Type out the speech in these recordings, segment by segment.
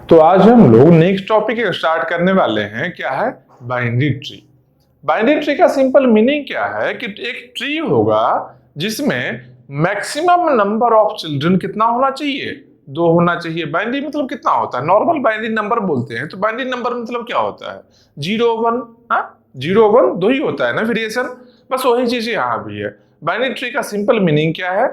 तो आज हम लोग नेक्स्ट टॉपिक स्टार्ट करने वाले हैं। क्या है? Binary tree. बाइनरी ट्री का सिंपल मीनिंग क्या है कि एक ट्री होगा जिसमें मैक्सिमम नंबर ऑफ चिल्ड्रन कितना होना चाहिए? 2 होना चाहिए। बाइनरी मतलब कितना होता है? नॉर्मल बाइनरी नंबर बोलते हैं। तो बाइनरी नंबर मतलब क्या होता है? 0 1। हाँ, 0 1 2 ही होता है ना, वेरिएशन। बस वही चीज यहाँ भी है। बाइनरी ट्री का सिंपल मीनिंग क्या है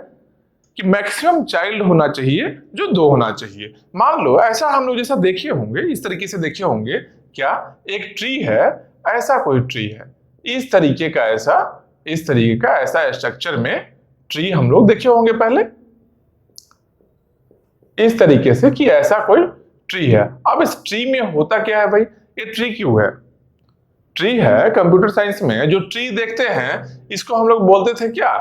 कि मैक्सिमम चाइल्ड होना चाहिए जो 2 होना चाहिए। मान लो ऐसा हम लोग जैसा देखे होंगे, इस तरीके से देखे होंगे। क्या एक ट्री है, ऐसा कोई ट्री है, इस तरीके का ऐसा स्ट्रक्चर में ट्री हम लोग देखे होंगे पहले, इस तरीके से कि ऐसा कोई ट्री है। अब इस ट्री में होता क्या है भाई? ये ट्री क्यों है? ट्री है, कंप्यूटर साइंस में जो ट्री देखते हैं इसको हम लोग बोलते थे क्या?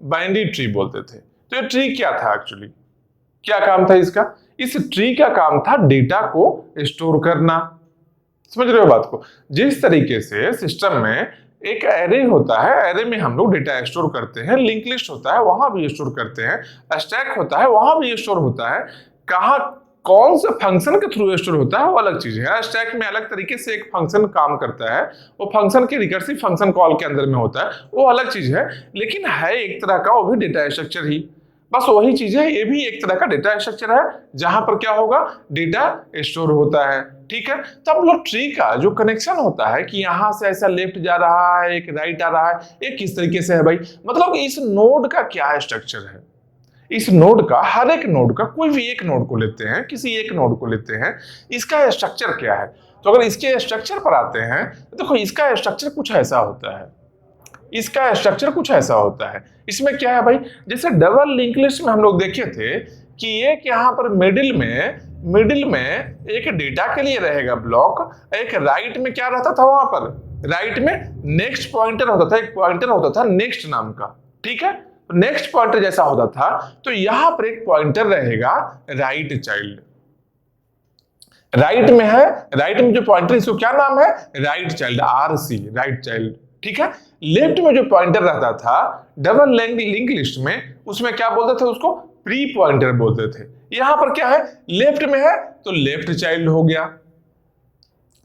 बाइनरी ट्री बोलते थे। तो ये ट्री क्या था एक्चुअली? क्या काम था इसका? इस ट्री का काम था डेटा को स्टोर करना। समझ रहे हो बात को? जिस तरीके से सिस्टम में एक एरे होता है, एरे में हम लोग डेटा स्टोर करते हैं, लिंक लिस्ट होता है वहां भी स्टोर करते हैं, स्टैक होता है वहां भी स्टोर होता है। कहां कौन से फंक्शन के थ्रू स्टोर होता है वो अलग चीज है। स्टैक में अलग तरीके से एक फंक्शन काम करता है, वो फंक्शन के रिकर्सिव फंक्शन कॉल के अंदर में होता है, वो अलग चीज है। लेकिन है एक तरह का वो भी डेटा स्ट्रक्चर ही। बस वही चीज है, ये भी एक तरह का डेटा स्ट्रक्चर है जहां पर क्या होगा? डेटा स्टोर होता है। ठीक है। तो अब लोग ट्री का जो कनेक्शन होता है कि यहां से ऐसा लेफ्ट जा रहा है, एक राइट आ रहा है, ये किस तरीके से है भाई? मतलब इस नोड का क्या स्ट्रक्चर है? इस नोड का, हर एक नोड का, कोई भी एक नोड को लेते हैं, किसी एक नोड को लेते हैं, इसका स्ट्रक्चर क्या है? तो अगर इसके स्ट्रक्चर पर आते हैं तो देखो इसका स्ट्रक्चर कुछ ऐसा होता है। इसका स्ट्रक्चर कुछ ऐसा होता है। इसमें क्या है भाई? जैसे डबल लिंक लिस्ट में हम लोग देखे थे कि एक यहाँ पर मिडिल में एक डेटा के लिए रहेगा ब्लॉक, एक राइट में क्या रहता था? वहां पर राइट में नेक्स्ट पॉइंटर होता था, एक पॉइंटर होता था नेक्स्ट नाम का। ठीक है। नेक्स्ट पॉइंटर जैसा होता था, तो यहां पर एक पॉइंटर रहेगा राइट चाइल्ड। राइट में है, राइट में जो पॉइंटर, इसको क्या नाम है? Right child, RC, right child. ठीक है। लेफ्ट में जो पॉइंटर रहता था डबल लिंक लिस्ट में, उसमें क्या बोलते थे? उसको प्री पॉइंटर बोलते थे। यहां पर क्या है? लेफ्ट में है तो लेफ्ट चाइल्ड हो गया।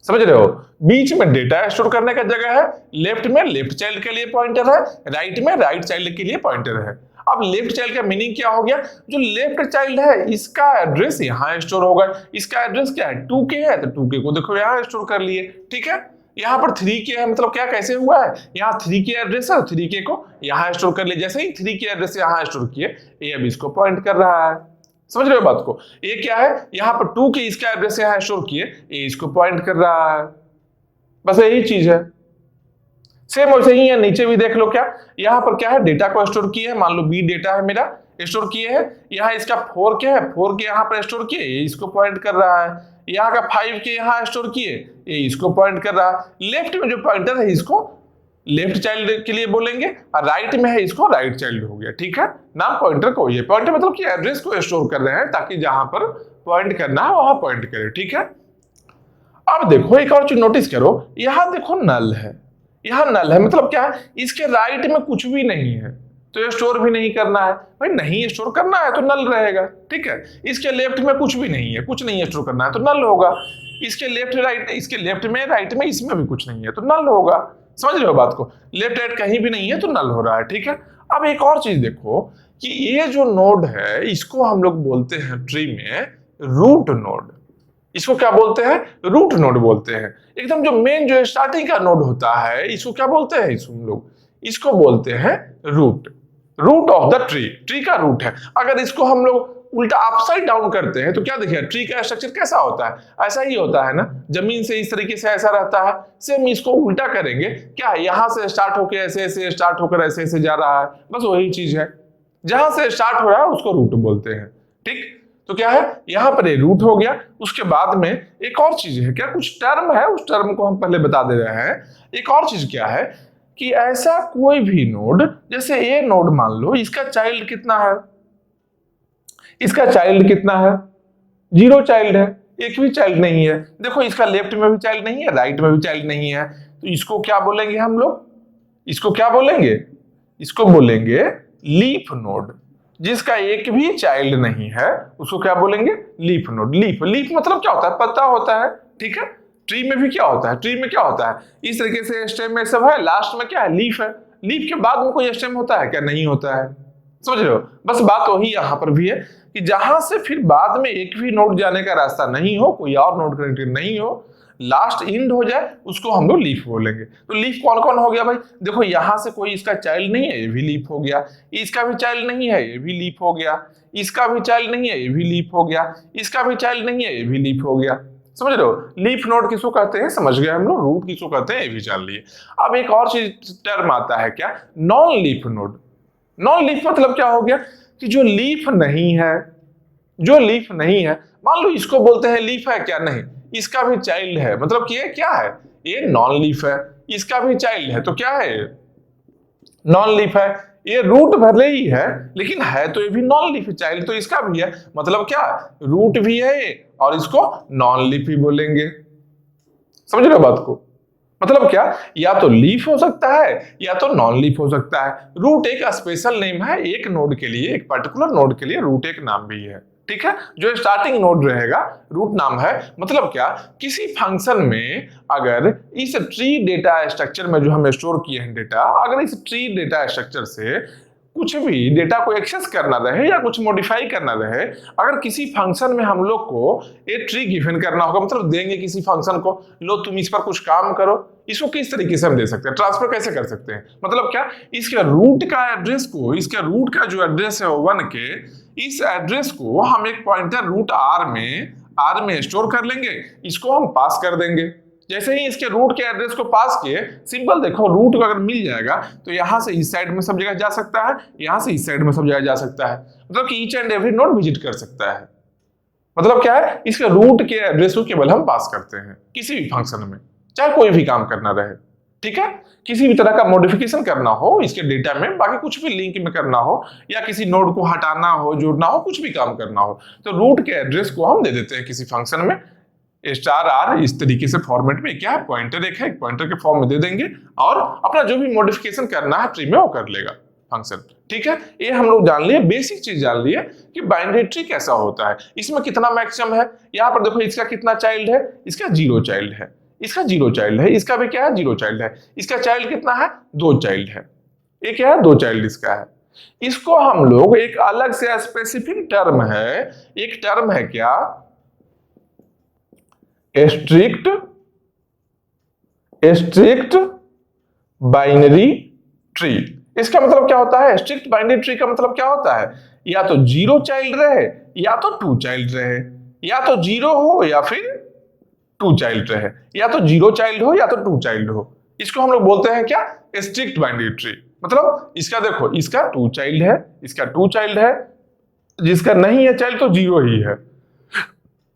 समझ रहे हो? बीच में डेटा स्टोर करने का जगह है, लेफ्ट में लेफ्ट चाइल्ड के लिए पॉइंटर है, राइट में राइट चाइल्ड के लिए पॉइंटर है। अब लेफ्ट चाइल्ड का मीनिंग क्या हो गया? जो लेफ्ट चाइल्ड है इसका एड्रेस यहां स्टोर होगा। इसका एड्रेस क्या है? 2K है तो 2K को देखो यहां स्टोर कर लिए। ठीक है। यहाँ पर 3K है, मतलब क्या कैसे हुआ है? यहाँ 3K एड्रेस है, 3K को यहाँ स्टोर कर लिए। जैसे ही 3K एड्रेस यहाँ स्टोर किए, ये अब इसको पॉइंट कर रहा है। समझ रहे हो बात को? ये क्या है? यहाँ पर 2K इसका एड्रेस यहाँ स्टोर किए, ये इसको पॉइंट कर रहा है। बस यही चीज है। सेम वैसे ही है, नीचे भी देख लो। क्या यहाँ पर क्या है? डेटा को स्टोर किए है। मान लो B डेटा है मेरा, स्टोर किए है। यहाँ इसका 4K है, 4K यहाँ पर स्टोर किए, ये इसको पॉइंट कर रहा है। यहाँ का 5K यहाँ स्टोर किए, ये इसको पॉइंट कर रहा है। लेफ्ट में जो पॉइंटर है इसको लेफ्ट चाइल्ड के लिए बोलेंगे, और राइट में है इसको राइट चाइल्ड हो गया। ठीक है। नाम पॉइंटर को, ये पॉइंटर मतलब कि एड्रेस को स्टोर कर रहे हैं ताकि जहां पर पॉइंट करना है वहां पॉइंट करे। ठीक है। अब देखो एक और चीज नोटिस करो, यहां देखो नल है, यहां नल है मतलब क्या है? इसके राइट में कुछ भी नहीं है तो ये स्टोर भी नहीं करना है भाई। नहीं स्टोर करना है तो नल रहेगा। ठीक है। इसके लेफ्ट में कुछ भी नहीं है, कुछ नहीं है, स्टोर करना है तो नल होगा। इसके लेफ्ट राइट, इसके लेफ्ट में राइट में इसमें भी कुछ नहीं है तो नल होगा। समझ रहे हो बात को? लेफ्ट राइट कहीं भी नहीं है तो नल हो रहा है। ठीक है। अब एक और चीज देखो कि ये जो नोड है इसको हम लोग बोलते हैं ट्री में रूट नोड। इसको क्या बोलते हैं? रूट नोड बोलते हैं। एकदम जो मेन जो स्टार्टिंग का नोड होता है इसको क्या बोलते हैं? इसको हम लोग इसको बोलते हैं root. Root of the tree, tree का रूट है। अगर इसको हम लोग उल्टा अपसाइड डाउन करते हैं तो क्या देखिए ट्री का स्ट्रक्चर कैसा होता है? ऐसा ही होता है ना, जमीन से इस तरीके से ऐसा रहता है। सेम इसको उल्टा करेंगे, क्या यहां से स्टार्ट होकर ऐसे ऐसे स्टार्ट होकर ऐसे ऐसे जा रहा है, बस वही चीज है। जहां से स्टार्ट हो रहा है उसको रूट बोलते हैं। ठीक। तो क्या है? यहां पर ये रूट हो गया। उसके बाद में एक और चीज है, क्या कुछ टर्म है, उस टर्म को हम पहले बता दे रहे हैं। एक और चीज क्या है कि ऐसा कोई भी नोड, जैसे ये नोड मान लो, इसका चाइल्ड कितना है? इसका चाइल्ड कितना है? 0 चाइल्ड है, एक भी चाइल्ड नहीं है। देखो इसका लेफ्ट में भी चाइल्ड नहीं है, राइट में भी चाइल्ड नहीं है। तो इसको क्या बोलेंगे हम लोग? इसको क्या बोलेंगे? इसको बोलेंगे लीफ नोड। जिसका एक भी चाइल्ड नहीं है उसको क्या बोलेंगे? Leaf node. लीफ लीफ मतलब क्या होता है? पत्ता होता है, ठीक है। ट्री में भी क्या होता है? ट्री में क्या होता है? इस तरीके से स्टेम में सब है, लास्ट में क्या है? लीफ है। लीफ के बाद में कोई स्टेम होता है क्या? नहीं होता है। समझ रहे हो? बस बात वही यहां पर भी है कि जहां से फिर बाद में एक भी नोड जाने का रास्ता नहीं हो, कोई और नोड कनेक्टेड नहीं हो, लास्ट इंड हो जाए, उसको हम लोग लीफ बोलेंगे। तो लीफ कौन कौन हो गया भाई? देखो यहां से कोई इसका चाइल्ड नहीं है, ये भी लीफ हो गया। इसका भी चाइल्ड नहीं है, ये भी लीफ हो गया। इसका भी चाइल्ड नहीं है, ये भी लीफ हो गया। इसका भी चाइल्ड नहीं है, ये भी लीफ हो गया। समझ रहे हो? लीफ नोड किसको कहते हैं? समझ गए हम लोग। रूट किसको कहते हैं ये भी जान लिए। अब एक और चीज टर्म आता है क्या? Non leaf node. Non leaf मतलब क्या हो गया? कि जो लीफ नहीं है, जो लीफ नहीं है, मान लो इसको बोलते हैं लीफ है क्या? नहीं, इसका भी चाइल्ड है, मतलब कि ये क्या है? ये नॉन लीफ है। इसका भी चाइल्ड है तो क्या है? नॉन लीफ है। ये रूट भले ही है लेकिन है तो ये भी नॉन लीफ चाइल्ड, तो इसका भी है, मतलब क्या? रूट भी है और इसको नॉन लीफ ही बोलेंगे। समझ रहे हो बात को? मतलब क्या? या तो लीफ हो सकता है या तो नॉन लीफ हो सकता है। रूट एक स्पेशल नेम है एक नोड के लिए, एक पर्टिकुलर नोड के लिए रूट एक नाम भी है, ठीक है। जो स्टार्टिंग नोड रहेगा रूट नाम है। मतलब क्या? किसी फंक्शन में अगर इस ट्री डेटा स्ट्रक्चर में जो हम स्टोर किए हैं डेटा, अगर इस ट्री डेटा स्ट्रक्चर से कुछ भी डेटा को एक्सेस करना रहे या कुछ मॉडिफाई करना रहे, अगर किसी फंक्शन में हम लोग को ये ट्री गिवन करना होगा, मतलब देंगे किसी फंक्शन को, लो तुम इस पर कुछ काम करो, इसको किस तरीके से हम दे सकते हैं? ट्रांसफर कैसे कर सकते हैं? मतलब क्या? इसके रूट का एड्रेस को, इसके रूट का जो एड्रेस है 1 के, इस एड्रेस को हम एक पॉइंटर रूट आर में स्टोर कर लेंगे, इसको हम पास कर देंगे। जैसे ही इसके रूट के एड्रेस को पास किए, सिंपल देखो, रूट को अगर मिल जाएगा तो यहां से इस साइड में सब जगह जा सकता है, यहां से इस साइड में सब जगह जा सकता है, मतलब कि each and every node visit कर सकता है। मतलब क्या है? इसके रूट के एड्रेस को केवल हम पास करते हैं किसी भी फंक्शन में, चाहे कोई भी काम करना रहे, ठीक है। किसी भी तरह का मॉडिफिकेशन करना हो इसके डेटा में, बाकी कुछ भी लिंक में करना हो या किसी नोड को हटाना हो, जोड़ना हो, कुछ भी काम करना हो, तो रूट के एड्रेस को हम दे देते हैं किसी फंक्शन में स्टार आर, इस तरीके से फॉर्मेट में। क्या है? पॉइंटर एक है, एक पॉइंटर के फॉर्म में दे देंगे और अपना जो भी मॉडिफिकेशन करना है ट्री में वो कर लेगा फंक्शन, ठीक है। ये हम लोग जान लिए, बेसिक चीज जान लिए कि बाइनरी ट्री कैसा होता है, इसमें कितना मैक्सिमम है। यहाँ पर देखो इसका कितना चाइल्ड है? इसका 0 चाइल्ड है, इसका 0 चाइल्ड है, इसका भी क्या है? 0 चाइल्ड है। इसका चाइल्ड कितना है? 2 चाइल्ड है। ये क्या है? 2 चाइल्ड इसका है। इसको हम लोग एक अलग से स्पेसिफिक टर्म है, एक टर्म है क्या? Strict binary tree. इसका मतलब क्या होता है? स्ट्रिक्ट बाइनरी ट्री का मतलब क्या होता है? या तो 0 चाइल्ड रहे या तो 2 चाइल्ड रहे, या तो 0 हो या फिर 2 चाइल्ड रहे, या तो 0 चाइल्ड हो या तो 2 चाइल्ड हो। इसको हम लोग बोलते हैं क्या? Strict binary tree. मतलब इसका देखो, इसका 2 चाइल्ड है, इसका 2 चाइल्ड है, जिसका नहीं है चाइल्ड तो 0 ही है,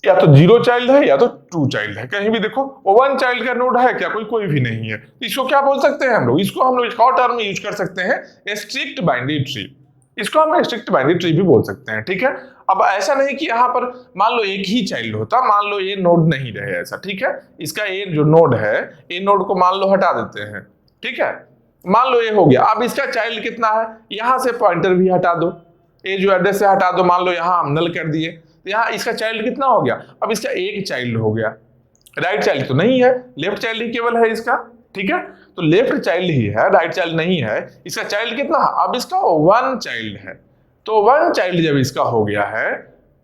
या तो 0 चाइल्ड है या तो 2 चाइल्ड है। कहीं भी देखो 1 चाइल्ड का नोड है क्या? कोई भी नहीं है। इसको क्या बोल सकते हैं हम लोग? इसको हम लोग एक और टर्म यूज कर सकते हैं, स्ट्रिक्ट बाइनरी ट्री। इसको हम स्ट्रिक्ट बाइनरी ट्री भी बोल सकते हैं, ठीक है। अब ऐसा नहीं कि यहाँ पर मान लो एक ही चाइल्ड होता, मान लो ये नोड नहीं रहे ऐसा, ठीक है। इसका ये जो नोड है, ये नोड को मान लो हटा देते हैं, ठीक है। मान लो ये हो गया। अब इसका चाइल्ड कितना है? यहां से पॉइंटर भी हटा दो, ये जो एड्रेस से हटा दो, मान लो यहां हम नल कर दिए, तो यहाँ इसका चाइल्ड कितना हो गया? अब इसका एक चाइल्ड हो गया। राइट चाइल्ड तो नहीं है, लेफ्ट चाइल्ड ही केवल है इसका, ठीक है। तो लेफ्ट चाइल्ड ही है, राइट चाइल्ड नहीं है। इसका चाइल्ड कितना है? अब इसका 1 चाइल्ड है। तो 1 चाइल्ड जब इसका हो गया है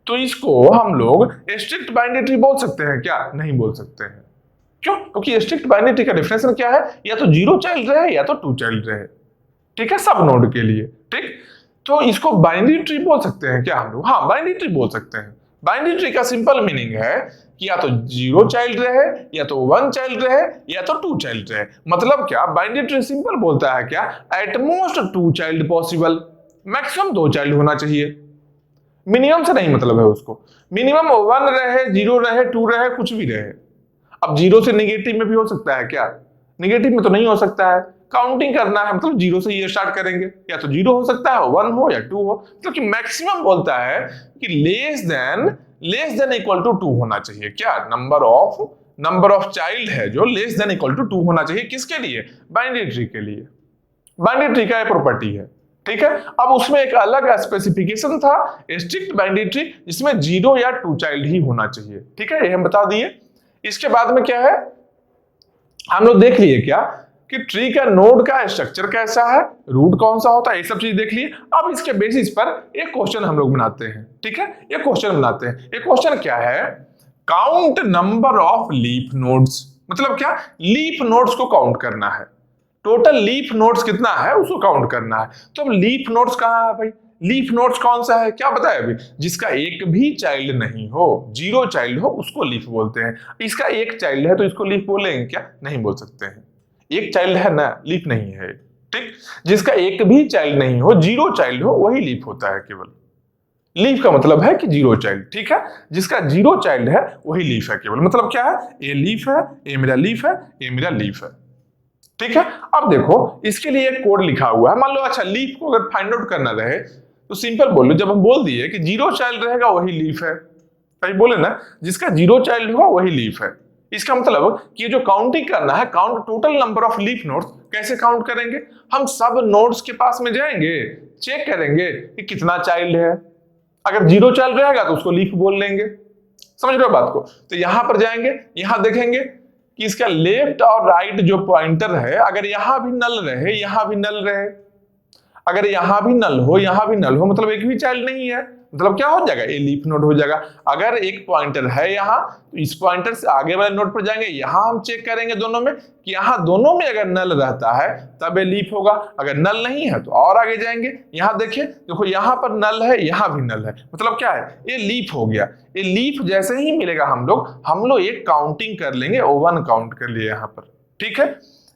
तो इसको हम लोग स्ट्रिक्ट बाइनरी ट्री बोल सकते हैं क्या? नहीं बोल सकते हैं। क्यों? क्योंकि स्ट्रिक्ट बाइनरी ट्री का डेफिनेशन क्या है? या तो 0 चाइल्ड रहे या तो 2 चाइल्ड रहे, ठीक है, सब नोड के लिए, ठीक। तो इसको बाइनरी ट्री बोल सकते हैं क्या हम लोग? हाँ, बाइनरी ट्री बोल सकते हैं। बाइनरी ट्री का सिंपल मीनिंग है कि या तो 0 चाइल्ड रहे या तो 1 चाइल्ड रहे या तो 2 चाइल्ड रहे। मतलब क्या? बाइनरी ट्री सिंपल बोलता है क्या? At most 2 child possible, maximum 2 child होना चाहिए, मिनिमम से नहीं मतलब है उसको। मिनिमम 1 रहे, 0 रहे, 2 रहे, कुछ भी रहे। अब 0 से नेगेटिव में भी हो सकता है क्या? नेगेटिव में तो नहीं हो सकता है। काउंटिंग करना है मतलब 0 से ये स्टार्ट करेंगे, या तो 0 हो सकता है, 1 हो या 2 हो। क्योंकि मैक्सिमम बोलता है कि लेस देन इक्वल टू 2 होना चाहिए। क्या? नंबर ऑफ चाइल्ड है जो लेस देन इक्वल टू 2 होना चाहिए। किसके लिए? बाइनरी ट्री के लिए। बाइनरी ट्री का प्रॉपर्टी है, ठीक है। अब उसमें एक अलग स्पेसिफिकेशन था स्ट्रिक्ट बाइनरी, जिसमें 0 या 2 चाइल्ड ही होना चाहिए। ठीक है, ये हम बता दिए। इसके बाद में क्या है, हम लोग देख लिए क्या कि ट्री का नोड का स्ट्रक्चर कैसा है, रूट कौन सा होता है, ये सब चीज देख लिए। अब इसके बेसिस पर एक क्वेश्चन हम लोग बनाते हैं। ठीक है, ये क्वेश्चन बनाते हैं। ये क्वेश्चन क्या है, count number of leaf nodes. मतलब क्या, लीफ नोड्स को काउंट करना है। टोटल लीफ नोड्स कितना है उसको काउंट करना है। तो अब लीफ नोड्स कहां है भाई, लीफ नोड्स कौन सा है, क्या बताया अभी, जिसका एक भी चाइल्ड नहीं हो, 0 चाइल्ड हो, उसको लीफ बोलते हैं। इसका एक चाइल्ड है तो इसको लीफ बोलेंगे क्या, नहीं बोल सकते हैं। एक चाइल्ड है ना, लीफ नहीं है। ठीक, जिसका एक भी चाइल्ड नहीं हो, 0 चाइल्ड हो, वही लीफ होता है केवल। लीफ का मतलब है कि 0 चाइल्ड। ठीक है, जिसका 0 चाइल्ड है वही लीफ है केवल। मतलब क्या है, ये लीफ है, ये मेरा लीफ है, ये मेरा लीफ है। ठीक है, अब देखो इसके लिए एक कोड लिखा हुआ है। मान लो अच्छा लीफ को अगर फाइंड आउट करना रहे तो सिंपल बोलो, जब हम बोल दिए कि 0 चाइल्ड रहेगा वही लीफ है, भाई बोले ना, जिसका 0 चाइल्ड होगा वही लीफ है। इसका मतलब कि जो काउंटिंग करना है, count total number of leaf nodes, कैसे काउंट करेंगे, हम सब नोड्स के पास में जाएंगे, चेक करेंगे कि कितना चाइल्ड है। अगर 0 चाइल्ड रहेगा तो उसको लीफ बोल लेंगे। समझ रहे हो बात को। तो यहां पर जाएंगे, यहां देखेंगे कि इसका लेफ्ट और राइट जो पॉइंटर है, अगर यहां भी नल रहे, यहां भी नल रहे, अगर यहां भी नल हो, यहां भी नल हो, मतलब एक भी चाइल्ड नहीं है, मतलब क्या हो जाएगा, ये लीफ नोड हो जाएगा। अगर एक पॉइंटर है यहां तो इस पॉइंटर से आगे वाले नोड पर जाएंगे, यहां हम चेक करेंगे दोनों में कि यहां दोनों में अगर नल रहता है तब ये लीफ होगा। अगर नल नहीं है तो और आगे जाएंगे, यहां देखिए, देखो यहां पर नल है, यहां भी नल है, मतलब क्या है, ये लीफ हो गया। ये लीफ जैसे ही मिलेगा हम लोग एक काउंटिंग कर लेंगे, 1 काउंट कर लिए यहां पर। ठीक है,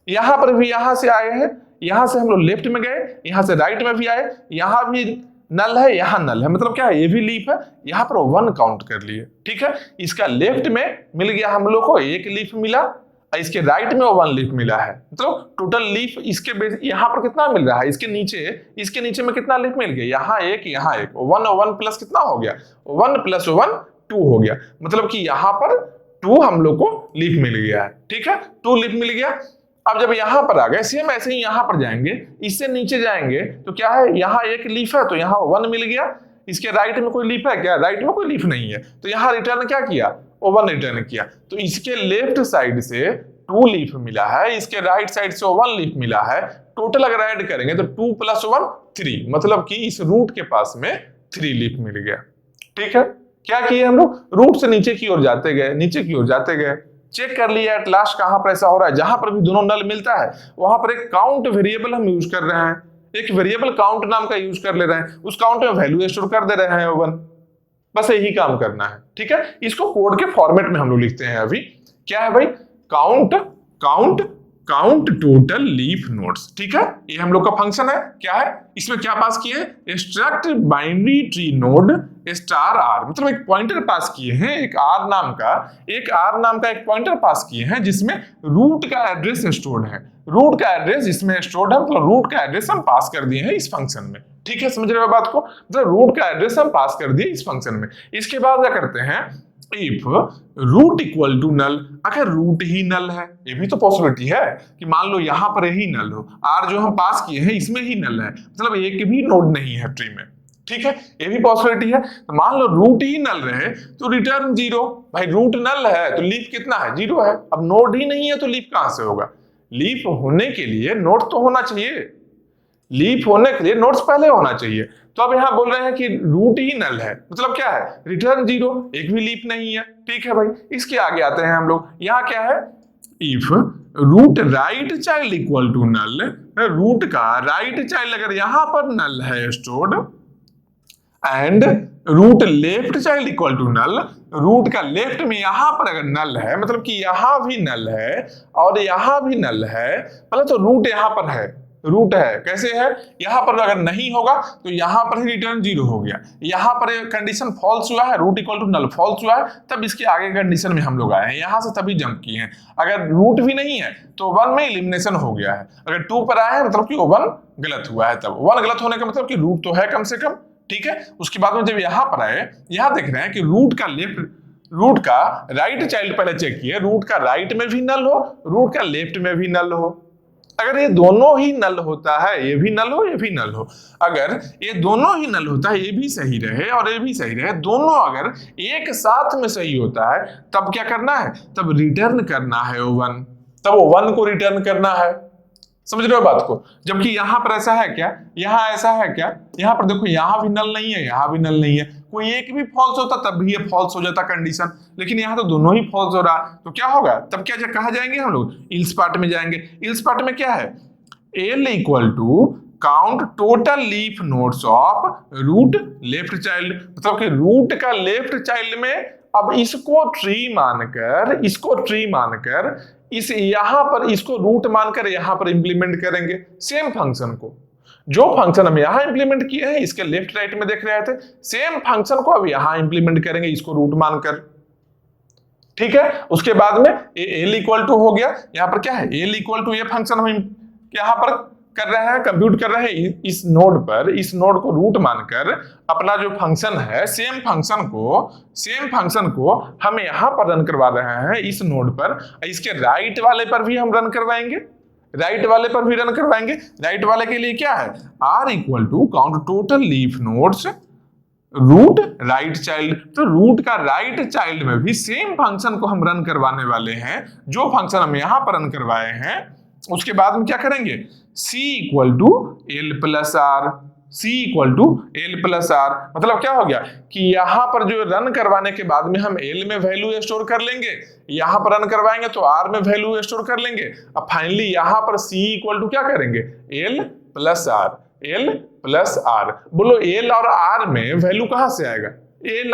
यहां पर भी यहां से आए हैं, यहां से हम लोग लेफ्ट में गए, यहां से राइट में भी आए, यहां भी नल है, यहां नल है, मतलब क्या है, ये भी लीफ है, यहां पर 1 काउंट कर लिए। ठीक है, इसका लेफ्ट में मिल गया हम लोग को 1 लीफ मिला, इसके राइट में 1 लीफ मिला है। मतलब टोटल लीफ इसके यहां पर कितना मिल रहा है, इसके नीचे में कितना लीफ मिल गया, यहां एक, यहां एक, 1 प्लस कितना हो गया, 1 प्लस 1 2 हो गया। मतलब कि यहां पर 2 हम लोग को लीफ मिल गया है। ठीक है, 2 लीफ मिल गया। अब जब यहां पर आ गए, सेम ऐसे ही यहां पर जाएंगे, इससे नीचे जाएंगे तो क्या है, यहां 1 लीफ है तो यहां 1 मिल गया। इसके राइट में कोई लीफ है क्या, राइट में कोई लीफ नहीं है, तो यहां रिटर्न क्या किया, 1 रिटर्न किया। तो इसके लेफ्ट साइड से 2 लीफ मिला है, इसके राइट साइड से 1 लीफ मिला है। टोटल अगर ऐड करेंगे तो 2 प्लस 1 3, मतलब कि इस रूट के पास में 3 लीफ मिल गया। ठीक है, क्या किए हम लोग, रूट से नीचे की ओर जाते गए, नीचे की ओर जाते गए, चेक कर लिया एट लास्ट कहां पर ऐसा हो रहा है, जहां पर भी दोनों नल मिलता है वहां पर एक काउंट वेरिएबल हम यूज कर रहे हैं, एक वेरिएबल काउंट नाम का यूज कर ले रहे हैं, उस काउंट में वैल्यू स्टोर कर दे रहे हैं 1। बस यही काम करना है। ठीक है, इसको कोड के फॉर्मेट में हम लोग लिखते हैं अभी। क्या है भाई, count count count total leaf nodes. ठीक है, ये हम लोग का फंक्शन है। क्या है, इसमें क्या पास किए हैं, extract binary tree node star R, मतलब एक पॉइंटर पास किए हैं, एक आर नाम का एक पॉइंटर पास किए हैं जिसमें रूट का एड्रेस स्टोर्ड है। रूट का एड्रेस इसमें स्टोर्ड है, मतलब रूट का एड्रेस हम पास कर दिए हैं इस फंक्शन में। ठीक है, समझ रहे हो बात को, मतलब रूट का एड्रेस हम पास कर दिए इस फंक्शन में। इसके बाद क्या करते हैं, if root equal to null, अगर रूट ही नल है, ये भी तो पॉसिबिलिटी है कि मान लो यहां पर ही नल हो, आर जो हम पास किए हैं इसमें ही नल है, मतलब एक भी नोड नहीं है ट्री में। ठीक है, ये भी पॉसिबिलिटी है। तो मान लो रूट ही नल रहे तो रिटर्न 0। भाई रूट नल है तो लीफ कितना है, 0 है। अब नोड ही नहीं है तो लीफ कहां से होगा, लीफ होने के लिए नोड तो होना चाहिए, लीफ होने के लिए नोड्स पहले होना चाहिए। तो अब यहां बोल रहे हैं कि रूट ही नल है, मतलब क्या है, रिटर्न 0, एक भी लीफ नहीं है। ठीक है भाई, इसके आगे आते हैं हम लोग, यहां क्या है, if root right child equal to null, root का राइट चाइल्ड अगर यहां पर नल है stored, and root left child equal to null, root का लेफ्ट में यहां पर अगर नल है, मतलब कि यहां भी नल है और यहां भी नल है, मतलब तो रूट यहां पर है, रूट है, कैसे है, यहां पर अगर नहीं होगा तो यहां पर ही रिटर्न 0 हो गया। यहां पर कंडीशन फॉल्स हुआ है, root equal to null false हुआ है, तब इसके आगे कंडीशन में हम लोग आए हैं, यहां से तभी जंप किए हैं। अगर रूट भी नहीं है तो 1 में एलिमिनेशन हो गया है, अगर 2 पर आए हैं मतलब कि 1 गलत हुआ है, तब 1 गलत होने का मतलब कि रूट तो है कम से कम। ठीक है, उसके बाद में जब यहां पर आए, यहां देख रहे हैं कि रूट का राइट चाइल्ड पहले चेक किए, रूट का राइट में भी नल हो, रूट का लेफ्ट में भी नल हो। अगर ये दोनों ही नल होता है, ये भी नल हो ये भी नल हो, अगर ये दोनों ही नल होता है, ये भी सही रहे और ये भी सही रहे, दोनों अगर एक साथ में सही होता है, तब क्या करना है, तब रिटर्न करना है वो वन, तब वो वन को रिटर्न करना है। समझ रहे हो बात को? जबकि यहां पर ऐसा है क्या, यहां ऐसा है क्या, यहां पर देखो यहां भी नल नहीं है, यहां भी नल नहीं है, कोई एक भी फॉल्स होता तब भी ये फॉल्स हो जाता कंडीशन, लेकिन यहां तो दोनों ही फॉल्स हो रहा, तो क्या होगा, तब क्या कहा जाएंगे हम लोग, इल्स पार्ट में जाएंगे। इल्स पार्ट में क्या है, L equal to count total leaf nodes of root left child, मतलब कि रूट का लेफ्ट चाइल्ड में अब इसको ट्री मानकर, इसको ट्री मानकर इस यहां पर इसको रूट मानकर यहां पर इंप्लीमेंट करेंगे सेम फंक्शन को, जो फंक्शन हम यहां इंप्लीमेंट किए हैं इसके लेफ्ट राइट में देख रहे थे, सेम फंक्शन को अब यहां इंप्लीमेंट करेंगे इसको रूट मानकर। ठीक है, उसके बाद में एल इक्वल टू हो गया, यहां पर क्या है, एल इक्वल टू ये फंक्शन हम यहां पर कर रहे हैं, कंप्यूट कर रहे हैं इस नोड पर, इस नोड को रूट मानकर अपना जो फंक्शन है सेम फंक्शन को हम यहां पर रन करवा रहे हैं इस नोड पर, इसके राइट वाले पर भी हम रन करवाएंगे, राइट वाले पर भी रन करवाएंगे। राइट वाले के लिए क्या है, R equal to count total leaf nodes root right child, तो रूट का राइट चाइल्ड में भी सेम फंक्शन को हम रन करवाने वाले हैं, जो फंक्शन हम यहां पर रन करवाए हैं। उसके बाद में क्या करेंगे, c equal to L plus R, c equal to L plus R, मतलब क्या हो गया कि यहां पर जो रन करवाने के बाद में हम l में वैल्यू स्टोर कर लेंगे, यहां पर रन करवाएंगे तो r में वैल्यू स्टोर कर लेंगे, अब फाइनली यहां पर c इक्वल टू क्या करेंगे, l plus R, L plus R. बोलो एल और आर में वैल्यू कहां से आएगा, एल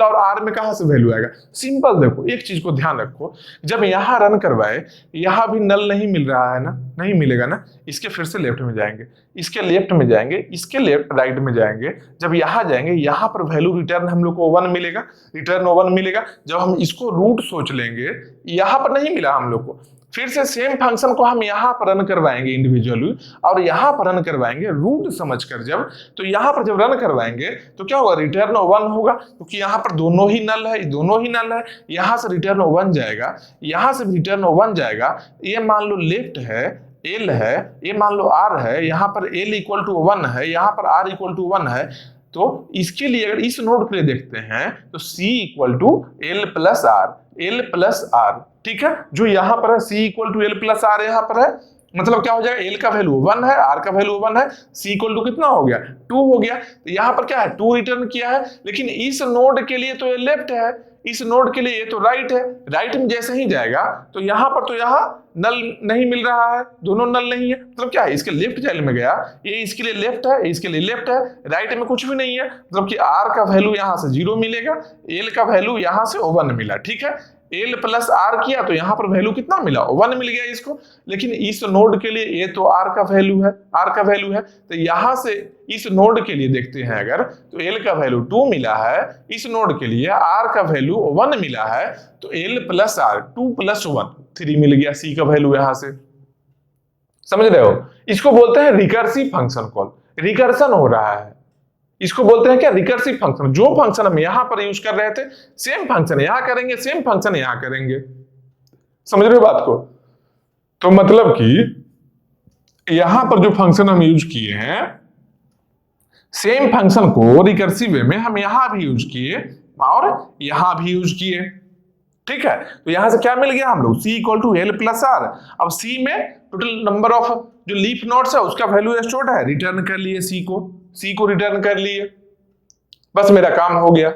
और आर में कहां से वैल्यू आएगा, सिंपल देखो एक चीज को ध्यान रखो, जब यहां रन करवाए यहां भी नल नहीं मिल रहा है ना, नहीं मिलेगा ना, इसके फिर से लेफ्ट में जाएंगे, इसके लेफ्ट में जाएंगे, इसके लेफ्ट राइट में जाएंगे, जब यहां जाएंगे यहां पर वैल्यू रिटर्न हम लोग को 1 मिलेगा, रिटर्न 1 मिलेगा। जब हम इसको रूट सोच लेंगे, यहां पर नहीं मिला हम लोग को, फिर से सेम फंक्शन को हम यहां पर रन करवाएंगे इंडिविजुअली, और यहां पर रन करवाएंगे रूट समझकर, जब तो यहां पर जब रन करवाएंगे तो क्या होगा, रिटर्न 1 होगा, क्योंकि यहां पर दोनों ही नल है, दोनों ही नल है, यहां से रिटर्न 1 जाएगा, यहां से रिटर्न 1 जाएगा, ये मान लो लेफ्ट है एल है, ये मान लो आर है, यहां पर एल इक्वल टू 1 है, यहां पर आर इक्वल टू 1 है, तो इसके लिए अगर इस नोड के लिए देखते हैं तो c equal to L plus R, ठीक है, जो यहां पर है c equal to L plus R यहां पर है, मतलब क्या हो जाएगा, एल का वैल्यू 1 है, आर का वैल्यू 1 है, c इक्वल टू कितना हो गया, 2 हो गया, तो यहां पर क्या है 2 रिटर्न किया है, लेकिन इस नोड के लिए तो ये लेफ्ट है, इस नोड के लिए ये तो राइट है, राइट में जैसे ही जाएगा तो यहां पर तो यहां नल नहीं मिल रहा है, दोनों नल नहीं है, मतलब क्या है, इसके लेफ्ट चाइल्ड में गया, ये इसके लिए लेफ्ट है, इसके लिए लेफ्ट है, राइट में कुछ भी नहीं है, मतलब कि आर का वैल्यू यहां से 0 मिलेगा, एल का वैल्यू यहां से 1 मिला, ठीक है, एल प्लस आर किया तो यहां पर वैल्यू कितना मिला, 1 मिल गया इसको, लेकिन इस नोड के लिए ये तो आर का वैल्यू है, तो यहां से इस नोड के लिए देखते हैं अगर, तो एल का वैल्यू 2 मिला है, इस नोड के लिए आर का वैल्यू 1 मिला है, तो एल प्लस आर 2 प्लस 1 3 मिल गया, सी का वैल्यू यहां से, समझ रहे हो, इसको बोलते हैं रिकर्सिव फंक्शन कॉल, रिकर्सन हो रहा है, इसको बोलते हैं क्या, रिकर्सिव फंक्शन, जो फंक्शन हम यहां पर यूज कर रहे थे सेम फंक्शन यहां करेंगे, सेम फंक्शन यहां करेंगे, समझ रहे हो बात को, तो मतलब कि यहां पर जो फंक्शन हम यूज किए हैं सेम फंक्शन को रिकर्सिव वे में हम यहां भी यूज किए और यहां भी यूज किए, ठीक है, तो यहां से क्या मिल गया हम लोग, c equal to L plus R, अब c में टोटल नंबर ऑफ जो लीफ नोड्स है उसका वैल्यू स्टोर्ड है, रिटर्न कर लिए c को रिटर्न कर लिए, बस मेरा काम हो गया,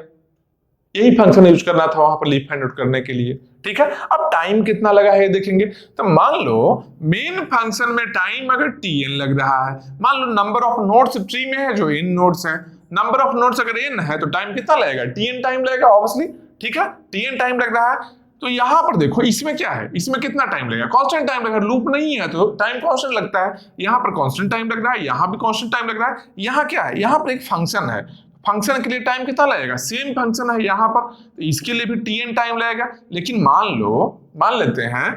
यही फंक्शन यूज करना था वहां पर लीफ फाइंड आउट करने के लिए, ठीक है। अब टाइम कितना लगा है देखेंगे, तो मान लो मेन फंक्शन में टाइम अगर tn लग रहा है, मान लो नंबर ऑफ नोड्स ट्री में है जो n नोड्स है, नंबर ऑफ नोड्स अगर n है तो टाइम कितना लगेगा, tn टाइम लगेगा ऑब्वियसली, ठीक है, tn टाइम लग रहा है, तो यहां पर देखो इसमें क्या है, इसमें कितना टाइम लगेगा, कांस्टेंट टाइम लगेगा, लूप नहीं है तो टाइम कांस्टेंट लगता है, यहां पर कांस्टेंट टाइम लग रहा है, यहां भी कांस्टेंट टाइम लग रहा है, यहां क्या है, यहां पर एक फंक्शन है, फंक्शन के लिए टाइम कितना लगेगा, सेम फंक्शन है यहां पर, तो इसके लिए भी tn टाइम लगेगा, लेकिन मान लेते हैं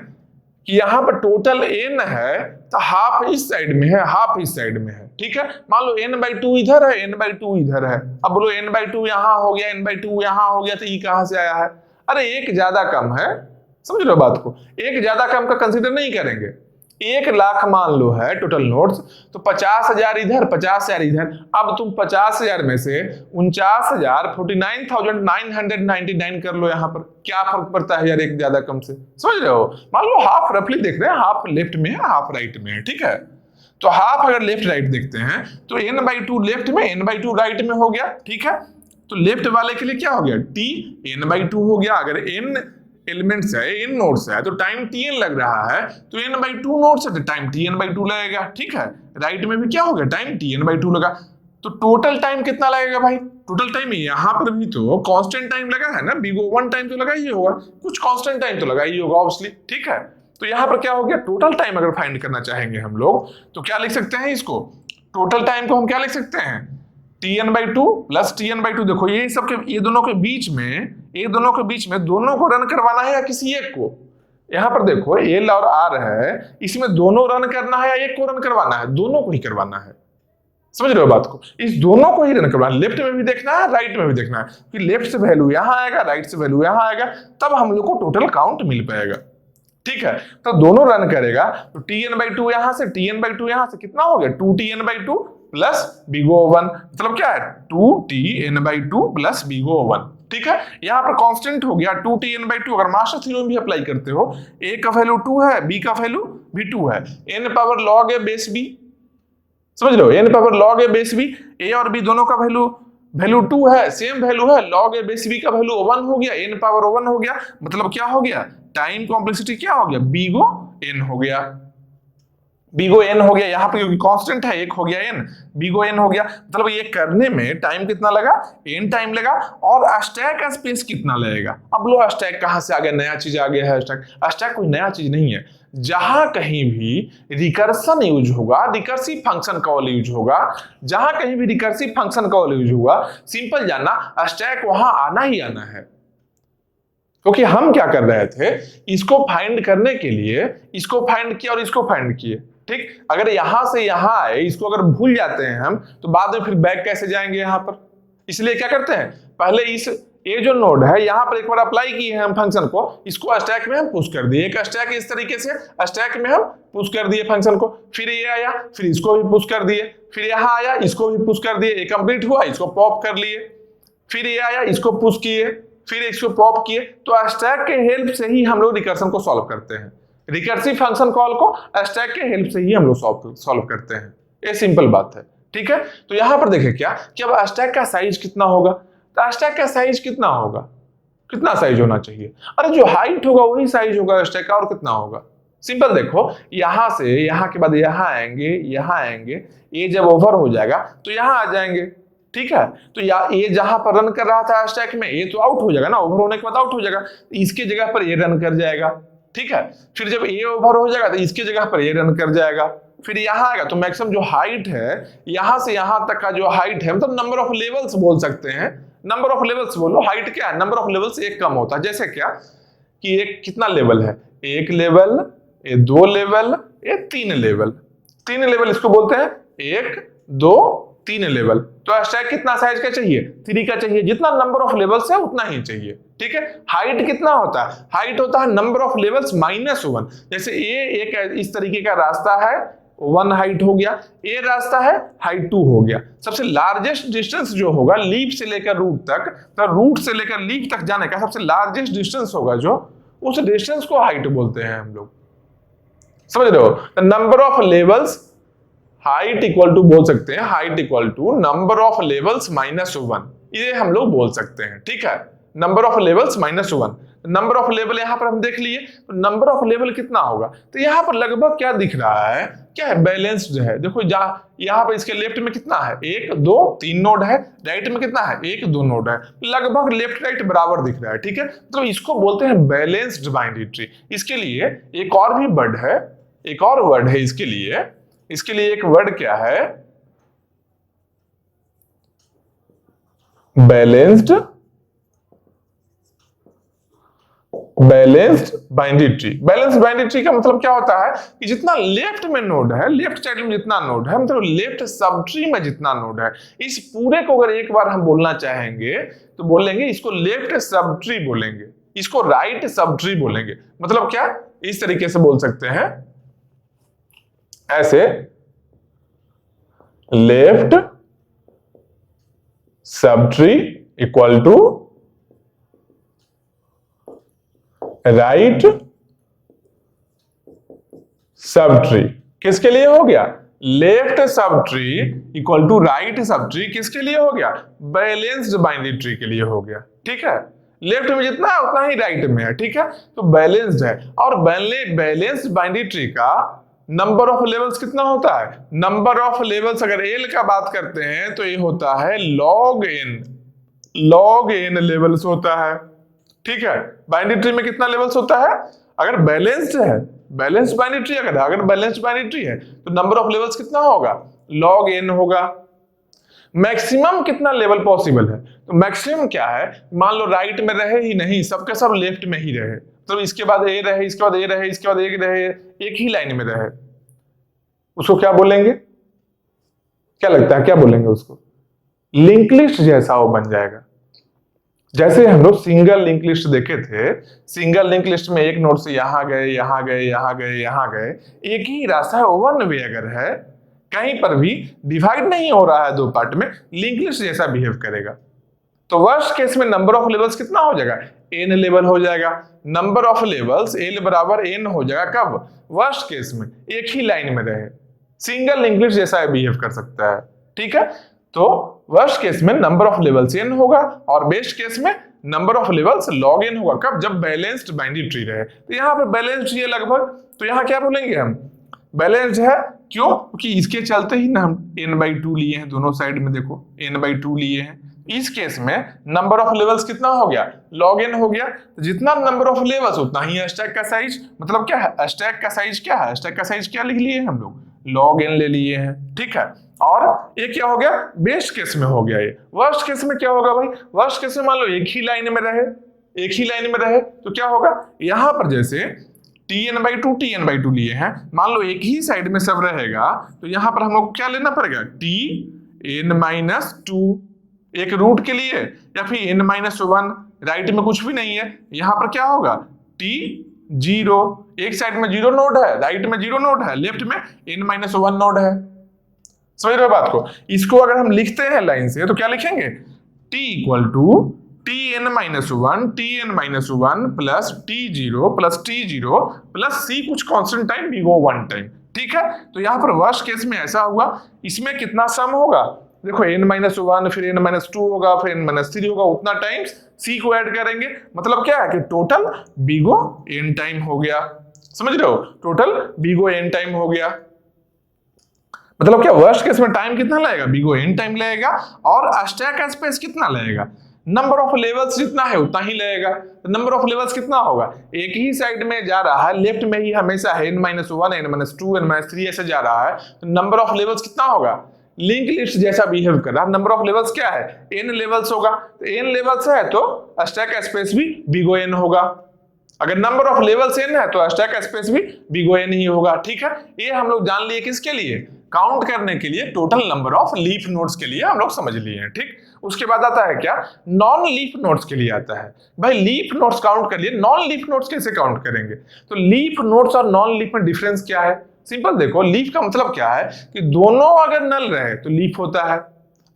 कि यहां पर टोटल n है तो हाफ इस साइड में है, हाफ इस साइड में है, ठीक है, मान लो n/2 इधर है, n/2 इधर है, अब बोलो n/2 यहां हो गया, n/2 यहां हो गया, तो ये कहां से आया है, अरे एक ज्यादा कम है, समझ लो बात को, एक ज्यादा कम का कंसीडर नहीं करेंगे, 1 लाख मान लो है टोटल नोट्स, तो 50,000 इधर 50,000 इधर। अब तुम 50,000 में से 49,4999 कर लो, यहाँ पर क्या फर्क पड़ता है यार, एक ज्यादा कम से, समझ रहे हो। मान लो हाफ रफली देख रहे हैं, हाफ लेफ्ट में है हाफ राइट में है, ठीक है। तो हाफ अगर लेफ्ट राइट देखते हैं तो n/2 लेफ्ट में n/2 राइट में हो गया, ठीक है। तो लेफ्ट वाले के लिए क्या हो गया, t n/2 हो गया। अगर n एलिमेंट्स है, n नोड्स है, तो टाइम tn लग रहा है, तो n/2 नोड्स है तो टाइम tn/2 लगेगा, ठीक है। राइट में भी क्या हो गया, टाइम tn/2 लगा। तो टोटल टाइम कितना लगेगा भाई, टोटल टाइम यहाँ पर भी तो कांस्टेंट टाइम लगा है ना, बिग O1 टाइम तो लगा ही होगा, कुछ कांस्टेंट टाइम तो लगा ही होगा ऑब्वियसली, ठीक है। तो यहाँ पर क्या हो गया, टोटल टाइम अगर फाइंड करना चाहेंगे हम लोग तो क्या लिख सकते हैं इसको, टोटल टाइम को हम क्या लिख सकते हैं, tn/2 प्लस tn/2। देखो ये सबके, ये दोनों के बीच में दोनों को रन करवाना है या किसी एक को। यहाँ पर देखो L और R है, इसमें दोनों रन करना है या एक को रन करवाना है, दोनों को ही करवाना है, समझ रहे हो बात को। इस दोनों को ही रन करवाना, लेफ्ट में भी देखना है राइट में भी देखना है, फिर लेफ्ट से वैल्यू यहाँ आएगा राइट से वैल्यू यहाँ आएगा, तब हम लोग को टोटल काउंट मिल पाएगा, ठीक है। तो दोनों रन करेगा तो tn/2 यहां से tn/2 यहां से कितना हो गया, 2tn/2 प्लस बिग O1, मतलब क्या है 2tn/2 प्लस बिग O1, ठीक है। यहां पर कांस्टेंट हो गया 2tn/2। अगर मास्टर थ्योरम भी अप्लाई करते हो, a का वैल्यू 2 है, b का वैल्यू भी 2 है, n power log a base b, समझ रहे हो, n power log a base b, a और b दोनों का वैल्यू 2 है, सेम वैल्यू है, log a बेस b का वैल्यू 1 हो गया, n पावर 1 हो गया, मतलब क्या हो गया, टाइम कॉम्प्लेक्सिटी क्या हो गया, बिग O n हो गया, बिग O n हो गया। यहाँ पे क्योंकि कांस्टेंट है, एक हो गया n, बिग O n हो गया। मतलब ये करने में टाइम कितना लगा, n टाइम लगा। और स्टैक स्पेस कितना लगेगा, अब लो स्टैक कहां से आ गया, नया चीज आ गया है स्टैक। स्टैक कोई नया चीज नहीं है, जहां कहीं भी रिकर्सन यूज होगा, रिकर्सिव फंक्शन कॉल यूज होगा, जहां कहीं भी रिकर्सिव फंक्शन कॉल यूज होगा, सिंपल जानना स्टैक वहां आना ही आना है। क्योंकि हम क्या कर रहे थे, इसको फाइंड करने के लिए इसको फाइंड किया और इसको फाइंड किए, ठीक। अगर यहां से यहां आए, इसको अगर भूल जाते हैं हम, तो बाद में फिर बैक कैसे जाएंगे यहां पर। इसलिए क्या करते हैं, पहले इस ये जो नोड है यहां पर एक बार अप्लाई किए हैं हम फंक्शन को, इसको स्टैक में हम पुश कर दिए, एक स्टैक इस तरीके से स्टैक में हम पुश कर दिए फंक्शन को, फिर ये आया, फिर इसको भी पुश कर दिए, फिर यहां आया, इसको भी पुश कर दिए, ये कंप्लीट हुआ, इसको पॉप कर लिए, फिर ये आया, इसको पुश किए, फिर इसको पॉप किए। तो स्टैक के हेल्प से ही हम लोग रिकर्सन को सॉल्व करते हैं, रिकर्सिव फंक्शन कॉल को स्टैक के हेल्प से ही हम लोग सॉल्व करते हैं, ये सिंपल बात है, ठीक है। तो यहां पर देखें क्या कि अब स्टैक का साइज कितना होगा, तो स्टैक का साइज कितना होगा, कितना साइज होना चाहिए, अरे जो हाइट होगा वही साइज होगा स्टैक का, और कितना होगा। सिंपल देखो, यहां से यहां के बाद यहां आएंगे, ये जब ओवर हो जाएगा तो यहां आ जाएंगे, ठीक है। तो ये जहां पर रन कर रहा था स्टैक में, ये तो आउट हो जाएगा ना, ओवर होने के बाद आउट हो जाएगा, इसके जगह पर ये रन कर जाएगा, ठीक है। फिर जब ये ओवर हो जाएगा तो इसके जगह पर ये रन कर जाएगा, फिर यहां आएगा तो मैक्सिमम जो हाइट है, यहां से यहां तक का जो हाइट है, मतलब नंबर ऑफ लेवल्स बोल सकते हैं, नंबर ऑफ लेवल्स बोलो, हाइट क्या है, नंबर ऑफ लेवल्स एक कम होता है। जैसे क्या कि एक कितना लेवल है, एक लेवल, ये 2 लेवल, ये 3 लेवल, 3 लेवल इसको बोलते हैं, 1 2 3 लेवल। तो स्टैक कितना साइज का चाहिए, 3 का चाहिए, जितना नंबर ऑफ लेवल्स है उतना ही चाहिए, ठीक है। हाइट कितना होता है, हाइट होता है नंबर ऑफ लेवल्स -1। जैसे ये एक इस तरीके का रास्ता है, 1 हाइट हो गया, ये रास्ता है हाइट 2 हो गया। सबसे लार्जेस्ट डिस्टेंस जो होगा लीफ से लेकर रूट तक, तो रूट से लेकर लीफ तक जाने का सबसे लार्जेस्ट डिस्टेंस होगा जो, उस डिस्टेंस को हाइट बोलते हैं हम लोग, समझ रहे हो। Number of levels height equal to बोल सकते हैं, height equal to number of levels -1, ये हम लोग बोल सकते हैं, ठीक है। Number of levels -1, number of level यहां पर हम देख लिए, तो नंबर ऑफ लेवल कितना होगा, तो यहां पर लगभग क्या दिख रहा है, क्या है, बैलेंस्ड है। देखो यहां पर इसके लेफ्ट में कितना है, 1 2 3 नोड है, राइट में कितना है, 1 2 नोड है, लगभग लेफ्ट राइट बराबर दिख रहा है, ठीक है। तो इसको बोलते हैं बैलेंस्ड बाइनरी ट्री। इसके लिए एक और भी वर्ड है, एक और वर्ड है इसके लिए एक वर्ड क्या है, balanced binary tree. Balanced binary tree का मतलब क्या होता है कि जितना लेफ्ट में नोड है, लेफ्ट साइड में जितना नोड है, मतलब लेफ्ट सब ट्री में जितना नोड है, इस पूरे को अगर एक बार हम बोलना चाहेंगे तो बोलेंगे इसको लेफ्ट सब ट्री बोलेंगे, इसको राइट सब ट्री बोलेंगे। मतलब क्या, इस तरीके से बोल सकते हैं, ऐसे left sub tree equal to right sub tree. किसके लिए हो गया? Left sub tree equal to right sub tree किसके लिए हो गया? बैलेंस्ड बाइनरी ट्री के लिए हो गया। ठीक है, लेफ्ट में जितना है उतना ही राइट में है। ठीक है, तो बैलेंस्ड है। और बैलेंस्ड बाइनरी ट्री का नंबर ऑफ लेवल्स कितना होता है? नंबर ऑफ लेवल्स अगर एल का बात करते हैं तो ये होता है log n लेवल्स होता है। ठीक है, बाइनरी ट्री में कितना लेवल्स होता है? अगर बैलेंस्ड है, बैलेंस्ड बाइनरी ट्री अगर बैलेंस्ड बाइनरी ट्री है तो नंबर ऑफ लेवल्स कितना होगा? log n होगा। मैक्सिमम कितना लेवल पॉसिबल है? तो मैक्सिमम क्या है? मान लो राइट में रहे ही नहीं, सबके सब लेफ्ट में ही रहे, तो इसके बाद ए रहे, इसके बाद ए रहे, इसके बाद एक रहे, एक ही लाइन में रहे, उसको क्या बोलेंगे? क्या लगता है क्या बोलेंगे उसको? लिंक लिस्ट जैसा वो बन जाएगा। जैसे हम लोग सिंगल लिंक लिस्ट देखे थे, सिंगल लिंक लिस्ट में एक नोड से यहां गए, यहां गए, यहां गए, यहां गए, एक ही रास्ता है, वन वे अगर है, कहीं पर भी डिवाइड नहीं हो रहा है दो पार्ट में, लिंक लिस्ट जैसा बिहेव करेगा। तो वर्स्ट केस में नंबर ऑफ लेवल्स कितना हो जाएगा? n लेवल हो जाएगा। नंबर ऑफ लेवल्स l बराबर n हो जाएगा। कब? वर्स्ट केस में एक ही लाइन में रहे, सिंगल लिंक लिस्ट जैसा बिहेव कर सकता है। ठीक है, तो वर्स्ट केस में नंबर ऑफ लेवल्स n होगा और बेस्ट केस में number of levels log n होगा। कब? जब बैलेंस्ड बाइनरी ट्री रहे। तो यहाँ पे बैलेंस्ड है लगभग, तो यहाँ क्या बोलेंगे हम? बैलेंस्ड है। क्यों? क्योंकि इसके चलते ही ना हम n/2 लिए हैं, दोनों साइड में देखो n/2 लिए हैं। इस केस में नंबर ऑफ लेवल्स कितना हो गया? log n हो गया। तो जितना नंबर ऑफ लेवल्स उतना ही स्टैक का साइज। मतलब क्या है? स्टैक का साइज क्या है? स्टैक का साइज क्या लिख लिए हम लोग? log n ले लिए हैं। ठीक है, और ये क्या हो गया? बेस्ट केस में हो गया ये। वर्स्ट केस में क्या होगा भाई? वर्स्ट केस में मान लो एक ही लाइन में रहे, एक ही लाइन में रहे तो क्या होगा? यहां पर जैसे tn/2 लिए हैं, मान लो एक ही साइड में सब रहेगा तो यहां पर हम लोग क्या लेना पड़ेगा? tn-2 एक रूट के लिए, या फिर n-1 राइट में कुछ भी नहीं है, यहां पर क्या होगा? t0, एक साइड में 0 नोड है, राइट में 0 नोड है, लेफ्ट में n-1 नोड है। समझ रहे हो बात को? इसको अगर हम लिखते हैं लाइन से तो क्या लिखेंगे? t equal to tn-1 plus t0 plus c कुछ कांस्टेंट टाइम b 1 टाइम। ठीक है, तो यहां पर वर्स्ट केस में ऐसा हुआ, इसमें कितना सम होगा? देखो n-1 फिर n-2 होगा, फिर n-3 होगा, उतना टाइम्स c को ऐड करेंगे। मतलब क्या है कि टोटल बिगो n टाइम हो गया। समझ रहे हो? टोटल बिगो n टाइम हो गया। मतलब क्या? वर्स्ट केस में टाइम कितना लगेगा? बिगो n टाइम लगेगा। और स्टैक स्पेस कितना लगेगा? नंबर ऑफ लेवल्स जितना है उतना ही लगेगा। नंबर ऑफ लेवल्स कितना होगा? एक ही साइड में जा रहा है, लेफ्ट में ही हमेशा है, n-1 n-2 n-3 ऐसे जा रहा है, तो नंबर ऑफ लेवल्स कितना होगा? लिंक लिस्ट जैसा बिहेव कर रहा है। नंबर ऑफ लेवल्स क्या है? n लेवल्स होगा। तो n लेवल्स है तो स्टैक स्पेस भी बिगो n होगा। अगर नंबर ऑफ लेवल्स n है तो स्टैक स्पेस भी बिगो n ही होगा। ठीक है, ये हम लोग जान लिए किसके लिए? काउंट करने के लिए, total number of leaf nodes के लिए हम लोग समझ लिए हैं। ठीक, उसके बाद आता है क्या? नॉन लीफ नोड्स के लिए आता है। भाई लीफ नोड्स काउंट कर लिए, नॉन लीफ नोड्स कैसे काउंट करेंगे? तो लीफ नोड्स और नॉन लीफ में डिफरेंस क्या है? सिंपल देखो, लीफ का मतलब क्या है कि दोनों अगर नल रहे तो लीफ होता है,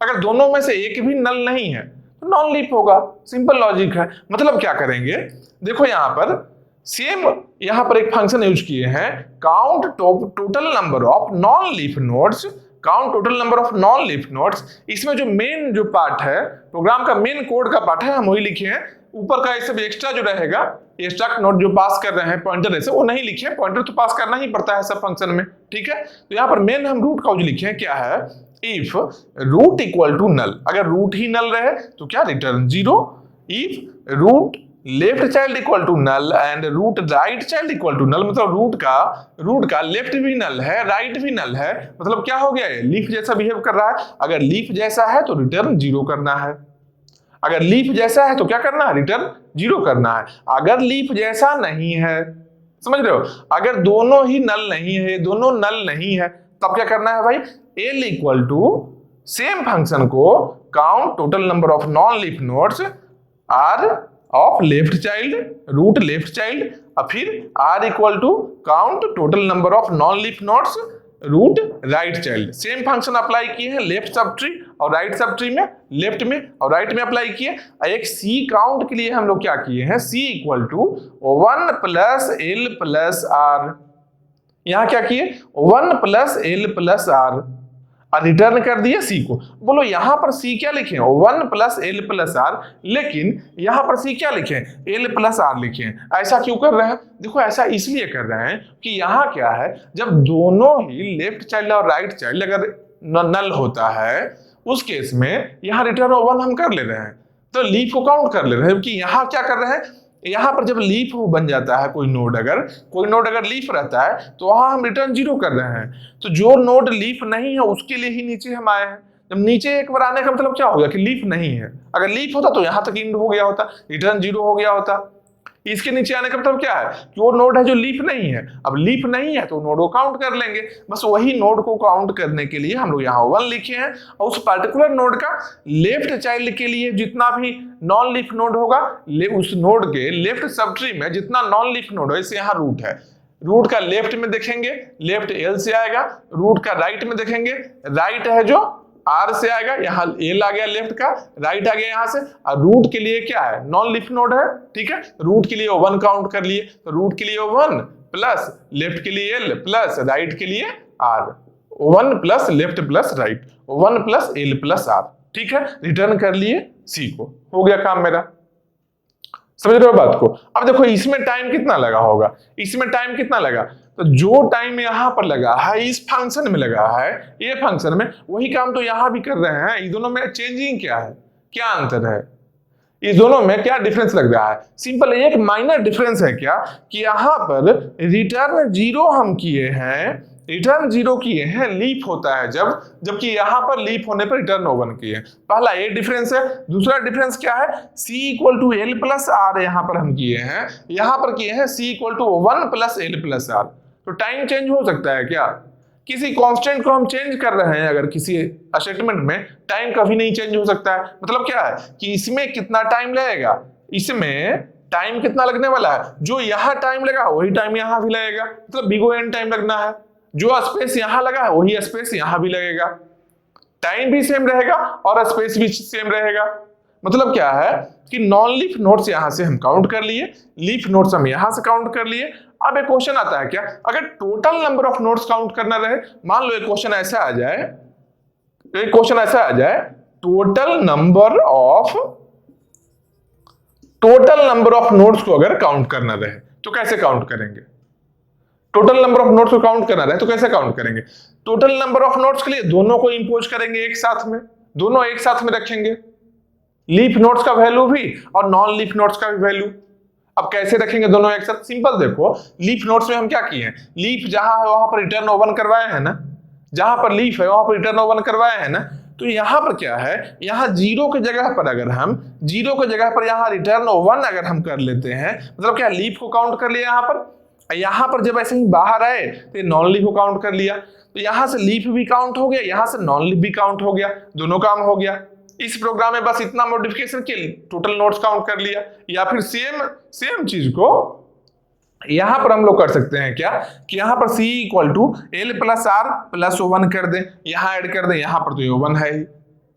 अगर दोनों में से एक भी नल नहीं है तो नॉन लीफ होगा। सिंपल लॉजिक है। मतलब क्या करेंगे? देखो यहां पर सेम, यहां पर एक फंक्शन यूज किए हैं, count total number of non leaf nodes, count total number of non leaf nodes. इसमें जो मेन जो पार्ट है, प्रोग्राम का मेन कोड का पार्ट है, हम वही लिखे हैं। ऊपर का सब एक्स्ट्रा जो रहेगा, एक्स्ट्रा नोट जो पास कर रहे हैं पॉइंटर ऐसे, वो नहीं लिखे। पॉइंटर तो पास करना ही पड़ता है सब फंक्शन में। ठीक है, तो यहाँ पर मेन हम रूट का जो लिखे हैं क्या है? If root equal to null, अगर रूट ही नल रहे तो क्या? Return 0। If root left child equal to null and root right child equal to null, मतलब रूट का लेफ्ट भी नल है, राइट भी नल है, मतलब क्या हो गया? लीफ जैसा बिहेव कर रहा है। अगर लीफ जैसा है तो रिटर्न 0 करना है। अगर लीफ जैसा है तो क्या करना है? रिटर्न 0 करना है। अगर लीफ जैसा नहीं है, समझ रहे हो? अगर दोनों ही नल नहीं है, दोनों नल नहीं है, तब क्या करना है भाई? L equal to same function को count total number of non leaf nodes R of left child, root left child, और फिर R equal to count total number of non leaf nodes root right child. Same function apply किए हैं left sub tree और right sub tree में, left में और right में apply किए। एक सी काउंट के लिए हम लोग क्या किए हैं, C equal to 1 plus L plus R. यहां क्या किए 1 प्लस एल प्लस आर और रिटर्न कर दिए सी को। बोलो यहां पर सी क्या लिखे 1 प्लस एल प्लस आर, लेकिन यहां पर सी क्या लिखे एल प्लस आर लिखे। ऐसा क्यों कर रहे हैं, देखो ऐसा इसलिए कर रहे हैं कि यहां क्या है, जब दोनों ही लेफ्ट चाइल्ड और राइट चाइल्ड अगर नल होता है उस केस में यहां रिटर्न 1 हम कर ले रहे हैं, तो लीफ को काउंट कर ले रहे हैं। कि यहां क्या कर रहे हैं, यहां पर जब लीफ बन जाता है कोई नोड अगर लीफ रहता है तो वहां हम रिटर्न 0 कर रहे हैं। तो जो नोड लीफ नहीं है उसके लिए ही नीचे हम आए हैं। जब नीचे एक बार आने का मतलब क्या हो गया कि लीफ नहीं है। अगर लीफ होता तो यहां तक इंड हो गया होता, रिटर्न 0 हो गया होता। इसके नीचे आने का मतलब क्या है कि वो नोड है जो लीफ नहीं है। अब लीफ नहीं है तो नोड को काउंट कर लेंगे। बस वही नोड को काउंट करने के लिए हम लोग यहाँ 1 लिखे हैं और उस पर्टिकुलर नोड का लेफ्ट चाइल्ड के लिए जितना भी नॉन लीफ नोड होगा, उस नोड के लेफ्ट सब ट्री में जितना नॉन लीफ नोड है, इसे यहाँ रूट है, रूट का लेफ्ट में देखेंगे लेफ्ट एल से आएगा, रूट का राइट में देखेंगे राइट है जो आर से आएगा, यहाँ एल आ गया लेफ्ट का, राइट आ गया यहाँ से। और रूट के लिए क्या है नॉन लीफ नोड है, ठीक है, रूट के लिए 1 काउंट कर लिए, तो रूट के लिए 1 प्लस लेफ्ट के लिए एल प्लस राइट के लिए R, 1 plus left plus right, 1 plus L plus R, ठीक है। रिटर्न कर लिए सी को, हो गया काम मेरा। समझ रहे हो बात को। अब देखो इसमें टाइम कितना लगा होगा, इसमें टाइम कितना लगा, तो जो टाइम यहां पर लगा है इस फंक्शन में लगा है, ये फंक्शन में, वही काम तो यहां भी कर रहे हैं। इस दोनों में चेंजिंग क्या है, क्या अंतर है, इस दोनों में क्या डिफरेंस लग रहा है। सिंपल एक माइनर डिफरेंस है क्या कि यहां पर रिटर्न 0 हम किए हैं, रिटर्न 0 किए हैं लीफ होता है जब, जबकि यहां पर लीफ होने पर रिटर्न 1 किए। पहला ये डिफरेंस है। दूसरा डिफरेंस क्या है, c equal to L plus R यहां पर हम किए हैं, यहां पर किए हैं c equal to 1 plus L plus R. तो टाइम चेंज हो सकता है क्या, किसी कांस्टेंट को हम चेंज कर रहे हैं अगर किसी स्टेटमेंट में, टाइम कभी नहीं चेंज हो सकता है। मतलब क्या है कि इसमें कितना टाइम लगेगा, इसमें टाइम कितना लगने वाला है, जो यहां टाइम लगा वही टाइम यहां भी लगेगा, मतलब बिग O N टाइम लगना है। जो स्पेस यहां लगा है वही स्पेस यहां भी लगेगा, टाइम भी सेम रहेगा और स्पेस भी सेम रहेगा। मतलब क्या है कि नॉन लीफ नोड्स यहां से हम काउंट कर लिए, लीफ नोड्स हम यहां से काउंट कर लिए। अब एक क्वेश्चन आता है क्या, अगर total number of nodes count करना रहे, मान लो एक क्वेश्चन ऐसा आ जाए, टोटल नंबर ऑफ नोड्स को अगर काउंट करना रहे तो कैसे काउंट करेंगे, टोटल नंबर ऑफ नोड्स को काउंट करना रहे तो कैसे काउंट करेंगे। टोटल नंबर ऑफ नोड्स के लिए दोनों को इंपोज करेंगे एक साथ में, दोनों एक साथ में रखेंगे, लीफ नोड्स का वैल्यू भी और नॉन लीफ नोड्स का भी वैल्यू। अब कैसे रखेंगे दोनों एक साथ, सिंपल देखो, लीफ नोड्स में हम क्या किए हैं, लीफ जहां है वहां पर रिटर्न 1 करवाए हैं ना, जहां पर लीफ है वहां पर रिटर्न 1 करवाए हैं ना। तो यहां पर क्या है, यहां 0 की जगह पर अगर हम 0 की जगह पर यहां रिटर्न 1 अगर हम कर लेते हैं, मतलब क्या लीफ को काउंट कर लिया यहां पर जब ऐसे ही बाहर आए तो नॉन लीफ को काउंट कर लिया, तो यहां से लीफ भी काउंट हो गया, यहां से नॉन लीफ भी काउंट हो गया, दोनों काम हो गया। इस प्रोग्राम में बस इतना मॉडिफिकेशन के लिए टोटल नोड्स काउंट कर लिया। या फिर सेम चीज को यहां पर हम लोग कर सकते हैं क्या कि यहां पर c equal to L plus R plus 1 कर दें, यहां ऐड कर दें, यहां पर तो ये 1 है ही।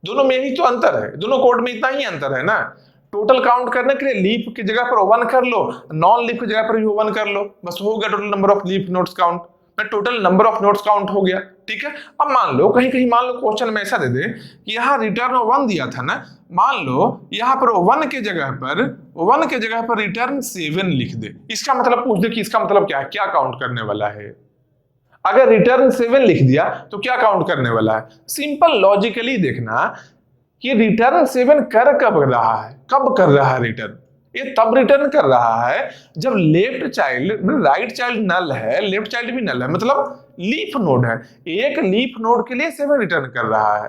दोनों में यही तो अंतर है, दोनों कोड में इतना ही अंतर है ना। टोटल काउंट करने के लिए लीफ की जगह पर 1 कर लो, नॉन लीफ की जगह पर भी 1 कर लो, बस हो गया total number of leaf nodes count, total number of nodes count हो गया, ठीक है। अब मान लो कहीं मान लो क्वेश्चन में ऐसा दे दे कि यहाँ रिटर्न 1 दिया था ना, मान लो यहाँ पर 1 के जगह पर रिटर्न 7 लिख दे। इसका मतलब पूछ दे कि इसका मतलब क्या है, क्या काउंट करने वाला है। अगर रिटर्न 7 लिख दिया तो क्या काउंट करने वाला है। सिंपल लॉजिकली देखना कि रिटर्न 7 कब कर रहा है रिटर्न, ये तब रिटर्न कर रहा है जब लेफ्ट चाइल्ड राइट चाइल्ड नल है, लेफ्ट चाइल्ड भी नल है, मतलब लीफ नोड है। एक लीफ नोड के लिए 7 रिटर्न कर रहा है।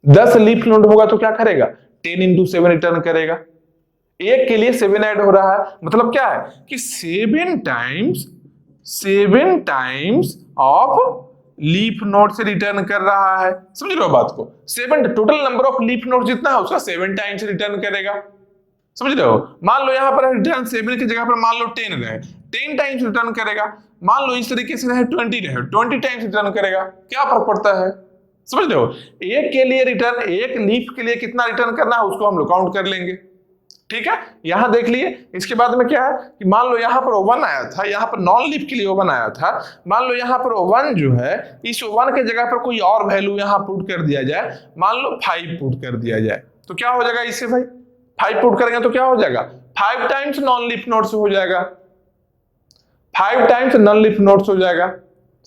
10 लीफ नोड होगा तो क्या करेगा, 10 into 7 रिटर्न करेगा। एक के लिए 7 ऐड हो रहा है, मतलब क्या है कि 7 टाइम्स ऑफ लीफ नोड से रिटर्न कर रहा है। समझ लो बात को, 7 total number of leaf node जितना है उसका 7 टाइम्स रिटर्न करेगा। समझ रहे हो, मान लो यहां पर रिटर्न 7 की जगह पर मान लो 10 रहे, 10 टाइम्स रिटर्न करेगा, मान लो इस तरीके से रहे 20 रहे 20 टाइम्स रिटर्न करेगा, क्या फर्क पड़ता है? समझ रहे हो? एक के लिए रिटर्न, एक लीफ के लिए कितना रिटर्न करना है उसको हम लोग काउंट कर लेंगे। ठीक है, यहां देख लिए। इसके बाद में क्या है कि मान लो यहां पर 1 आया था, यहां पर नॉन लीफ के लिए 1 आया था, मान लो यहां पर 1 जो है, इस 1 के जगह पर कोई और वैल्यू यहां पुट कर दिया जाए, मान लो 5 पुट कर दिया जाए, तो क्या हो जाएगा इससे भाई? 5 पुट करेंगे तो क्या हो जाएगा? 5 टाइम्स नॉन लीफ नोट्स हो जाएगा, 5 टाइम्स नॉन लीफ नोट्स हो जाएगा।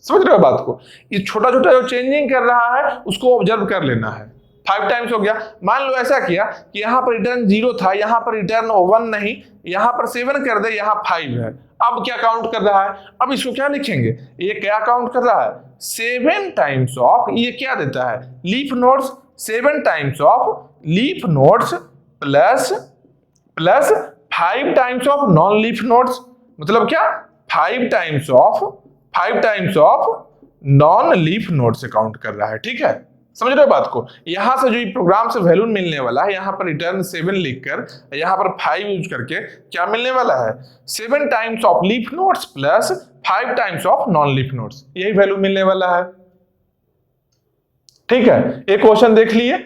समझ रहे हो बात को? ये छोटा छोटा जो चेंजिंग कर रहा है उसको ऑब्जर्व कर लेना है। 5 टाइम्स हो गया। मान लो ऐसा किया कि यहां पर रिटर्न 0 था, यहां पर रिटर्न 1 नहीं, यहां पर 7 कर दे, यहां 5 है। अब क्या काउंट कर रहा है? अब इसको क्या लिखेंगे? ये क्या काउंट कर रहा है? 7 टाइम्स ऑफ, ये क्या देता है? Leaf notes. 7 times of leaf notes plus 5 times of non leaf notes, मतलब क्या? 5 times of non leaf note से काउंट कर रहा है। ठीक है, समझ रहे हो बात को? यहां से जो प्रोग्राम से वैल्यू मिलने वाला है, यहां पर रिटर्न 7 लिखकर यहां पर 5 यूज करके क्या मिलने वाला है? 7 times of leaf notes plus 5 times of non leaf notes, यही वैल्यू मिलने वाला है। ठीक है, एक क्वेश्चन देख लिए।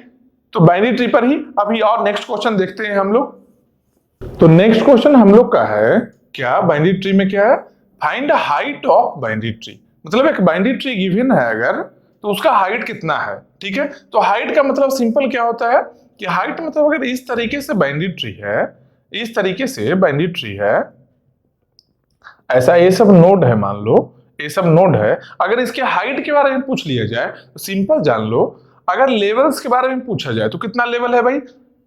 तो बाइनरी ट्री पर ही अभी और नेक्स्ट क्वेश्चन देखते हैं हम लोग। तो नेक्स्ट क्वेश्चन हम लोग का है क्या? बाइनरी ट्री में क्या है? Find height of binary tree. मतलब एक बाइनरी ट्री गिवन है अगर, तो उसका हाइट कितना है। ठीक है, तो हाइट का मतलब सिंपल क्या होता है कि हाइट मतलब अगर इस तरीके से बाइनरी ट्री है, इस तरीके से बाइनरी ट्री है, ऐसा ये सब नोड है, मान लो ये सब नोड है, अगर इसके हाइट के बारे में पूछ लिया जाए तो सिंपल जान लो, अगर लेवल्स के बारे में पूछा जाए तो कितना लेवल है भाई?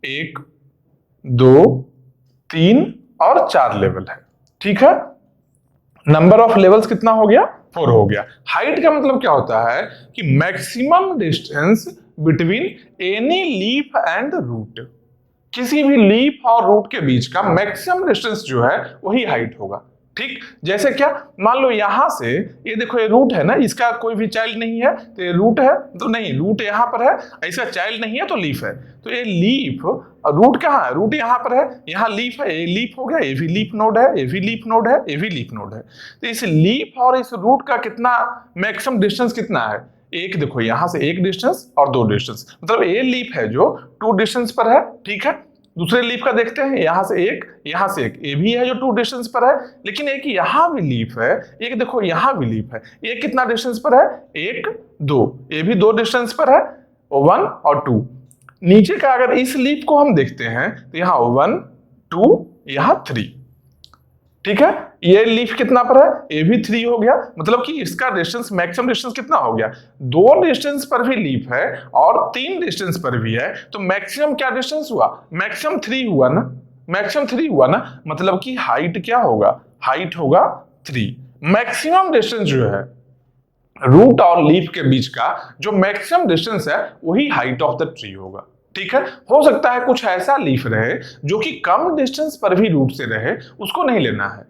1 2 3 और 4 लेवल है। ठीक है, नंबर ऑफ लेवल्स कितना हो गया? 4 हो गया। हाइट का मतलब क्या होता है कि maximum distance between any leaf and root, किसी भी लीफ और रूट के बीच का मैक्सिमम डिस्टेंस जो है वही हाइट होगा। ठीक, जैसे क्या, मान लो यहां से ये देखो, ये रूट है ना, इसका कोई भी चाइल्ड नहीं है, तो ये रूट है, तो नहीं रूट यहां पर है, इसका चाइल्ड नहीं है तो लीफ है, तो ये लीफ, रूट कहाँ है? रूट यहां पर है, यहां लीफ है, ये लीफ हो गया, ये भी लीफ नोड है, ये भी लीफ नोड है, ये भी लीफ नोड है। तो इस लीफ और इस रूट का कितना मैक्सिमम डिस्टेंस कितना है? एक देखो, यहां से एक डिस्टेंस और 2 डिस्टेंस, मतलब ये लीफ है जो 2 डिस्टेंस पर है। ठीक है, दूसरे लीफ का देखते हैं, यहां से एक, यहां से एक, ये भी है जो 2 डिस्टेंस पर है, लेकिन एक यहां भी लीफ है, एक देखो यहां भी लीफ है, ये कितना डिस्टेंस पर है? 1 2, ये भी 2 डिस्टेंस पर है, 1 और 2। नीचे का अगर इस लीफ को हम देखते हैं तो यहां 1 2, यहां 3। ठीक है, ये लीफ कितना पर है? ये भी 3 हो गया, मतलब कि इसका डिस्टेंस, मैक्सिमम डिस्टेंस कितना हो गया? 2 डिस्टेंस पर भी लीफ है और 3 डिस्टेंस पर भी है, तो मैक्सिमम क्या डिस्टेंस हुआ? मैक्सिमम 3 हुआ ना, मैक्सिमम 3 हुआ ना, मतलब कि हाइट क्या होगा? हाइट होगा 3। मैक्सिमम डिस्टेंस जो है रूट और लीफ के बीच का जो मैक्सिमम डिस्टेंस है वही हाइट ऑफ द ट्री होगा। ठीक है, हो सकता है कुछ ऐसा लीफ रहे जो कि कम डिस्टेंस पर भी रूट से रहे, उसको नहीं लेना है,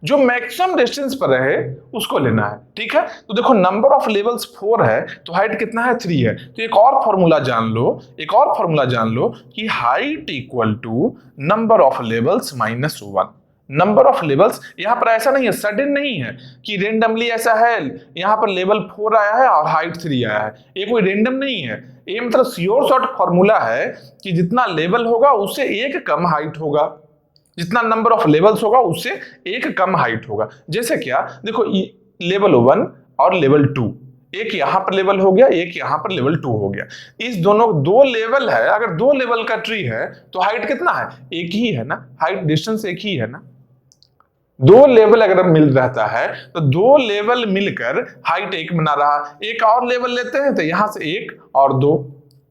जो मैक्सिमम डिस्टेंस पर रहे उसको लेना है। ठीक है, तो देखो नंबर ऑफ लेवल्स 4 है तो हाइट कितना है? 3 है। तो एक और फॉर्मूला जान लो, एक और फॉर्मूला जान लो कि height equal to number of levels minus 1। Number of levels यहां पर ऐसा नहीं है, सडन नहीं है कि रेंडमली ऐसा है, यहां पर लेवल 4 आया है और हाइट 3 आया है, ये कोई रेंडम नहीं है। ये मतलब श्योर शॉर्ट फॉर्मूला है कि जितना लेवल होगा उससे एक कम हाइट होगा, जितना नंबर ऑफ लेवल्स होगा उससे एक कम हाइट होगा। जैसे क्या, देखो लेवल 1 और लेवल 2, एक यहां पर लेवल हो गया, एक यहां पर लेवल 2 हो गया, इस दोनों 2 लेवल है, अगर 2 लेवल का ट्री है तो हाइट कितना है? एक ही है ना, हाइट डिस्टेंस एक ही है ना। 2 लेवल अगर मिल रहता है तो 2 लेवल मिलकर हाइट 1 बना रहा, एक और लेवल लेते हैं तो यहां से 1 और 2,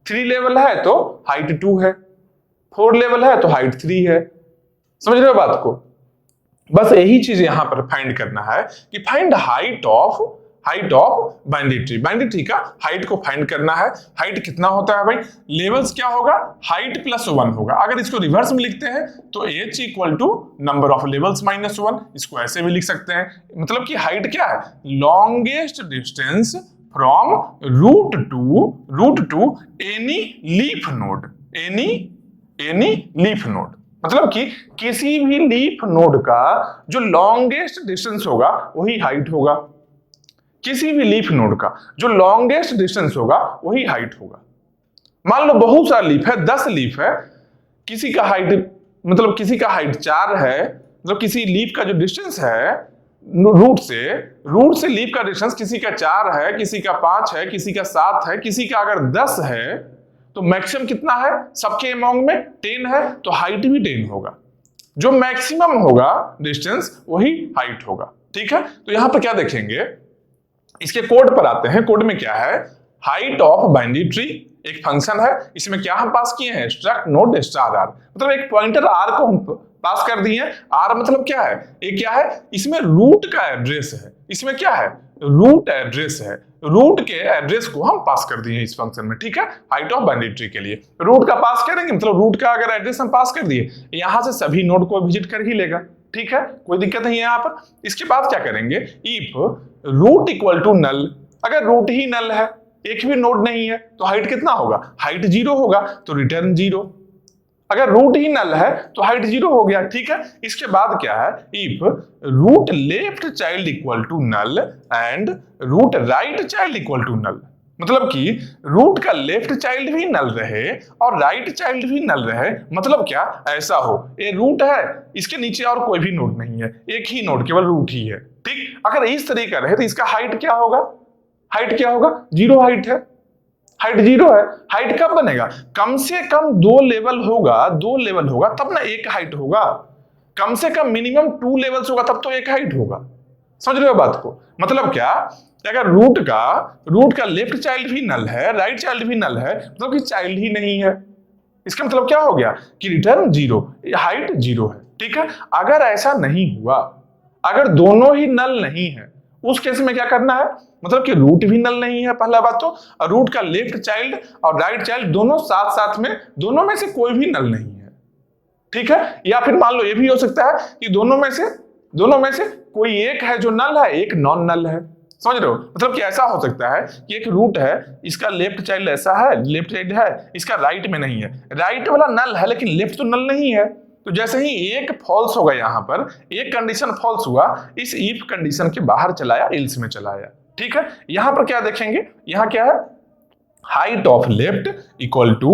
3 लेवल है तो हाइट 2 है, 4 लेवल है तो हाइट 3 है। समझ रहे हो बात को? बस यही चीज यहां पर फाइंड करना है कि find height of binary tree. Binary tree का हाइट को फाइंड करना है। हाइट कितना होता है भाई? लेवल्स क्या होगा? हाइट प्लस 1 होगा। अगर इसको रिवर्स में लिखते हैं तो h equal to number of levels minus 1, इसको ऐसे भी लिख सकते हैं। मतलब कि हाइट क्या है? Longest distance from root to any leaf node, any leaf node. मतलब कि किसी भी लीफ नोड का जो लॉन्गेस्ट डिस्टेंस होगा वही हाइट होगा, किसी भी लीफ नोड का जो लॉन्गेस्ट डिस्टेंस होगा वही हाइट होगा। मान लो बहुत सारा लीफ है, 10 लीफ है, किसी का हाइट मतलब किसी का हाइट 4 है, मतलब किसी लीफ का जो डिस्टेंस है रूट से लीफ का डिस्टेंस किसी का 4 है, किसी का 5 है, किसी का 7 है, किसी का अगर 10 है, तो मैक्सिमम कितना है? सबके अमाउंट में 10 है, तो हाइट भी 10 होगा। जो मैक्सिमम होगा डिस्टेंस वही हाइट होगा। ठीक है, तो यहां पर क्या देखेंगे, इसके कोड पर आते हैं। कोड में क्या है? हाइट ऑफ बाइनरी ट्री एक फंक्शन है, इसमें क्या हम पास किए हैं? स्ट्रक्ट नोड स्टार आर, मतलब एक पॉइंटर आर को हम पास कर दिए। आर मतलब क्या है? ये क्या है? इसमें रूट का एड्रेस है, इसमें क्या है? रूट एड्रेस है, रूट के एड्रेस को हम पास कर दिए इस फंक्शन में। ठीक है, हाइट ऑफ बाइनरी ट्री के लिए रूट का पास करेंगे, मतलब रूट का अगर एड्रेस हम पास कर दिए, यहां से सभी नोड को विजिट कर ही लेगा। ठीक है, कोई दिक्कत नहीं है यहां पर। इसके बाद क्या करेंगे? If root equal to null, अगर रूट ही नल है, एक भी नोड नहीं है, तो हाइट कितना होगा? हाइट 0 होगा, तो रिटर्न 0। अगर रूट ही नल है तो हाइट 0 हो गया। ठीक है, इसके बाद क्या है? If root left child equal to null and root right child equal to null, मतलब कि रूट का लेफ्ट चाइल्ड भी नल रहे और राइट चाइल्ड भी नल रहे। मतलब क्या? ऐसा हो, ये रूट है, इसके नीचे और कोई भी नोड नहीं है, एक ही नोड केवल रूट ही है। ठीक, अगर इस तरीका रहे तो इसका हाइट क्या होगा? हाइट क्या होगा? 0 हाइट है, हाइट 0 है। हाइट कब बनेगा? कम से कम 2 लेवल होगा, 2 लेवल होगा तब ना एक हाइट होगा। कम से कम मिनिमम 2 लेवल्स होगा तब तो एक हाइट होगा। समझ रहे हो बात को? मतलब क्या? अगर रूट का लेफ्ट चाइल्ड भी नल है, राइट चाइल्ड भी नल है, मतलब कि चाइल्ड ही नहीं है। इसका मतलब क्या हो गया? कि रिटर्न 0, हाइट 0 है। ठीक है, अगर ऐसा नहीं हुआ, अगर दोनों ही नल नहीं है, उस केस में क्या करना है? मतलब कि रूट भी नल नहीं है पहला बात तो, रूट का लेफ्ट चाइल्ड और राइट चाइल्ड दोनों साथ साथ में, दोनों में से कोई भी नल नहीं है। ठीक है, या फिर मान लो ये भी हो सकता है कि दोनों में से कोई एक है जो नल है, एक नॉन नल है। समझ रहे हो? मतलब कि ऐसा हो सकता है कि एक रूट है, इसका लेफ्ट चाइल्ड ऐसा है, लेफ्ट चाइल्ड है, इसका राइट में नहीं है, राइट वाला नल है लेकिन लेफ्ट तो नल नहीं है। तो जैसे ही एक फॉल्स होगा, यहां पर एक कंडीशन फॉल्स हुआ, इस इफ कंडीशन के बाहर चलाया, एल्स में चलाया। ठीक है, यहां पर क्या देखेंगे? यहां क्या है? Height of left equal to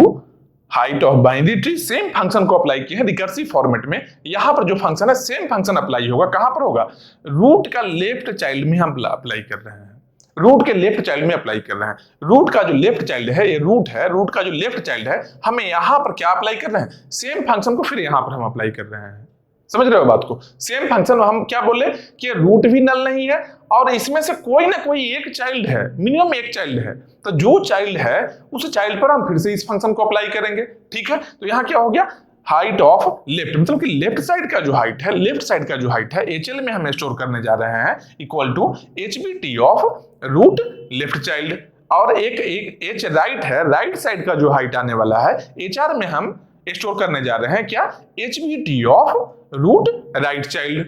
height of binary tree. Same function को अप्लाई किया है रिकर्सिव फॉर्मेट में। यहां पर जो फंक्शन है सेम फंक्शन अप्लाई होगा। कहां पर होगा? रूट का लेफ्ट चाइल्ड में हम अप्लाई कर रहे हैं, रूट के लेफ्ट चाइल्ड में अप्लाई कर रहे हैं। रूट का जो लेफ्ट चाइल्ड है, ये रूट है, रूट का जो लेफ्ट चाइल्ड है, हमें यहां पर क्या अप्लाई कर रहे हैं? सेम फंक्शन को फिर यहां पर हम अप्लाई कर रहे हैं। समझ रहे हो बात को? सेम फंक्शन हम क्या बोले कि रूट भी नल नहीं है और इसमें से कोई ना कोई एक चाइल्ड है, मिनिमम एक चाइल्ड है, तो जो चाइल्ड है उस चाइल्ड पर हम फिर से इस फंक्शन को अप्लाई करेंगे। ठीक है, तो यहां क्या हो गया? हाइट ऑफ लेफ्ट, मतलब कि लेफ्ट साइड का जो हाइट है, लेफ्ट साइड का जो हाइट है एचएल में हम स्टोर करने जा रहे हैं, equal to HBT of root left child. और एक एच राइट है, राइट साइड का जो हाइट आने वाला है एचआर में हम स्टोर करने जा रहे हैं क्या? HBT of root right child.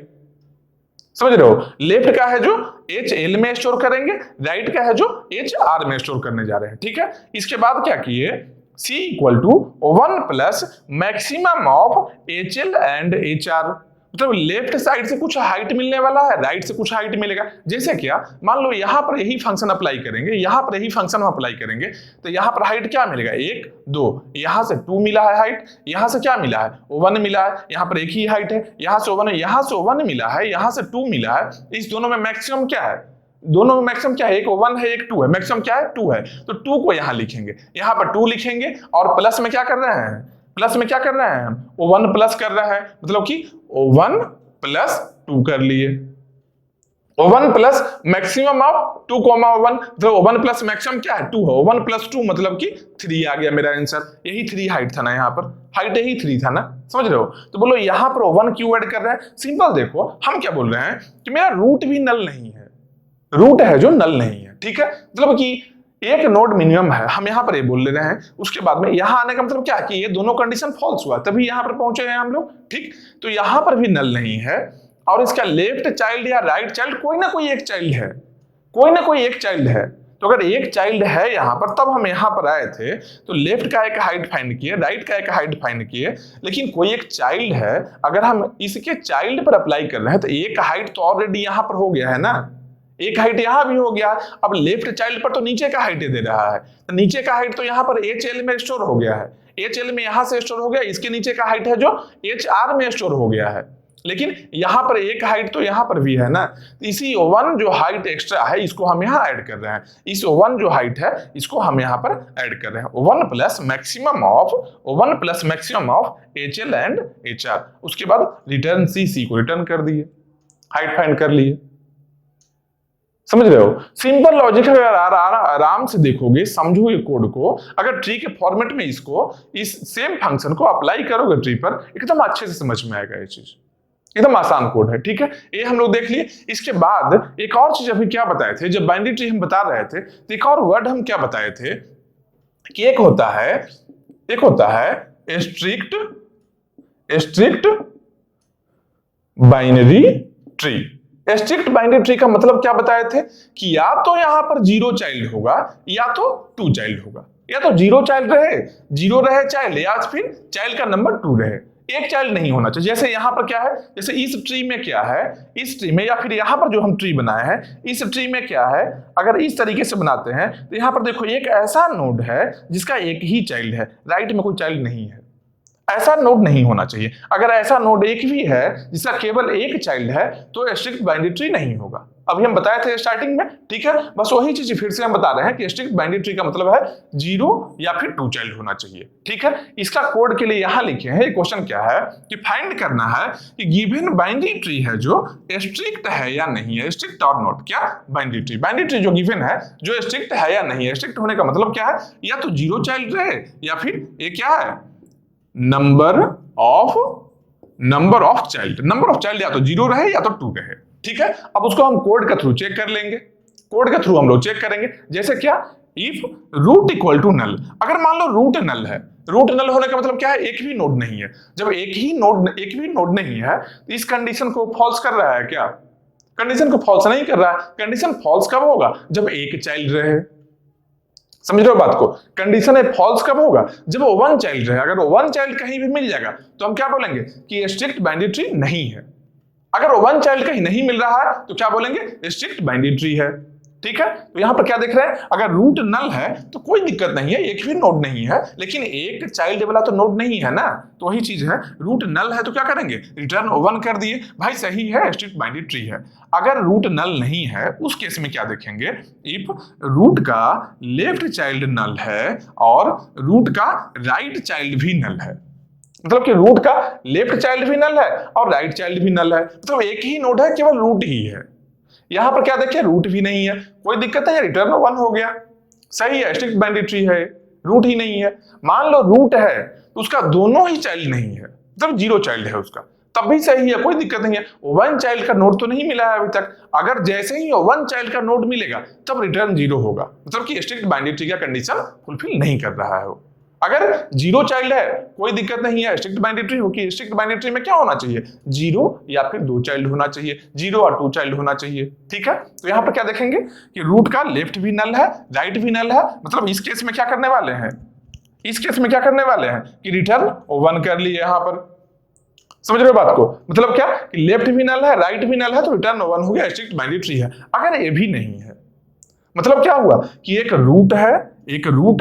समझ रहे हो? लेफ्ट का है जो एच एल में स्टोर करेंगे, राइट का है जो एच आर में स्टोर करने जा रहे हैं। ठीक है, इसके बाद क्या किए? C equal to 1 plus maximum of H L and H R, मतलब लेफ्ट साइड से कुछ हाइट मिलने वाला है, राइट से कुछ हाइट मिलेगा। जैसे क्या? मान लो यहां पर यही फंक्शन अप्लाई करेंगे, यहां पर यही फंक्शन हम अप्लाई करेंगे, तो यहां पर हाइट क्या मिलेगा? 1 2, यहां से 2 मिला है हाइट, यहां से क्या मिला है? 1 मिला है, यहां पर एक ही हाइट है, यहां से 1 है, यहां से 1 मिला है, यहां से 2 मिला है। इस दोनों में मैक्सिमम क्या है? दोनों में मैक्सिमम क्या है? एक 1 है, एक 2 है, मैक्सिमम क्या है? 2 है। तो 2 को यहां लिखेंगे, यहां पर 2 लिखेंगे और प्लस में क्या कर रहे हैं? प्लस में क्या कर रहे हैं? हम 1 प्लस कर रहे हैं, मतलब कि 1 प्लस 2 कर लिए। 1 प्लस मैक्सिमम ऑफ 2 कॉमा 1, तो 1 प्लस मैक्सिमम क्या है? 2 है। 1 प्लस 2 मतलब कि 3 आ गया मेरा आंसर। यही 3 हाइट था ना, यहाँ पर हाइट यही 3 था ना। समझ रहे हो? तो बोलो यहां पर 1 क्यों ऐड कर रहे हैं? सिंपल देखो, हम क्या बोल रहे हैं कि मेरा रूट भी नल नहीं है, रूट है जो नल नहीं है। ठीक है, मतलब कि एक नोड मिनिमम है, हम यहां पर ये बोल ले रहे हैं। उसके बाद में यहां आने का मतलब क्या? कि ये दोनों कंडीशन फॉल्स हुआ तभी यहां पर पहुंचे हैं हम लोग। ठीक, तो यहां पर भी नल नहीं है और इसका लेफ्ट चाइल्ड या राइट चाइल्ड कोई ना कोई एक चाइल्ड है, कोई ना कोई एक चाइल्ड है। तो अगर एक चाइल्ड है यहाँ पर, तब हम यहाँ पर आए थे तो लेफ्ट का एक हाइट फाइंड किए, राइट का एक हाइट फाइंड किए, लेकिन कोई एक चाइल्ड है, अगर हम इसके चाइल्ड पर अप्लाई कर रहे हैं तो एक हाइट तो ऑलरेडी यहाँ पर हो गया है ना, एक हाइट यहाँ भी हो गया। अब लेफ्ट चाइल्ड पर तो नीचे का हाइट दे रहा है, तो नीचे का हाइट तो यहाँ पर HL में स्टोर हो गया है, HL में यहाँ से स्टोर हो गया, इसके नीचे का हाइट है जो HR में स्टोर हो गया है, लेकिन यहाँ पर एक हाइट तो यहाँ पर भी है ना, इसी वन जो हाइट एक्स्ट्रा है इसको हम यहाँ ऐड कर रहे हैं, इस वन जो हाइट है इसको हम यहाँ पर ऐड कर रहे हैं, one plus maximum of HL and HR। उसके बाद रिटर्न C को रिटर्न कर दिए, हाइट फाइंड कर लिए। समझ रहे हो, सिंपल लॉजिक है। अगर आराम से देखोगे, समझो ये कोड को, अगर ट्री के फॉर्मेट में इसको, इस सेम फंक्शन को अप्लाई करोगे ट्री पर, एकदम अच्छे से समझ में आएगा ये चीज, एकदम आसान कोड है। ठीक है, ये हम लोग देख लिए। इसके बाद एक और चीज अभी क्या बताए थे, जब बाइनरी ट्री हम बता रहे थे तो एक और वर्ड हम क्या बताए थे कि एक होता है strict binary tree. Strict binary tree का मतलब क्या बताए थे कि या तो यहां पर 0 चाइल्ड होगा या तो 2 चाइल्ड होगा, या तो 0 चाइल्ड रहे चाइल्ड, या फिर चाइल्ड का नंबर 2 रहे, एक चाइल्ड नहीं होना चाहिए। जैसे यहां पर क्या है, जैसे इस ट्री में क्या है, इस ट्री में या फिर यहां पर जो हम ट्री बनाए हैं इस ट्री में क्या है, अगर इस तरीके से बनाते हैं तो यहां पर देखो एक ऐसा नोड है जिसका एक ही चाइल्ड है, राइट में कोई चाइल्ड नहीं है, ऐसा नोड नहीं होना चाहिए। अगर ऐसा नोड एक भी है जिसका केवल एक चाइल्ड है तो स्ट्रिक्ट बाइनरी ट्री नहीं होगा। अभी हम बताए थे स्टार्टिंग में, ठीक है, बस वही चीज फिर से हम बता रहे हैं कि स्ट्रिक्ट बाइनरी ट्री का मतलब है 0 या फिर 2 चाइल्ड होना चाहिए। ठीक है, इसका कोड के लिए यहां लिखे हैं, क्वेश्चन क्या है कि फाइंड करना है कि गिवन बाइनरी ट्री है जो स्ट्रिक्ट है या नहीं है, स्ट्रिक्ट और नॉट। क्या बाइनरी ट्री जो गिवन है जो स्ट्रिक्ट है या नहीं है। स्ट्रिक्ट होने का मतलब क्या है, या तो 0 चाइल्ड रहे या फिर ये क्या है, नंबर ऑफ चाइल्ड या तो 0 रहे या तो 2 रहे। ठीक है, अब उसको हम कोड के थ्रू चेक कर लेंगे, कोड के थ्रू हम लोग चेक करेंगे। जैसे क्या, if root equal to null, अगर मान लो रूट नल है, रूट नल होने का मतलब क्या है, एक भी नोड नहीं है। जब एक भी नोड नहीं है तो इस कंडीशन को फॉल्स कर रहा है क्या, कंडीशन को फॉल्स नहीं कर रहा है। कंडीशन फॉल्स कब होगा, जब एक चाइल्ड रहे। समझ रहे हो बात को, कंडीशन है फॉल्स कब होगा, जब 1 चाइल्ड रहे। अगर 1 चाइल्ड कहीं भी मिल जाएगा तो हम क्या बोलेंगे कि स्ट्रिक्ट बाइनरी ट्री नहीं है। अगर 1 चाइल्ड कहीं नहीं मिल रहा है तो क्या बोलेंगे, स्ट्रिक्ट बाइनरी ट्री है। ठीक है, तो यहां पर क्या देख रहे हैं, अगर रूट नल है तो कोई दिक्कत नहीं है, एक भी नोड नहीं है, लेकिन एक चाइल्ड वाला तो नोड नहीं है ना, तो वही चीज है, रूट नल है तो क्या करेंगे, रिटर्न 1 कर दिए, भाई सही है, स्ट्रिक्ट बाइनरी ट्री है। अगर रूट नल नहीं है उस केस में क्या देखेंगे, इफ रूट का लेफ्ट चाइल्ड नल है और रूट का राइट चाइल्ड भी नल है, मतलब कि रूट का लेफ्ट चाइल्ड भी नल है और राइट चाइल्ड भी नल है, मतलब एक ही नोड है, केवल रूट ही है। यहां पर क्या देखिए, रूट भी नहीं है, कोई दिक्कत है, रिटर्न 1 हो गया, सही है, स्ट्रिक्ट बाइनरी ट्री है, रूट ही नहीं है। मान लो रूट है तो उसका दोनों ही चाइल्ड नहीं है, मतलब 0 चाइल्ड है उसका, तब भी सही है, कोई दिक्कत नहीं है। 1 चाइल्ड का नोड तो नहीं मिला है अभी तक, अगर जैसे ही 1 चाइल्ड का नोड मिलेगा तब रिटर्न 0 होगा, मतलब कि स्ट्रिक्ट बाइनरी ट्री का कंडीशन फुलफिल नहीं कर रहा है वो। अगर 0 चाइल्ड है कोई दिक्कत नहीं है, स्ट्रिक्ट बाइनरी ट्री होगी। स्ट्रिक्ट बाइनरी ट्री में क्या होना चाहिए, 0 या फिर 2 चाइल्ड होना चाहिए, 0 और 2 चाइल्ड होना चाहिए। ठीक है, तो यहां पर क्या देखेंगे कि रूट का लेफ्ट भी नल है, राइट भी नल है, मतलब इस केस में क्या करने वाले हैं, कि रिटर्न 1 कर लिए यहां पर। समझ रहे हो बात को, मतलब क्या कि लेफ्ट भी नल है, राइट भी नल है, तो रिटर्न 1 हो गया, स्ट्रिक्ट बाइनरी ट्री है। अगर ये भी नहीं है, मतलब क्या हुआ कि एक रूट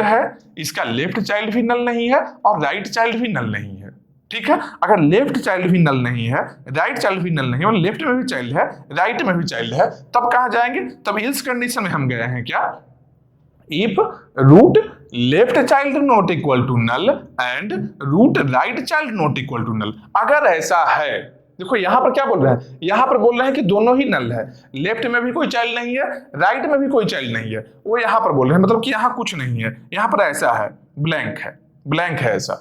है, इसका लेफ्ट चाइल्ड भी नल नहीं है और राइट चाइल्ड भी नल नहीं है। ठीक है, अगर लेफ्ट चाइल्ड भी नल नहीं है, राइट चाइल्ड भी नल नहीं है, और लेफ्ट में भी चाइल्ड है, राइट में भी चाइल्ड है, तब कहां जाएंगे, तब इस कंडीशन में हम गए हैं क्या, if root left child not equal to null and root right child not equal to null. अगर ऐसा है, देखो यहां पर क्या बोल रहे हैं, यहां पर बोल रहे हैं कि दोनों ही नल है, लेफ्ट में भी कोई चाइल्ड नहीं है, राइट में भी कोई चाइल्ड नहीं है, वो यहां पर बोल रहे हैं, मतलब कि यहां कुछ नहीं है, यहां पर ऐसा है, ब्लैंक है ऐसा।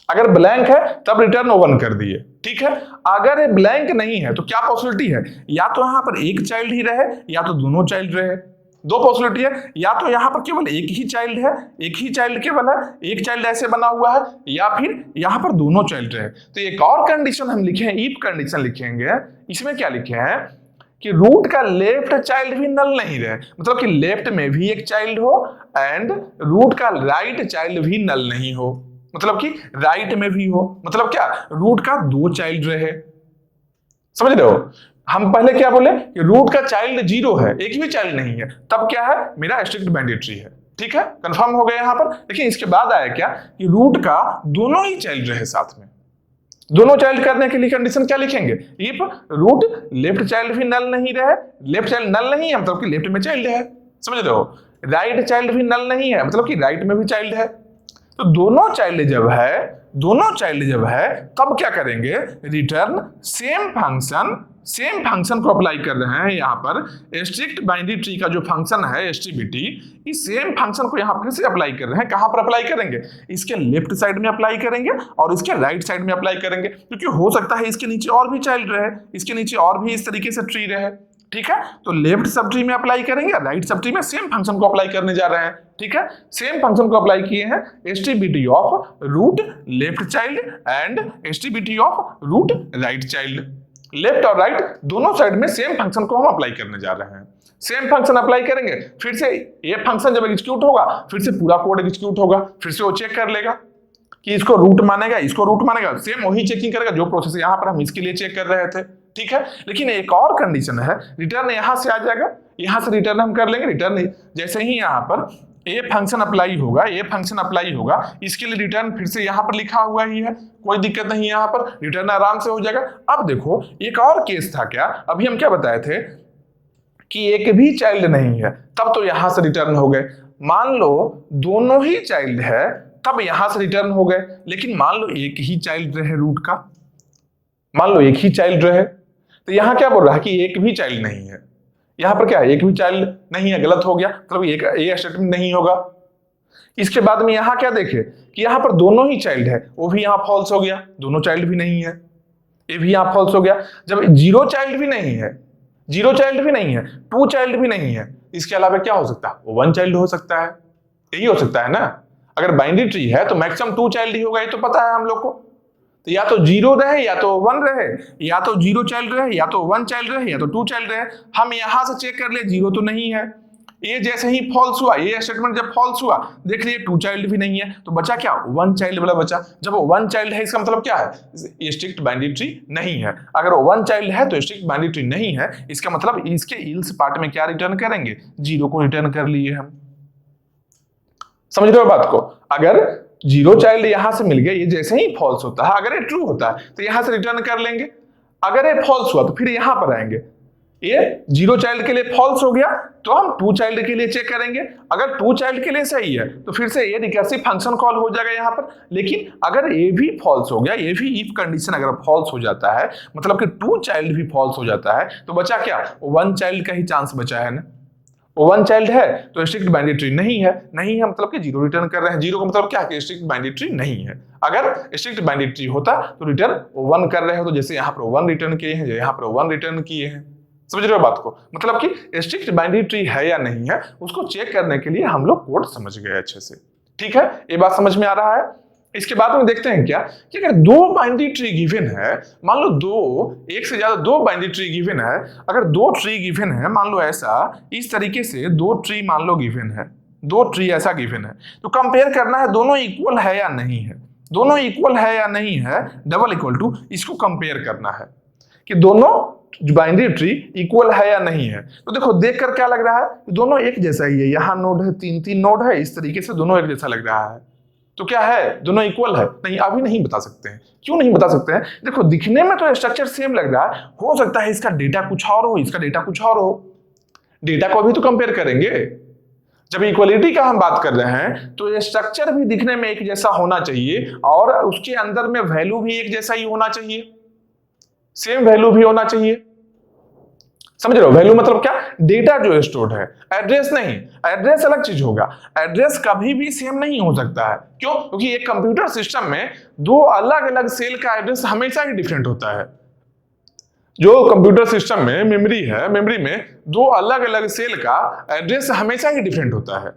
अगर ब्लैंक है तब रिटर्न 1 कर दिए। ठीक है, अगर ये ब्लैंक नहीं है तो क्या पॉसिबिलिटी है, या तो यहां पर एक चाइल्ड ही रहे या तो दोनों चाइल्ड रहे। 2 पॉसिबिलिटी है, या तो यहां पर केवल एक ही चाइल्ड है, एक ही चाइल्ड केवल है, एक चाइल्ड ऐसे बना हुआ है, या फिर यहां पर दोनों चाइल्ड रहे। तो एक और कंडीशन हम लिखे हैं, इफ कंडीशन लिखेंगे, इसमें क्या लिखे हैं कि रूट का लेफ्ट चाइल्ड भी नल नहीं रहे, मतलब कि लेफ्ट में भी एक चाइल्ड हो एंड रूट का राइट चाइल्ड भी नल नहीं हो, मतलब कि राइट में भी हो, मतलब क्या रूट का दो चाइल्ड रहे। समझ रहे हो? हम पहले क्या बोले कि रूट का चाइल्ड 0 है, एक भी चाइल्ड नहीं है, तब क्या है मेरा स्ट्रिक्ट बाइनरी ट्री है। ठीक है, कंफर्म हो गया यहां पर। लेकिन इसके बाद आया क्या कि रूट का दोनों ही चाइल्ड रहे साथ में। दोनों चाइल्ड करने के लिए कंडीशन क्या लिखेंगे, इफ रूट लेफ्ट चाइल्ड भी नल नहीं रहे, लेफ्ट चाइल्ड नल नहीं है मतलब कि लेफ्ट में चाइल्ड है, समझ रहे हो, राइट चाइल्ड भी नल नहीं है मतलब कि राइट में भी चाइल्ड है। तो दोनों चाइल्ड जब है तब क्या करेंगे, रिटर्न सेम फंक्शन को अप्लाई कर रहे हैं यहां पर। स्ट्रिक्ट बाइनरी ट्री का जो फंक्शन है एसटीबीटी, इस सेम फंक्शन को यहां फिर से अप्लाई कर रहे हैं। कहां पर अप्लाई करेंगे, इसके लेफ्ट साइड में अप्लाई करेंगे और इसके राइट साइड में अप्लाई करेंगे, क्योंकि हो सकता है इसके नीचे और भी चाइल्ड रहे, इसके नीचे और भी इस तरीके से ट्री रहे। ठीक है, तो लेफ्ट सब ट्री में अप्लाई करेंगे, राइट सब ट्री में सेम फंक्शन को अप्लाई करने जा रहे हैं। ठीक है, सेम फंक्शन को अप्लाई किए हैं, STBT of root left child and STBT of root right child. Left और राइट दोनों साइड में सेम फंक्शन को हम अप्लाई करने जा रहे हैं। सेम फंक्शन अप्लाई करेंगे, फिर से ये फंक्शन जब एग्जीक्यूट होगा फिर से पूरा कोड एग्जीक्यूट होगा, फिर से वो चेक कर लेगा कि इसको रूट मानेगा, इसको रूट मानेगा, सेम वही चेकिंग करेगा जो प्रोसेस यहां पर हम इसके लिए चेक कर रहे थे। ठीक है, लेकिन एक और कंडीशन है, रिटर्न यहां से आ जाएगा, यहां से रिटर्न हम कर लेंगे। रिटर्न जैसे ही यहां पर ये फंक्शन अप्लाई होगा, इसके लिए रिटर्न फिर से यहां पर लिखा हुआ ही है, कोई दिक्कत नहीं, यहां पर रिटर्न आराम से हो जाएगा। अब देखो एक और केस था, क्या अभी हम क्या बताए थे कि एक भी चाइल्ड नहीं है, तब तो यहां से रिटर्न हो गए। मान लो दोनों ही चाइल्ड है, तब यहां से रिटर्न हो गए। लेकिन मान लो एक ही चाइल्ड रहे रूट का, मान लो एक ही चाइल्ड रहे, तो यहां क्या बोल रहा है कि एक भी चाइल्ड नहीं है। यहां पर क्या है, एक भी चाइल्ड नहीं है, गलत हो गया, मतलब ये स्टेटमेंट नहीं होगा। इसके बाद में यहां क्या देखे कि यहां पर दोनों ही चाइल्ड है, वो भी यहां फॉल्स हो गया, दोनों चाइल्ड भी नहीं है, ये भी यहां फॉल्स हो गया। जब 0 चाइल्ड भी नहीं है, 0 चाइल्ड भी नहीं है, 2 चाइल्ड भी नहीं है, इसके अलावा क्या हो सकता है, 1 चाइल्ड हो सकता है, यही हो सकता है ना। अगर बाइनरी ट्री है तो मैक्सिमम 2 चाइल्ड ही होगा, ये तो पता है हम लोग को। तो या तो 0 रहे या तो 1 रहे, या तो 0 चाइल्ड रहे या तो 1 चाइल्ड रहे या तो 2 चाइल्ड रहे। हम यहां से चेक कर ले 0 तो नहीं है, ये जैसे ही फॉल्स हुआ, ये स्टेटमेंट जब फॉल्स हुआ देख लिए 2 चाइल्ड भी नहीं है, तो बचा क्या, 1 चाइल्ड वाला बचा। जब 1 चाइल्ड है इसका मतलब क्या है, ये स्ट्रिक्ट बाइनरी ट्री नहीं है। अगर 1 चाइल्ड है तो स्ट्रिक्ट बाइनरी ट्री नहीं है, इसका मतलब इसके इल्स पार्ट में क्या रिटर्न करेंगे, 0 को रिटर्न कर लिए हम। समझ रहे हो बात को? अगर 0 चाइल्ड यहां से मिल गया, ये जैसे ही फॉल्स होता है, अगर ये ट्रू होता है तो यहां से रिटर्न कर लेंगे, अगर ये फॉल्स हुआ तो फिर यहां पर आएंगे। ये 0 चाइल्ड के लिए फॉल्स हो गया तो हम 2 चाइल्ड के लिए चेक करेंगे, अगर 2 चाइल्ड के लिए सही है तो फिर से ये रिकर्सिव फंक्शन कॉल हो जाएगा यहां पर। लेकिन अगर ये भी फॉल्स हो गया, ये भी इफ कंडीशन अगर फॉल्स हो जाता है, मतलब कि 2 चाइल्ड भी फॉल्स हो जाता है, तो बचा क्या, 1 चाइल्ड का ही चांस बचा है ना। 1 चाइल्ड है तो स्ट्रिक्ट बाइनरी ट्री नहीं है, नहीं है मतलब कि 0 रिटर्न कर रहे हैं। 0 का मतलब क्या है कि स्ट्रिक्ट बाइनरी ट्री नहीं है। अगर स्ट्रिक्ट बाइनरी ट्री होता तो रिटर्न 1 कर रहे हो, तो जैसे यहाँ पर 1 रिटर्न किए हैं, यहाँ पर 1 रिटर्न किए हैं। समझ रहे हो बात को? मतलब कि स्ट्रिक्ट बाइनरी ट्री है या नहीं है, उसको चेक करने के लिए हम लोग कोड समझ गए अच्छे से। ठीक है, ये बात समझ में आ रहा है। इसके बाद में देखते हैं क्या कि अगर 2 बाइनरी ट्री गिवन है, मान लो 2, एक से ज्यादा 2 बाइनरी ट्री गिवन है, अगर 2 ट्री गिवन है, मान लो ऐसा इस तरीके से 2 ट्री मान लो गिवन है, 2 ट्री ऐसा गिवन है, तो कंपेयर करना है दोनों इक्वल है या नहीं है, दोनों इक्वल है या नहीं है, डबल इक्वल टू, इसको कंपेयर करना है कि दोनों बाइनरी ट्री इक्वल है या नहीं है। तो देखो देखकर क्या लग रहा है, दोनों एक जैसा ही है, यहाँ नोड है, 3 नोड है, इस तरीके से दोनों एक जैसा लग रहा है, तो क्या है, दोनों इक्वल है? नहीं, अभी नहीं बता सकते हैं। क्यों नहीं बता सकते हैं? देखो दिखने में तो स्ट्रक्चर सेम लग रहा है, हो सकता है इसका डेटा कुछ और हो, इसका डेटा कुछ और हो, डेटा को भी तो कंपेयर करेंगे। जब इक्वलिटी का हम बात कर रहे हैं तो ये स्ट्रक्चर भी दिखने में एक जैसा होना चाहिए और उसके अंदर में वैल्यू भी एक जैसा ही होना चाहिए, सेम वैल्यू भी होना चाहिए। समझ रहे हो? वैल्यू मतलब क्या, डेटा जो स्टोर्ड है, एड्रेस नहीं। एड्रेस अलग चीज होगा, एड्रेस कभी भी सेम नहीं हो सकता है। क्यों? क्योंकि एक कंप्यूटर सिस्टम में 2 अलग अलग सेल का एड्रेस हमेशा ही डिफरेंट होता है। जो कंप्यूटर सिस्टम में मेमोरी है, मेमोरी में 2 अलग अलग सेल का एड्रेस हमेशा ही डिफरेंट होता है।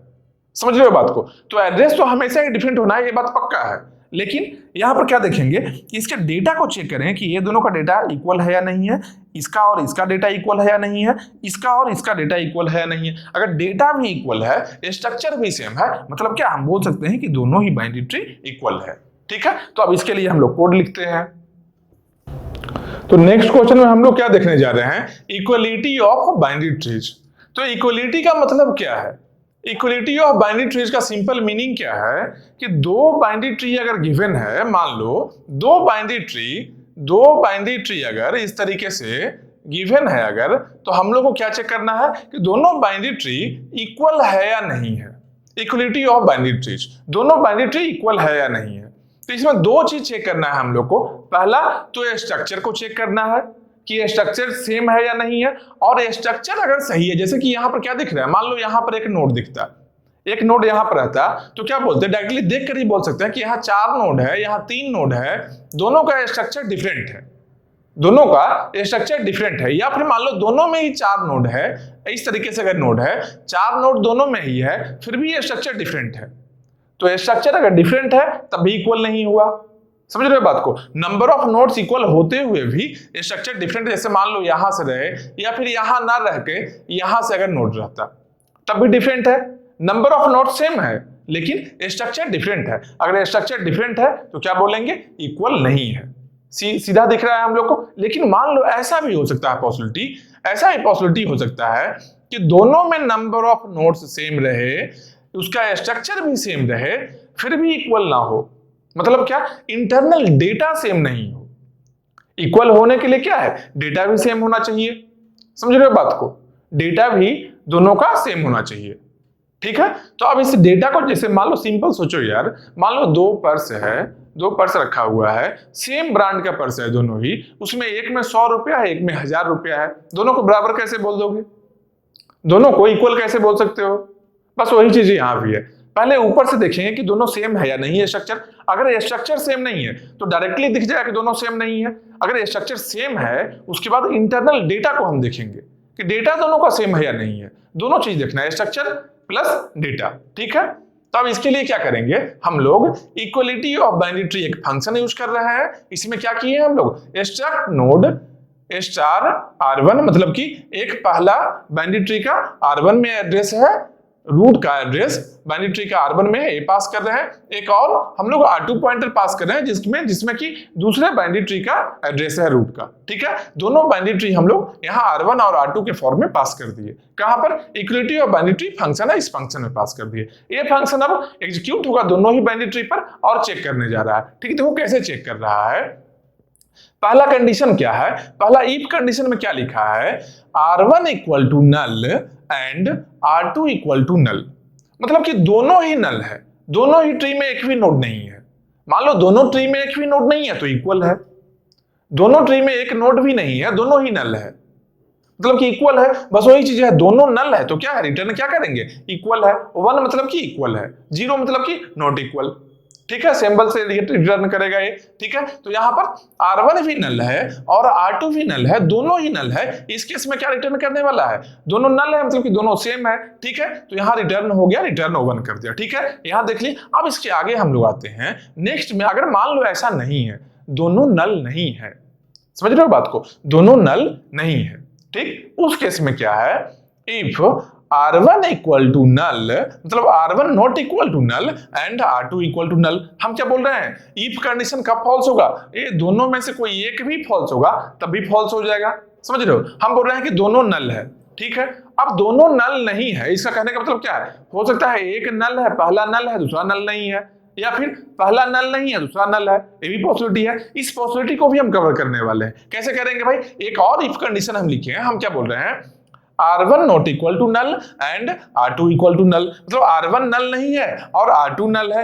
समझ रहे हो बात को? तो एड्रेस तो हमेशा ही डिफरेंट होना है, ये बात पक्का है। लेकिन यहां पर क्या देखेंगे कि इसके डेटा को चेक करें कि ये दोनों का डेटा इक्वल है या नहीं है, इसका और इसका डेटा इक्वल है या नहीं है, इसका और इसका डेटा इक्वल है या नहीं है। अगर डेटा भी इक्वल है, स्ट्रक्चर भी सेम है, मतलब क्या हम बोल सकते हैं कि दोनों ही बाइनरी ट्री इक्वल है। ठीक है, तो अब इसके लिए हम लोग कोड लिखते हैं। तो नेक्स्ट क्वेश्चन में हम लोग क्या देखने जा रहे हैं, इक्वलिटी ऑफ बाइनरी ट्रीज। तो इक्वलिटी का मतलब क्या है, इक्वलिटी ऑफ बाइनरी ट्रीज का सिंपल मीनिंग क्या है कि दो बाइनरी ट्री अगर गिवन है, मान लो दो बाइनरी ट्री अगर इस तरीके से गिवन है अगर, तो हम लोग को क्या चेक करना है कि दोनों बाइनरी ट्री इक्वल है या नहीं है। इक्वलिटी ऑफ बाइनरी ट्रीज, दोनों बाइनरी ट्री इक्वल है या नहीं है। तो इसमें दो चीज चेक करना है हम लोग को। पहला तो स्ट्रक्चर को चेक करना है कि ये स्ट्रक्चर सेम है या नहीं है, और स्ट्रक्चर अगर सही है, जैसे कि यहाँ पर क्या दिख रहा है, मान लो यहाँ पर एक नोड दिखता है, एक नोड यहाँ पर रहता, तो क्या बोलते हैं, डायरेक्टली देख कर ही बोल सकते हैं कि यहाँ 4 नोड है, यहाँ 3 नोड है, दोनों का स्ट्रक्चर डिफरेंट है, दोनों का स्ट्रक्चर डिफरेंट है। या फिर मान लो दोनों में ही 4 नोड है, इस तरीके से अगर नोड है, 4 नोड दोनों में ही है, फिर भी ये स्ट्रक्चर डिफरेंट है, तो स्ट्रक्चर अगर डिफरेंट है तब भी इक्वल नहीं हुआ। समझ रहे हो बात को, नंबर ऑफ नोड्स इक्वल होते हुए भी स्ट्रक्चर डिफरेंट, जैसे मान लो यहां से रहे या फिर यहां ना रह के यहां से अगर नोड रहता तब भी डिफरेंट है। नंबर ऑफ नोड सेम है लेकिन स्ट्रक्चर डिफरेंट है, अगर स्ट्रक्चर डिफरेंट है तो क्या बोलेंगे, इक्वल नहीं है। सीधा दिख रहा है हम लोग को। लेकिन मान लो ऐसा भी हो सकता है पॉसिबिलिटी, ऐसा ही पॉसिबिलिटी हो सकता है कि दोनों में नंबर ऑफ नोड्स सेम रहे, उसका स्ट्रक्चर भी सेम रहे, फिर भी इक्वल ना हो। मतलब क्या, इंटरनल डेटा सेम नहीं हो। इक्वल होने के लिए क्या है, डेटा भी सेम होना चाहिए। समझ रहे हो बात को, डेटा भी दोनों का सेम होना चाहिए। ठीक है, तो अब इस डेटा को, जैसे मान लो सिंपल सोचो यार, मान लो 2 पर्स है, 2 पर्स रखा हुआ है, सेम ब्रांड का पर्स है दोनों ही, उसमें एक में 100 रुपया है, एक में 1000 रुपया है, दोनों को बराबर कैसे बोल दोगे, दोनों को इक्वल कैसे बोल सकते हो। बस वही चीज यहां भी है। पहले ऊपर से देखेंगे कि दोनों सेम है या नहीं है स्ट्रक्चर। अगर स्ट्रक्चर सेम नहीं है तो डायरेक्टली दिख जाएगा कि दोनों सेम नहीं है। अगर स्ट्रक्चर सेम है, उसके बाद इंटरनल डेटा को हम देखेंगे कि डेटा दोनों का सेम है या नहीं है। दोनों चीज देखना है, स्ट्रक्चर प्लस डेटा। ठीक है, तो अब इसके लिए क्या करेंगे, हम लोग इक्वलिटी ऑफ बाइनरी ट्री एक फंक्शन यूज कर रहे हैं। इसमें क्या किए हम लोग, स्ट्रक्ट नोड स्टार R1, मतलब कि एक पहला बाइनरी ट्री का R1 में एड्रेस है, रूट का एड्रेस बाइनरी ट्री का R1 में ये पास कर रहे हैं, एक और हम लोग R2 पॉइंटर पास कर रहे हैं जिसमें कि दूसरे बाइनरी ट्री का एड्रेस है रूट का। ठीक है, दोनों बाइनरी ट्री हम लोग यहाँ R1 और R2 के फॉर्म में पास कर दिए। कहां पर, equality of binary tree function है, इस फंक्शन में पास कर दिए। ये फंक्शन अब एग्जीक्यूट होगा दोनों ही बाइनरी ट्री पर और चेक करने जा रहा है। ठीक है, देखो कैसे चेक कर रहा है। पहला कंडीशन क्या है, पहला इफ कंडीशन में क्या लिखा है, R1 equal to null and R2 equal to null, मतलब कि दोनों ही नल है, दोनों ही ट्री में एक भी नोड नहीं है। मान लो दोनों ट्री में एक भी नोड नहीं है तो इक्वल है, दोनों ट्री में एक नोड भी नहीं है, दोनों ही नल है, मतलब कि इक्वल है। बस वही चीज है, दोनों नल है तो क्या है, रिटर्न क्या करेंगे, इक्वल है। 1 मतलब कि इक्वल है, 0 मतलब कि नॉट इक्वल। ठीक है, सिंबल से रिटर्न करेगा ये। ठीक है, तो यहां पर R1 भी नल है और R2 भी नल है, दोनों ही नल है। इस केस में क्या रिटर्न करने वाला है, दोनों नल है, मतलब कि दोनों सेम है। ठीक है, तो यहां रिटर्न हो गया, रिटर्न 1 कर दिया। ठीक है, यहां देख ली। अब इसके आगे हम लोग आते हैं नेक्स्ट में। अगर मान लो ऐसा नहीं है, दोनों नल नहीं है, समझ रहे हो बात को, दोनों नल नहीं है, ठीक, उस केस में क्या है, if R1 equal to null, मतलब R1 not equal to null and R2 equal to null. हम क्या बोल रहे हैं, इफ कंडीशन कब फॉल्स होगा, ये दोनों में से कोई एक भी फॉल्स होगा तब भी फॉल्स हो जाएगा। समझ रहे हो, हम बोल रहे हैं कि दोनों नल है। ठीक है, अब दोनों नल नहीं है, इसका कहने का मतलब क्या है, हो सकता है एक नल है, पहला नल है, दूसरा नल नहीं है, या फिर पहला नल नहीं है, दूसरा नल है, ये भी पॉसिबिलिटी है। इस पॉसिबिलिटी को भी हम कवर करने वाले हैं। कैसे करेंगे भाई, एक और इफ कंडीशन हम लिखे हैं। हम क्या बोल रहे हैं, R1 not equal to null and R2 equal to null, मतलब R1 नल नहीं है और R2 नल है।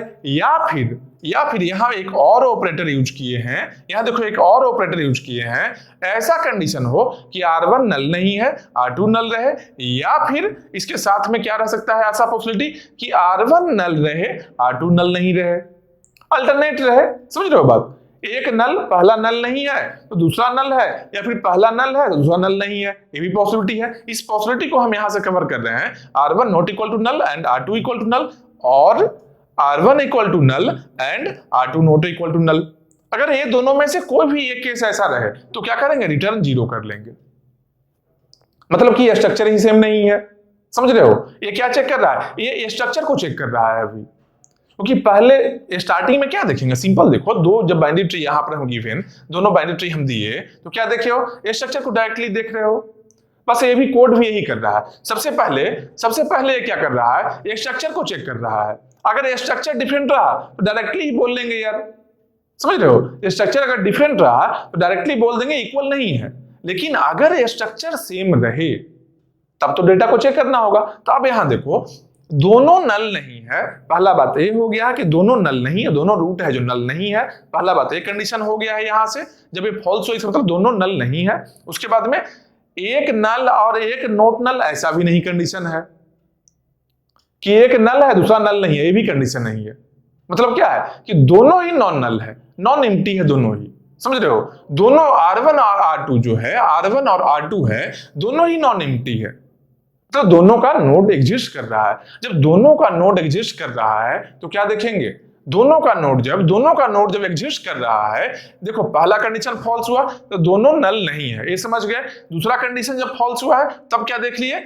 या फिर यहां एक और ऑपरेटर यूज किए हैं, यहां देखो एक और ऑपरेटर यूज किए हैं। ऐसा कंडीशन हो कि R1 नल नहीं है, R2 नल रहे, या फिर इसके साथ में क्या रह सकता है, ऐसा पॉसिबिलिटी कि R1 नल रहे, R2 नल नहीं रहे, अल्टरनेट रहे। समझ रहे हो बात, एक नल, पहला नल नहीं है तो दूसरा नल है, या फिर पहला नल है तो दूसरा नल नहीं है, ये भी पॉसिबिलिटी है। इस पॉसिबिलिटी को हम यहां से कवर कर रहे हैं, R1 not equal to null and R2 equal to null, और R1 equal to null and R2 not equal to null. अगर ये दोनों में से कोई भी एक केस ऐसा रहे तो क्या करेंगे, रिटर्न 0 कर लेंगे, मतलब कि ये स्ट्रक्चर ही सेम नहीं है। समझ रहे हो, ये क्या चेक कर रहा है, ये स्ट्रक्चर को चेक कर रहा है अभी, क्योंकि पहले स्टार्टिंग में क्या देखेंगे, सिंपल देखो, दो जब बाइनरी ट्री यहां पर हम गिवन, दोनों बाइनरी ट्री हम दिए तो क्या देखे हो, ये स्ट्रक्चर को डायरेक्टली देख रहे हो। बस ये भी कोड भी यही कर रहा है। सबसे पहले ये क्या कर रहा है, ये स्ट्रक्चर को चेक कर रहा है। अगर ये स्ट्रक्चर डिफरेंट रहा तो डायरेक्टली ही बोल लेंगे यार, समझ रहे हो, ये स्ट्रक्चर अगर डिफरेंट रहा तो डायरेक्टली बोल देंगे इक्वल नहीं है। लेकिन अगर ये स्ट्रक्चर सेम रहे तब तो डेटा को चेक करना होगा। तो अब यहां देखो, दोनों नल नहीं है, पहला बात ये हो गया कि दोनों नल नहीं है, दोनों रूट है जो नल नहीं है, पहला बात ये कंडीशन हो गया है। यहां से जब ये फॉल्स हो, मतलब दोनों नल नहीं है। उसके बाद में एक नल और एक नॉट नल, ऐसा भी नहीं कंडीशन है कि एक नल है दूसरा नल नहीं है, ये भी कंडीशन नहीं है। मतलब क्या है कि दोनों ही नॉन नल है, नॉन एम्प्टी है दोनों ही, समझ रहे हो। दोनों R1 और R2 जो है, R1 और R2 है, दोनों ही नॉन एम्प्टी है, तो दोनों का नोड एग्जिस्ट कर रहा है। जब दोनों का नोड एग्जिस्ट कर रहा है तो क्या देखेंगे, दोनों का नोड जब एग्जिस्ट कर रहा है, देखो पहला कंडीशन फॉल्स हुआ तो दोनों नल नहीं है, ये समझ गए। दूसरा कंडीशन जब फॉल्स हुआ है तब क्या देख लिए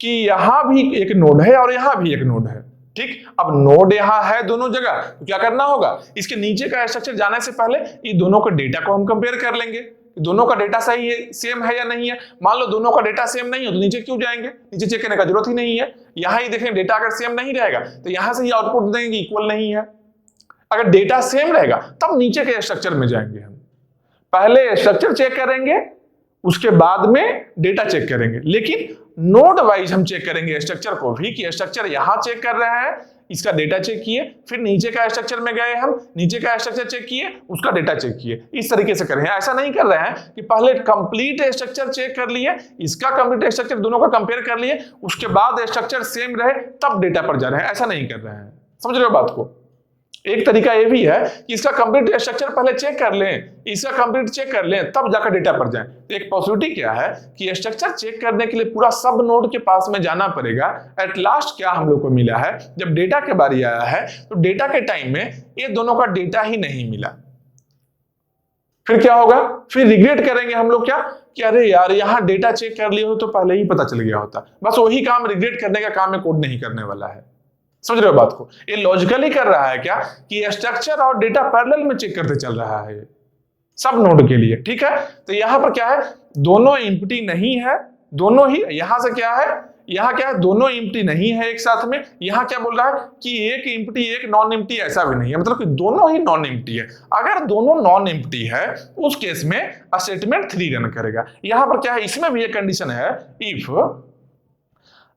कि यहां भी एक नोड है और यहां भी एक नोड है, ठीक। अब नोड यहां है दोनों जगह, तो क्या करना होगा, इसके नीचे का स्ट्रक्चर जाने से पहले ये दोनों के डेटा को हम कंपेयर कर लेंगे, दोनों का डेटा सही है, सेम है या नहीं है। मान लो दोनों का डेटा सेम नहीं है तो नीचे क्यों जाएंगे, नीचे चेक करने का जरूरत ही नहीं है। यहां ही देखें, डेटा अगर सेम नहीं रहेगा तो यहां से ही आउटपुट देंगे इक्वल नहीं है। अगर डेटा सेम रहेगा तब नीचे के स्ट्रक्चर में जाएंगे, हम पहले स्ट्रक्चर चेक करेंगे उसके बाद में डेटा चेक करेंगे। लेकिन नोड वाइज हम चेक करेंगे स्ट्रक्चर को भी, कि स्ट्रक्चर यहां चेक कर रहे हैं, इसका डेटा चेक किए, फिर नीचे का स्ट्रक्चर में गए, हम नीचे का स्ट्रक्चर चेक किए, उसका डेटा चेक किए, इस तरीके से करें। ऐसा नहीं कर रहे हैं कि पहले कंप्लीट स्ट्रक्चर चेक कर लिए, इसका कंप्लीट स्ट्रक्चर दोनों का कंपेयर कर लिए, उसके बाद स्ट्रक्चर सेम रहे तब डेटा पर जा रहे हैं, ऐसा नहीं कर रहे हैं। समझ रहे हो बात को। एक तरीका ये भी है कि इसका कंप्लीट स्ट्रक्चर पहले चेक कर लें, इसका कंप्लीट चेक कर लें, तब जाकर डेटा पर जाएं। तो एक पॉसिबिलिटी क्या है कि स्ट्रक्चर चेक करने के लिए पूरा सब नोड के पास में जाना पड़ेगा। एट लास्ट क्या हम लोग को मिला है, जब डेटा के बारी आया है तो डेटा के टाइम में ये दोनों का डेटा ही नहीं मिला। फिर क्या होगा, फिर रिग्रेट करेंगे हम लोग, क्या कि अरे यार यहां डेटा चेक कर लिए हो तो पहले ही पता चल गया होता। बस वही काम, रिग्रेट करने का काम में कोड नहीं करने वाला है। समझ रहे हो बात को। ये लॉजिकली कर रहा है क्या कि स्ट्रक्चर और डेटा पैरेलल में चेक करते चल रहा है सब नोड के लिए, ठीक है। तो यहां पर क्या है, दोनों एम्प्टी नहीं है, दोनों ही, यहां से क्या है, यहां क्या है, दोनों एम्प्टी नहीं है एक साथ में। यहां क्या बोल रहा है कि एक एम्प्टी एक नॉन एम्प्टी, ऐसा भी नहीं है, मतलब कि दोनों ही नॉन एम्प्टी है। अगर दोनों नॉन एम्प्टी है उस केस में स्टेटमेंट 3 रन करेगा। यहां पर क्या है, इसमें भी एक कंडीशन है, if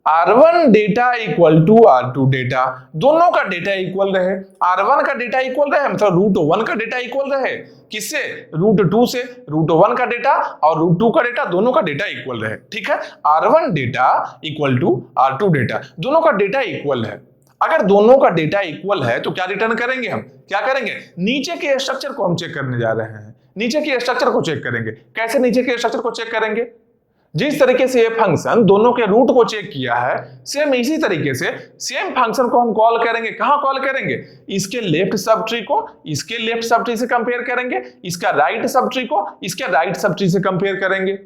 R1 data equal to R2 data, दोनों का डेटा इक्वल रहे। R1 का डेटा इक्वल रहे मतलब रूट 1 का डेटा इक्वल रहे, किससे, रूट 2 से। रूट 1 का डेटा और रूट 2 का डेटा, दोनों का डेटा इक्वल रहे, ठीक है। R1 data equal to R2 data, दोनों का डेटा इक्वल है। अगर दोनों का डेटा इक्वल है तो क्या रिटर्न करेंगे, हम क्या करेंगे, नीचे के स्ट्रक्चर को हम चेक करने जा रहे हैं। नीचे के स्ट्रक्चर को चेक करेंगे। कैसे नीचे के स्ट्रक्चर को चेक करेंगे, जिस तरीके से ये फंक्शन दोनों के रूट को चेक किया है, सेम इसी तरीके से सेम फंक्शन को हम कॉल करेंगे। कहां कॉल करेंगे, इसके लेफ्ट सब ट्री को इसके लेफ्ट सब ट्री से कंपेयर करेंगे, इसका राइट सब ट्री को इसके राइट सब ट्री से कंपेयर करेंगे।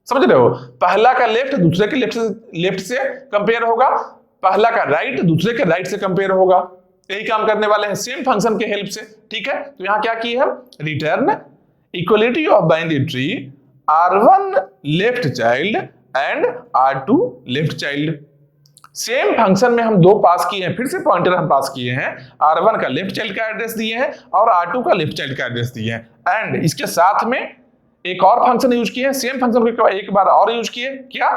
समझ रहे हो, पहला का लेफ्ट दूसरे के लेफ्ट से कंपेयर होगा, पहला का राइट दूसरे के राइट से कंपेयर होगा। यही काम करने वाले हैं सेम फंक्शन के हेल्प से, ठीक है। तो यहां क्या किए हम, return equality of binary tree R1 left child and R2 left child. Same function में हम दो पास किए हैं, फिर से पॉइंटर हम पास किए हैं। R1 का लेफ्ट चाइल्ड का एड्रेस दिए हैं और R2 का लेफ्ट चाइल्ड का एड्रेस दिए हैं, एंड इसके साथ में एक और फंक्शन यूज किए हैं। सेम फंक्शन को एक बार और यूज किए, क्या,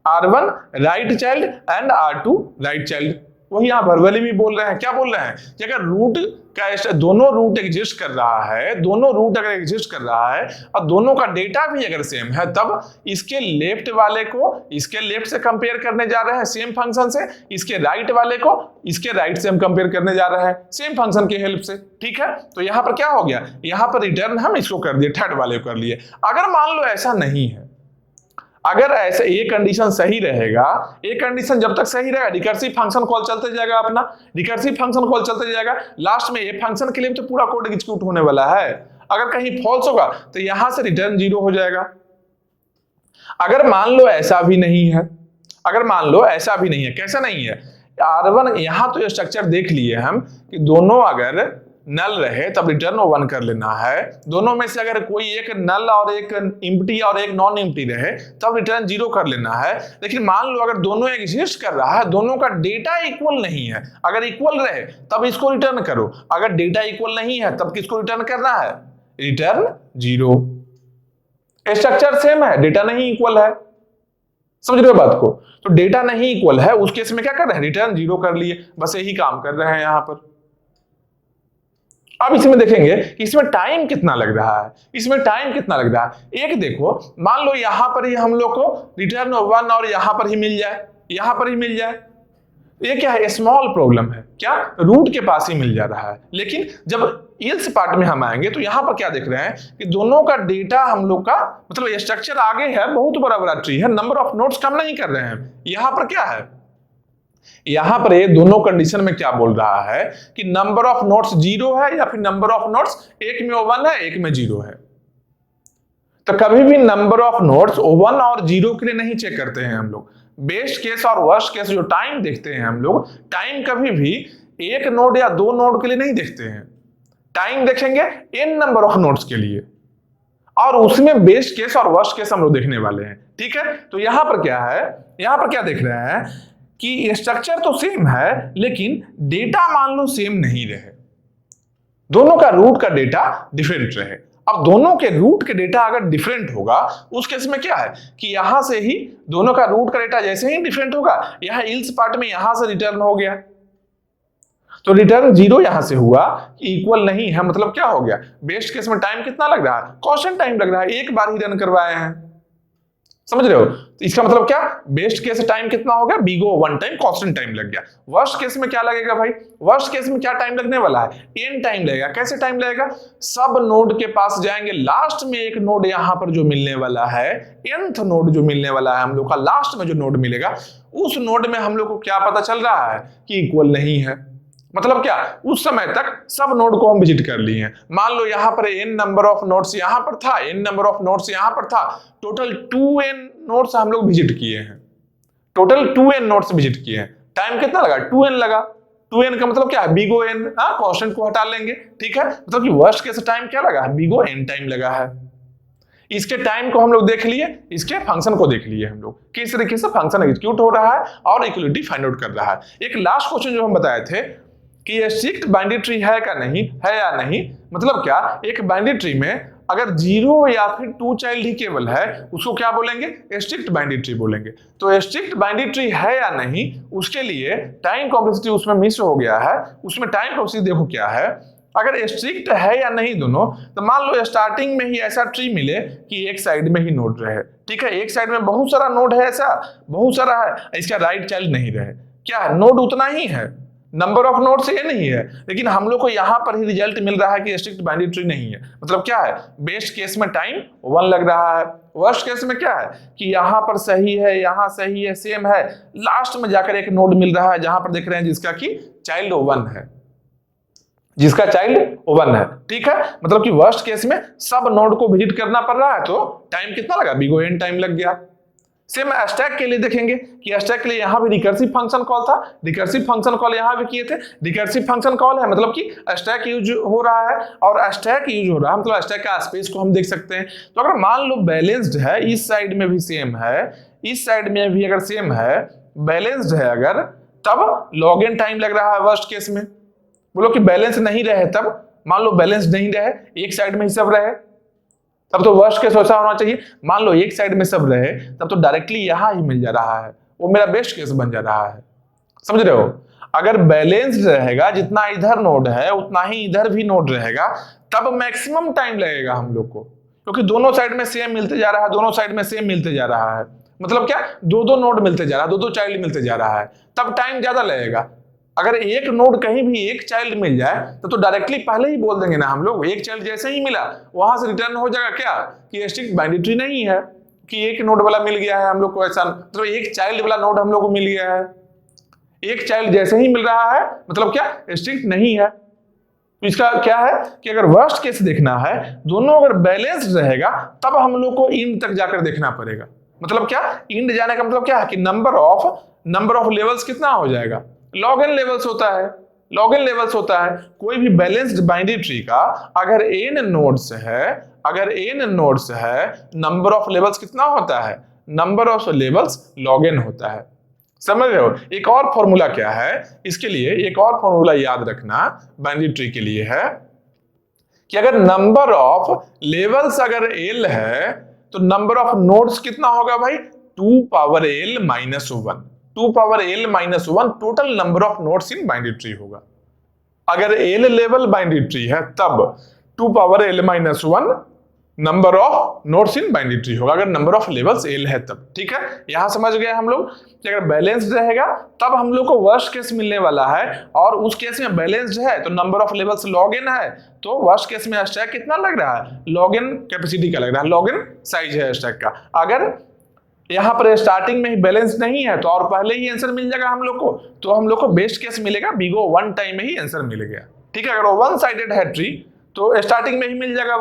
R1 right child and R2 right child. वही यहां वर्बली भी बोल रहे हैं, क्या बोल रहे हैं कि अगर रूट का दोनों रूट एग्जिस्ट कर रहा है, दोनों रूट अगर एग्जिस्ट कर रहा है और दोनों का डेटा भी अगर सेम है, तब इसके लेफ्ट वाले को इसके लेफ्ट से कंपेयर करने जा रहे हैं सेम फंक्शन से, इसके राइट वाले को इसके राइट से हम कंपेयर करने जा रहे हैं सेम फंक्शन की हेल्प से, ठीक है। तो यहां पर क्या हो गया, यहां पर रिटर्न हम इसको कर दिए, थर्ड वाले को कर लिए। अगर मान लो ऐसा नहीं है, अगर ऐसे ये कंडीशन सही रहेगा, ये कंडीशन जब तक सही रहेगा रिकर्सिव फंक्शन कॉल चलते जाएगा, अपना रिकर्सिव फंक्शन कॉल चलते जाएगा, लास्ट में ये फंक्शन के लिए तो पूरा कोड एग्जीक्यूट होने वाला है। अगर कहीं फॉल्स होगा तो यहां से रिटर्न 0 हो जाएगा। अगर मान लो ऐसा भी नहीं है, अगर मान लो ऐसा भी नहीं है, कैसा नहीं है, R1 यहां तो स्ट्रक्चर देख लिए हम कि दोनों अगर नल रहे तब रिटर्न 1 कर लेना है, दोनों में से अगर कोई एक नल और एक एम्प्टी और एक नॉन एम्प्टी रहे तब रिटर्न 0 कर लेना है। लेकिन मान लो अगर दोनों एग्जिस्ट कर रहा है, दोनों का डेटा इक्वल नहीं है, अगर इक्वल रहे तब इसको रिटर्न करो, अगर डेटा इक्वल नहीं है तब किसको रिटर्न करना है, रिटर्न 0। स्ट्रक्चर सेम है, डेटा नहीं इक्वल है, समझ रहे हो बात को? तो डेटा नहीं इक्वल है उस केस में क्या कर रहे हैं, रिटर्न 0 कर लिए, बस यही काम कर रहे हैं यहां पर। अब इसमें देखेंगे कि इसमें टाइम कितना लग रहा है, इसमें टाइम कितना लग रहा है। एक देखो, मान लो यहां पर ही हम लोग को रिटर्न 1 और यहां पर ही मिल जाए, यहां पर ही मिल जाए, ये क्या है, स्मॉल प्रॉब्लम है, क्या रूट के पास ही मिल जा रहा है। लेकिन जब इल्स पार्ट में हम आएंगे तो यहां पर क्या देख रहे हैं कि दोनों का डेटा हम लोग का मतलब स्ट्रक्चर आगे है, बहुत बड़ा बड़ा ट्री है, नंबर ऑफ नोड्स कम नहीं कर रहे हैं। यहां पर क्या है, यहां पर ये दोनों कंडीशन में क्या बोल रहा है कि नंबर ऑफ नोड्स 0 है या फिर नंबर ऑफ नोड्स एक में 1 है एक में 0 है। तो कभी भी नंबर ऑफ नोड्स 1 और 0 के लिए नहीं चेक करते हैं हम लोग। बेस्ट केस और वर्स्ट केस जो टाइम देखते हैं हम लोग, टाइम कभी भी एक नोड या 2 नोड के लिए नहीं देखते हैं, टाइम देखेंगे n नंबर ऑफ नोड्स के लिए, और उसमें बेस्ट केस और वर्स्ट केस हम लोग देखने वाले हैं। ठीक है, तो यहां पर क्या है, यहां पर क्या देख रहे हैं कि स्ट्रक्चर तो सेम है लेकिन डेटा मान लो सेम नहीं रहे, दोनों का रूट का डेटा डिफरेंट रहे। अब दोनों के रूट के डेटा अगर डिफरेंट होगा उस केस में क्या है कि यहां से ही दोनों का रूट का डेटा जैसे ही डिफरेंट होगा, यहां इल्स पार्ट में यहां से रिटर्न हो गया, तो रिटर्न 0 यहां से हुआ कि इक्वल नहीं है, मतलब क्या हो गया, बेस्ट केस में टाइम कितना लग रहा है, कांस्टेंट टाइम लग रहा है, एक बार ही रन करवाए हैं, समझ रहे हो? तो इसका मतलब क्या, बेस्ट केस टाइम कितना हो गया, बिगो 1 टाइम कांस्टेंट टाइम लग गया। वर्स्ट केस में क्या लगेगा भाई, वर्स्ट केस में क्या टाइम लगने वाला है, n टाइम लगेगा। कैसे टाइम लगेगा, सब नोड के पास जाएंगे, लास्ट में एक नोड यहां पर जो मिलने वाला है, nth नोड जो मिलने वाला है हम लोग का, लास्ट में जो नोड मिलेगा उस नोड में हम लोग को क्या पता चल रहा है कि इक्वल नहीं है। मतलब क्या, उस समय तक सब नोड को हम विजिट कर लिए हैं। मान लो यहां पर n नंबर ऑफ नोड्स यहां पर था, n नंबर ऑफ नोड्स यहां पर था, टोटल 2n नोड्स हम लोग विजिट किए हैं, टोटल 2n नोड्स विजिट किए हैं। टाइम कितना लगा, 2n लगा। 2n का मतलब क्या है, बिगो n, कांस्टेंट को हटा लेंगे, ठीक है, मतलब कि वर्स्ट केस टाइम क्या लगा है, बिगो n टाइम लगा है। इसके टाइम को हम लोग देख लिए, इसके फंक्शन को देख लिए हम लोग, किस तरीके से फंक्शन एग्जीक्यूट हो रहा है और इक्वलिटी फाइंड आउट कर रहा है। एक लास्ट क्वेश्चन जो हम बताए थे कि ये स्ट्रिक्ट बाइनरी ट्री है क्या नहीं है या नहीं, मतलब क्या, एक बाइनरी ट्री में अगर 0 या फिर 2 चाइल्ड ही केवल है उसको क्या बोलेंगे, स्ट्रिक्ट बाइनरी ट्री बोलेंगे। तो स्ट्रिक्ट बाइनरी ट्री है या नहीं, उसके लिए टाइम कॉम्प्लेक्सिटी उसमें मिस हो गया है। उसमें टाइम कॉम्प्लेक्सिटी देखो क्या है, अगर स्ट्रिक्ट है या नहीं दोनों, तो मान लो स्टार्टिंग में ही ऐसा ट्री मिले कि एक साइड में ही नोड रहे, ठीक है, एक साइड में बहुत सारा नोड है, ऐसा बहुत सारा है, इसका राइट चाइल्ड नहीं रहे, क्या है, नोड उतना ही है, नंबर ऑफ नोड से ये नहीं है, लेकिन हम लोग को यहां पर ही रिजल्ट मिल रहा है कि स्ट्रिक्ट बाइनरी ट्री नहीं है। मतलब क्या है, बेस्ट केस में टाइम 1 लग रहा है, वर्स्ट केस में क्या है कि यहां पर सही है, यहां सही है, सेम है, लास्ट में जाकर एक नोड मिल रहा है जहां पर देख रहे हैं जिसका कि चाइल्ड 1 है, जिसका चाइल्ड 1 है, ठीक है। मतलब कि वर्स्ट केस में सब नोड को विजिट करना पड़ रहा है, तो टाइम कितना लगा, बिगो n टाइम लग गया। सेम स्टैक के लिए देखेंगे कि स्टैक के लिए यहां भी रिकर्सिव फंक्शन कॉल था, रिकर्सिव फंक्शन कॉल यहां भी किए थे, रिकर्सिव फंक्शन कॉल है मतलब कि स्टैक यूज हो रहा है, और स्टैक यूज हो रहा है मतलब स्टैक का स्पेस को हम देख सकते हैं। तो अगर मान लो बैलेंस्ड है, इस साइड में भी सेम है, इस साइड में भी अगर सेम है, बैलेंस्ड है अगर, तब लॉग एन टाइम लग रहा है वर्स्ट केस में। बोलो कि बैलेंस नहीं रहे, तब मान लो बैलेंस नहीं रहे, एक साइड में ही सब रहे, तब तो वर्स्ट केस ऐसा होना चाहिए, मान लो एक साइड में सब रहे तब तो डायरेक्टली यहां ही मिल जा रहा है, वो मेरा बेस्ट केस बन जा रहा है, समझ रहे हो। अगर बैलेंस रहेगा, जितना इधर नोड है उतना ही इधर भी नोड रहेगा, तब मैक्सिमम टाइम लगेगा हम लोग को, क्योंकि दोनों साइड में सेम मिलते जा रहा है, दोनों साइड में सेम मिलते जा रहा है, मतलब क्या, 2-2 नोड मिलते जा रहा है, 2-2 चाइल्ड मिलते जा रहा है, तब टाइम ज्यादा लगेगा। अगर एक नोड कहीं भी एक चाइल्ड मिल जाए तो डायरेक्टली पहले ही बोल देंगे ना हम लोग, एक चाइल्ड जैसे ही मिला वहां से रिटर्न हो जाएगा क्या कि स्ट्रिक्ट बाइनरी ट्री नहीं है, कि एक नोड वाला मिल गया है हम लोग को, ऐसा मतलब एक चाइल्ड वाला नोड हम लोग को मिल गया है। एक चाइल्ड जैसे ही मिल रहा है मतलब क्या, स्ट्रिक्ट नहीं है। तो इसका क्या है कि अगर वर्स्ट केस देखना है, दोनों अगर बैलेंस्ड रहेगा तब हम लोग को इंड तक जाकर देखना पड़ेगा। मतलब क्या, इंड जाने का मतलब क्या है कि नंबर ऑफ लेवल्स कितना हो जाएगा, लॉग एन लेवल्स होता है, लॉग एन लेवल्स होता है। कोई भी बैलेंस्ड बाइनरी ट्री का अगर n नोड्स है, नंबर ऑफ लेवल्स कितना होता है, number of levels log N होता है। समझ रहे हो। एक और फॉर्मूला क्या है इसके लिए, एक और फॉर्मूला याद रखना बाइनरी ट्री के लिए है कि अगर नंबर ऑफ लेवल्स अगर l है तो नंबर ऑफ नोड्स कितना होगा भाई, 2 power l minus 1, 2 power l minus 1 total number of nodes in binary tree होगा। अगर l लेवल बाइनरी ट्री है तब 2 power l minus 1 number of nodes in binary tree होगा, अगर नंबर ऑफ लेवल्स l है तब। ठीक है, यहां समझ गए हम लोग कि अगर बैलेंस्ड रहेगा तब हम लोग को वर्स्ट केस मिलने वाला है, और उस केस में बैलेंस्ड है तो number of levels log N है, तो वर्स्ट केस में स्टैक कितना लग रहा है, लॉग एन कैपेसिटी का लग रहा है, लॉग एन साइज है स्टैक का। अगर यहां पर स्टार्टिंग में ही बैलेंस नहीं है तो और पहले ही आंसर मिल जाएगा हम लोग को, तो हम लोग को बेस्ट केस मिलेगा बिग O वन टाइम में ही आंसर मिल गया। ठीक है, अगर वन साइडेड है ट्री तो स्टार्टिंग में ही मिल जाएगा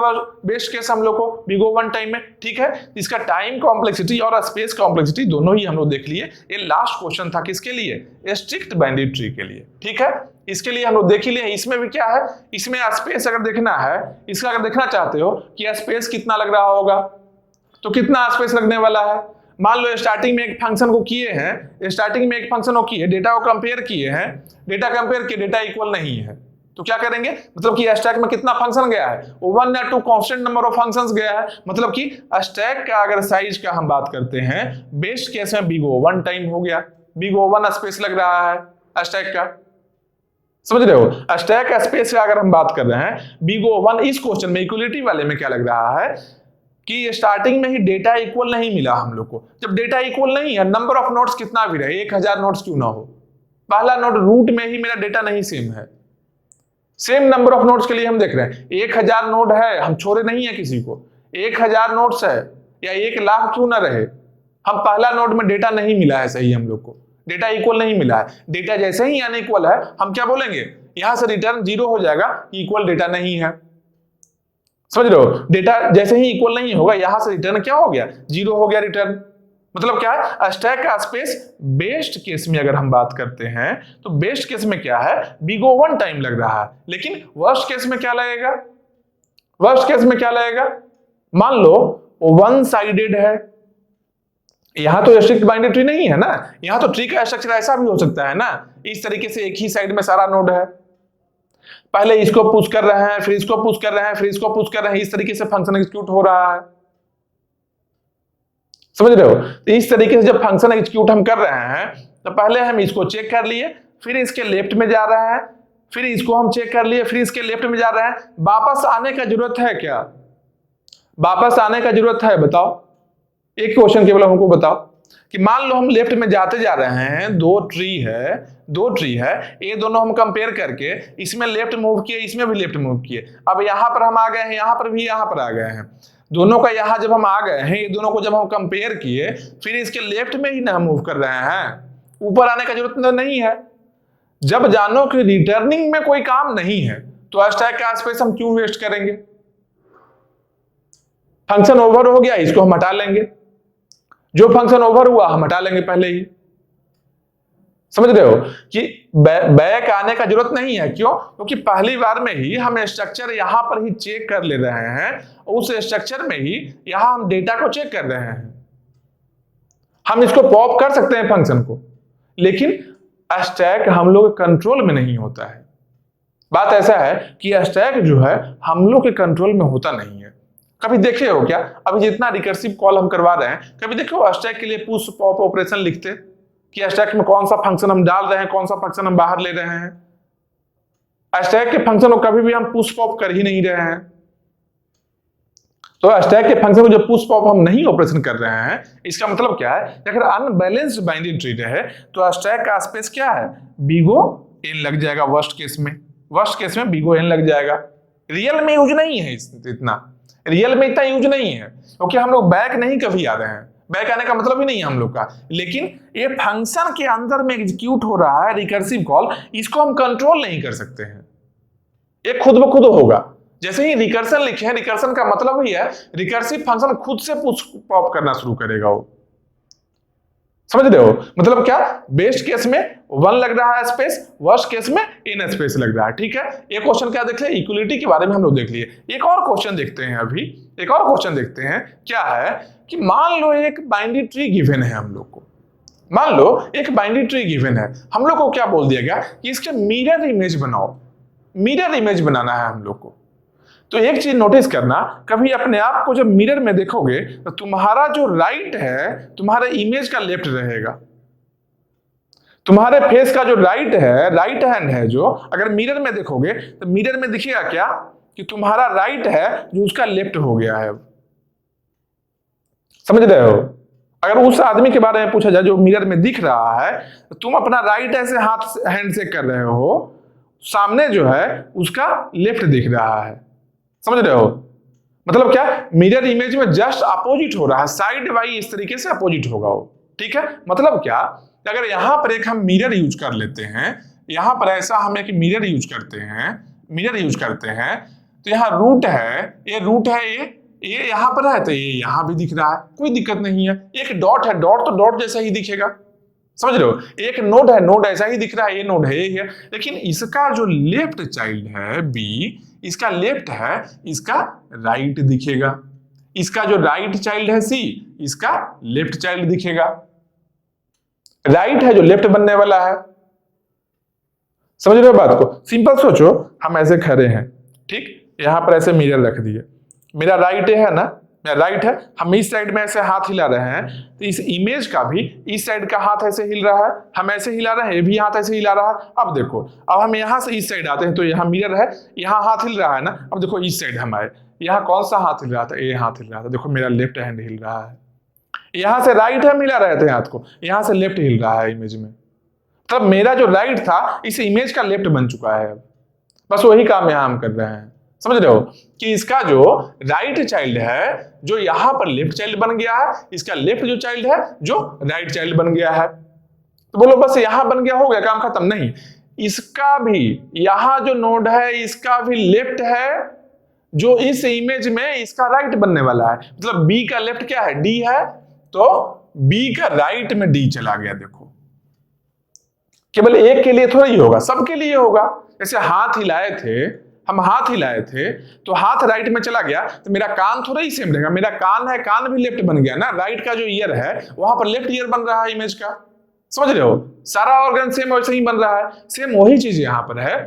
बेस्ट केस हम लोग को बिग O वन टाइम में। ठीक है, इसका टाइम कॉम्प्लेक्सिटी और स्पेस कॉम्प्लेक्सिटी दोनों ही हम लोग देख लिए। ये लास्ट क्वेश्चन था किसके लिए, स्ट्रिक्ट बाइनरी ट्री के लिए। ठीक है, इसके लिए हम लोग देख ही लिए। इसमें भी क्या है, इसमें स्पेस अगर देखना है, इसका अगर देखना चाहते हो कि स्पेस कितना लग रहा होगा तो कितना स्पेस लगने वाला है। मान लो स्टार्टिंग में एक फंक्शन को किए हैं, स्टार्टिंग में एक फंक्शन को किए, डेटा को कंपेयर किए हैं, डेटा कंपेयर किए, डेटा इक्वल नहीं है तो क्या करेंगे, मतलब कि स्टैक में कितना फंक्शन गया है, 1 या 2 कांस्टेंट नंबर ऑफ फंक्शंस गया है। मतलब कि स्टैक का अगर साइज का हम बात करते हैं, बेस्ट केस में बिग O वन टाइम हो गया, बिग O वन स्पेस लग रहा है स्टैक का। समझ रहे हो, स्टैक स्पेस का अगर हम बात कर रहे हैं बिग O वन, इस क्वेश्चन में इक्वलिटी वाले में क्या लग रहा है कि स्टार्टिंग में ही डेटा इक्वल नहीं मिला हम लोग को। जब डेटा इक्वल नहीं है, नंबर ऑफ नोड्स कितना भी रहे, 1000 नोड्स क्यों ना हो, पहला नोड रूट में ही मेरा डेटा नहीं सेम है, सेम नंबर ऑफ नोड्स के लिए हम देख रहे हैं 1000 नोड है, हम छोड़े नहीं है किसी को, 1000 नोड्स है या 1,00,000 क्यों ना रहे, हम पहला नोड में डेटा नहीं मिला है सही, हम लोग को डेटा इक्वल नहीं मिला है। डेटा जैसे ही अनइक्वल है हम क्या बोलेंगे, यहां से रिटर्न 0 हो जाएगा, इक्वल डेटा नहीं है। समझ रहे हो, डेटा जैसे ही इक्वल नहीं होगा यहां से रिटर्न क्या हो गया, 0 हो गया रिटर्न। मतलब क्या है, स्टैक का स्पेस बेस्ट केस में अगर हम बात करते हैं तो बेस्ट केस में क्या है, बिग O वन टाइम लग रहा है, लेकिन वर्स्ट केस में क्या लगेगा, वर्स्ट केस में क्या लगेगा, मान लो वन साइडेड है, यहां तो स्ट्रिक्ट बाइनरी ट्री नहीं है ना, यहां तो ट्री का स्ट्रक्चर ऐसा भी हो सकता है ना, इस तरीके से एक ही साइड में सारा नोड है, पहले इसको पुश कर रहे हैं, फिर इसको पुश कर रहे हैं, फिर इसको पुश कर रहे हैं, इस तरीके से फंक्शन एग्जीक्यूट हो रहा है। समझ रहे हो, तो इस तरीके से जब फंक्शन एग्जीक्यूट हम कर रहे हैं तो पहले हम इसको चेक कर लिए, फिर इसके लेफ्ट में जा रहे हैं, फिर इसको हम चेक कर लिए, फिर इसके लेफ्ट में जा रहे हैं। वापस आने का जरूरत है क्या, वापस आने का जरूरत है, बताओ, एक क्वेश्चन केवल हमको बताओ कि मान लो हम लेफ्ट में जाते जा रहे हैं, दो ट्री है, ये दोनों हम कंपेयर करके इसमें लेफ्ट मूव किए, इसमें भी लेफ्ट मूव किए, अब यहां पर हम आ गए हैं, यहां पर भी यहां पर आ गए हैं, दोनों का यहां जब हम आ गए हैं, ये दोनों को जब हम कंपेयर किए, फिर इसके लेफ्ट में ही ना मूव कर रहे हैं, ऊपर आने का जरूरत नहीं है। जब जानो कि रिटर्निंग में कोई काम नहीं है तो स्टैक का स्पेस हम क्यों वेस्ट करेंगे, फंक्शन ओवर हो गया, इसको हम हटा लेंगे, जो फंक्शन ओवर हुआ हम हटा लेंगे पहले ही। समझ रहे हो कि बैक आने का जरूरत नहीं है, क्यों, क्योंकि पहली बार में ही हम स्ट्रक्चर यहां पर ही चेक कर ले रहे हैं, उस स्ट्रक्चर में ही यहां हम डेटा को चेक कर रहे हैं। हम इसको पॉप कर सकते हैं फंक्शन को, लेकिन स्टैक हम लोग कंट्रोल में नहीं होता है। बात ऐसा है कि स्टैक जो है हम लोग के कंट्रोल में होता नहीं है। कभी देखे हो क्या, अभी जितना रिकर्सिव कॉल हम करवा रहे हैं, कभी देखो स्टैक के लिए पुश पॉप ऑपरेशन लिखते कि स्टैक में कौन सा फंक्शन हम डाल रहे हैं, कौन सा फंक्शन हम बाहर ले रहे हैं। स्टैक के फंक्शन को कभी भी हम पुश पॉप कर ही नहीं रहे हैं। तो स्टैक के फंक्शन को जो पुश पॉप हम नहीं ऑपरेशन कर रहे हैं, इसका मतलब क्या है, अगर अनबैलेंस्ड बाइनरी ट्री है तो स्टैक का स्पेस क्या है, बिग O n लग जाएगा। वर्स्ट केस में बिग O n लग जाएगा। रियल में यूज नहीं है इतना, रियल में इतना यूज नहीं है, क्योंकि हम लोग बैक नहीं कभी आ रहे हैं, बैक आने का मतलब ही नहीं है हम लोग का। लेकिन ये फंक्शन के अंदर में एग्जीक्यूट हो रहा है रिकर्सिव कॉल, इसको हम कंट्रोल नहीं कर सकते हैं, ये खुद ब खुद होगा। जैसे ही रिकर्सन लिखे हैं, रिकर्सन का मतलब ही है रिकर्सिव फंक्शन खुद से पॉप करना शुरू करेगा वो, समझ रहे हो? मतलब क्या, बेस्ट केस में 1 लग रहा है स्पेस, वर्स्ट केस में n स्पेस लग रहा है। ठीक है, ये क्वेश्चन क्या देख लिया, इक्वलिटी के बारे में हम लोग देख लिए। एक और क्वेश्चन देखते हैं, अभी एक और क्वेश्चन देखते हैं। क्या है कि मान लो एक बाइनरी ट्री गिवन है हम लोग को, मान लो एक बाइनरी ट्री गिवन है, हम लोग को क्या बोल दिया गया कि इसके मिरर इमेज बनाओ, मिरर इमेज बनाना है हम लोग को। तो एक चीज नोटिस करना, कभी अपने आप को जब मिरर में देखोगे तो तुम्हारा जो राइट है तुम्हारे इमेज का लेफ्ट रहेगा, तुम्हारे फेस का जो राइट है, राइट हैंड है जो, अगर मिरर में देखोगे तो मिरर में दिखेगा क्या कि तुम्हारा राइट है जो उसका लेफ्ट हो गया है। समझ रहे हो? अगर उस आदमी के बारे में पूछा जाए जो मिरर में दिख रहा है, तो तुम अपना राइट ऐसे हाथ हैंड से कर रहे हो, सामने जो है उसका लेफ्ट दिख रहा है। समझ रहे हो? मतलब क्या, मिरर इमेज में जस्ट अपोजिट हो रहा है, साइड बाई इस तरीके से अपोजिट होगा वो। ठीक है, मतलब क्या, अगर यहां पर एक हम मिरर यूज कर लेते हैं, यहां पर ऐसा हम एक मिरर यूज करते हैं, मिरर यूज करते हैं, तो यहाँ रूट है, ये रूट है, ये यहां पर है तो ये यहां भी दिख रहा है, कोई दिक्कत नहीं है। एक डॉट है, डॉट तो डॉट जैसा ही दिखेगा, समझ रहे हो? एक नोड है, नोड ऐसा ही दिख रहा है, ये नोड है, ये है। लेकिन इसका जो लेफ्ट चाइल्ड है बी, इसका लेफ्ट है, इसका राइट दिखेगा। इसका जो राइट चाइल्ड है सी, इसका लेफ्ट चाइल्ड दिखेगा। राइट है जो लेफ्ट बनने वाला है। समझ रहे हो बात को? सिंपल सोचो, हम ऐसे खड़े हैं, ठीक, यहां पर ऐसे मिरर रख दिए, मेरा राइट है ना, मेरा राइट है, हम इस साइड में ऐसे हाथ हिला रहे हैं, तो इस इमेज का भी इस साइड का हाथ ऐसे हिल रहा है, हम ऐसे हिला रहे हैं, ये भी हाथ ऐसे हिला रहा है। अब देखो, अब हम यहां से इस साइड आते हैं तो यहाँ मिरर है, यहाँ हाथ हिल रहा है ना। अब देखो इस साइड हम आए, यहाँ कौन सा हाथ हिल रहा था, ये हाथ हिल रहा था, देखो मेरा लेफ्ट हैंड हिल रहा है। यहां से राइट हम हिला रहे थे हाथ को, यहां से लेफ्ट हिल रहा है इमेज में, तब मेरा जो राइट था इस इमेज का लेफ्ट बन चुका है। अब बस वही काम यहां हम कर रहे हैं। समझ रहे हो कि इसका जो राइट चाइल्ड है जो यहां पर लेफ्ट चाइल्ड बन गया है, इसका लेफ्ट जो चाइल्ड है जो राइट चाइल्ड बन गया है। तो बोलो बस यहां बन गया, हो गया काम खत्म? नहीं, इसका भी यहां जो नोड है इसका भी लेफ्ट है जो इस इमेज में इसका राइट बनने वाला है। मतलब बी का लेफ्ट क्या है, डी है, तो बी का राइट में डी चला गया। देखो केवल एक के लिए थोड़ा ही होगा, सबके लिए होगा। जैसे हाथ हिलाए थे, हम हाथ हिलाए थे तो हाथ राइट में चला गया, तो मेरा कान थोड़ा ही सेम रहेगा, मेरा कान है, कान भी लेफ्ट बन गया ना, राइट का जो ईयर है वहां पर लेफ्ट ईयर बन रहा है इमेज का। समझ रहे हो? सारा ऑर्गन सेम वैसे ही बन रहा है। सेम वही चीज यहां पर है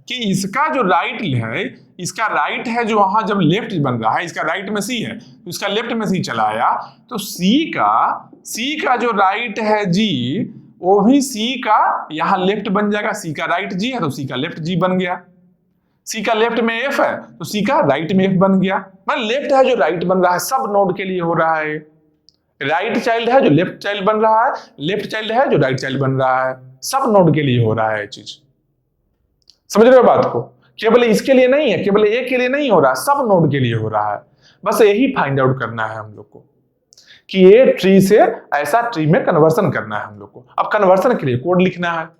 कि इसका जो राइट है, इसका राइट है जो वहां जब लेफ्ट बन रहा है, इसका राइट में सी है तो इसका लेफ्ट में सी चला आया, तो सी का जो राइट है जी, वो भी सी का यहां लेफ्ट बन जाएगा। सी का राइट जी है तो सी का लेफ्ट जी बन गया। सी का लेफ्ट में एफ है तो सी का राइट में एफ बन गया। मतलब लेफ्ट है जो राइट बन रहा है, सब नोड के लिए हो रहा है। राइट चाइल्ड है जो लेफ्ट चाइल्ड बन रहा है, लेफ्ट चाइल्ड है जो राइट चाइल्ड बन रहा है, सब नोड के लिए हो रहा है ये चीज। समझ रहे हो बात को? केवल इसके लिए नहीं है, केवल एक के लिए नहीं हो रहा, सब नोड के लिए हो रहा है। बस यही फाइंड आउट करना है हम लोग को कि ये ट्री से ऐसा ट्री में कन्वर्सन करना है हम लोग को। अब कन्वर्सन के लिए कोड लिखना है।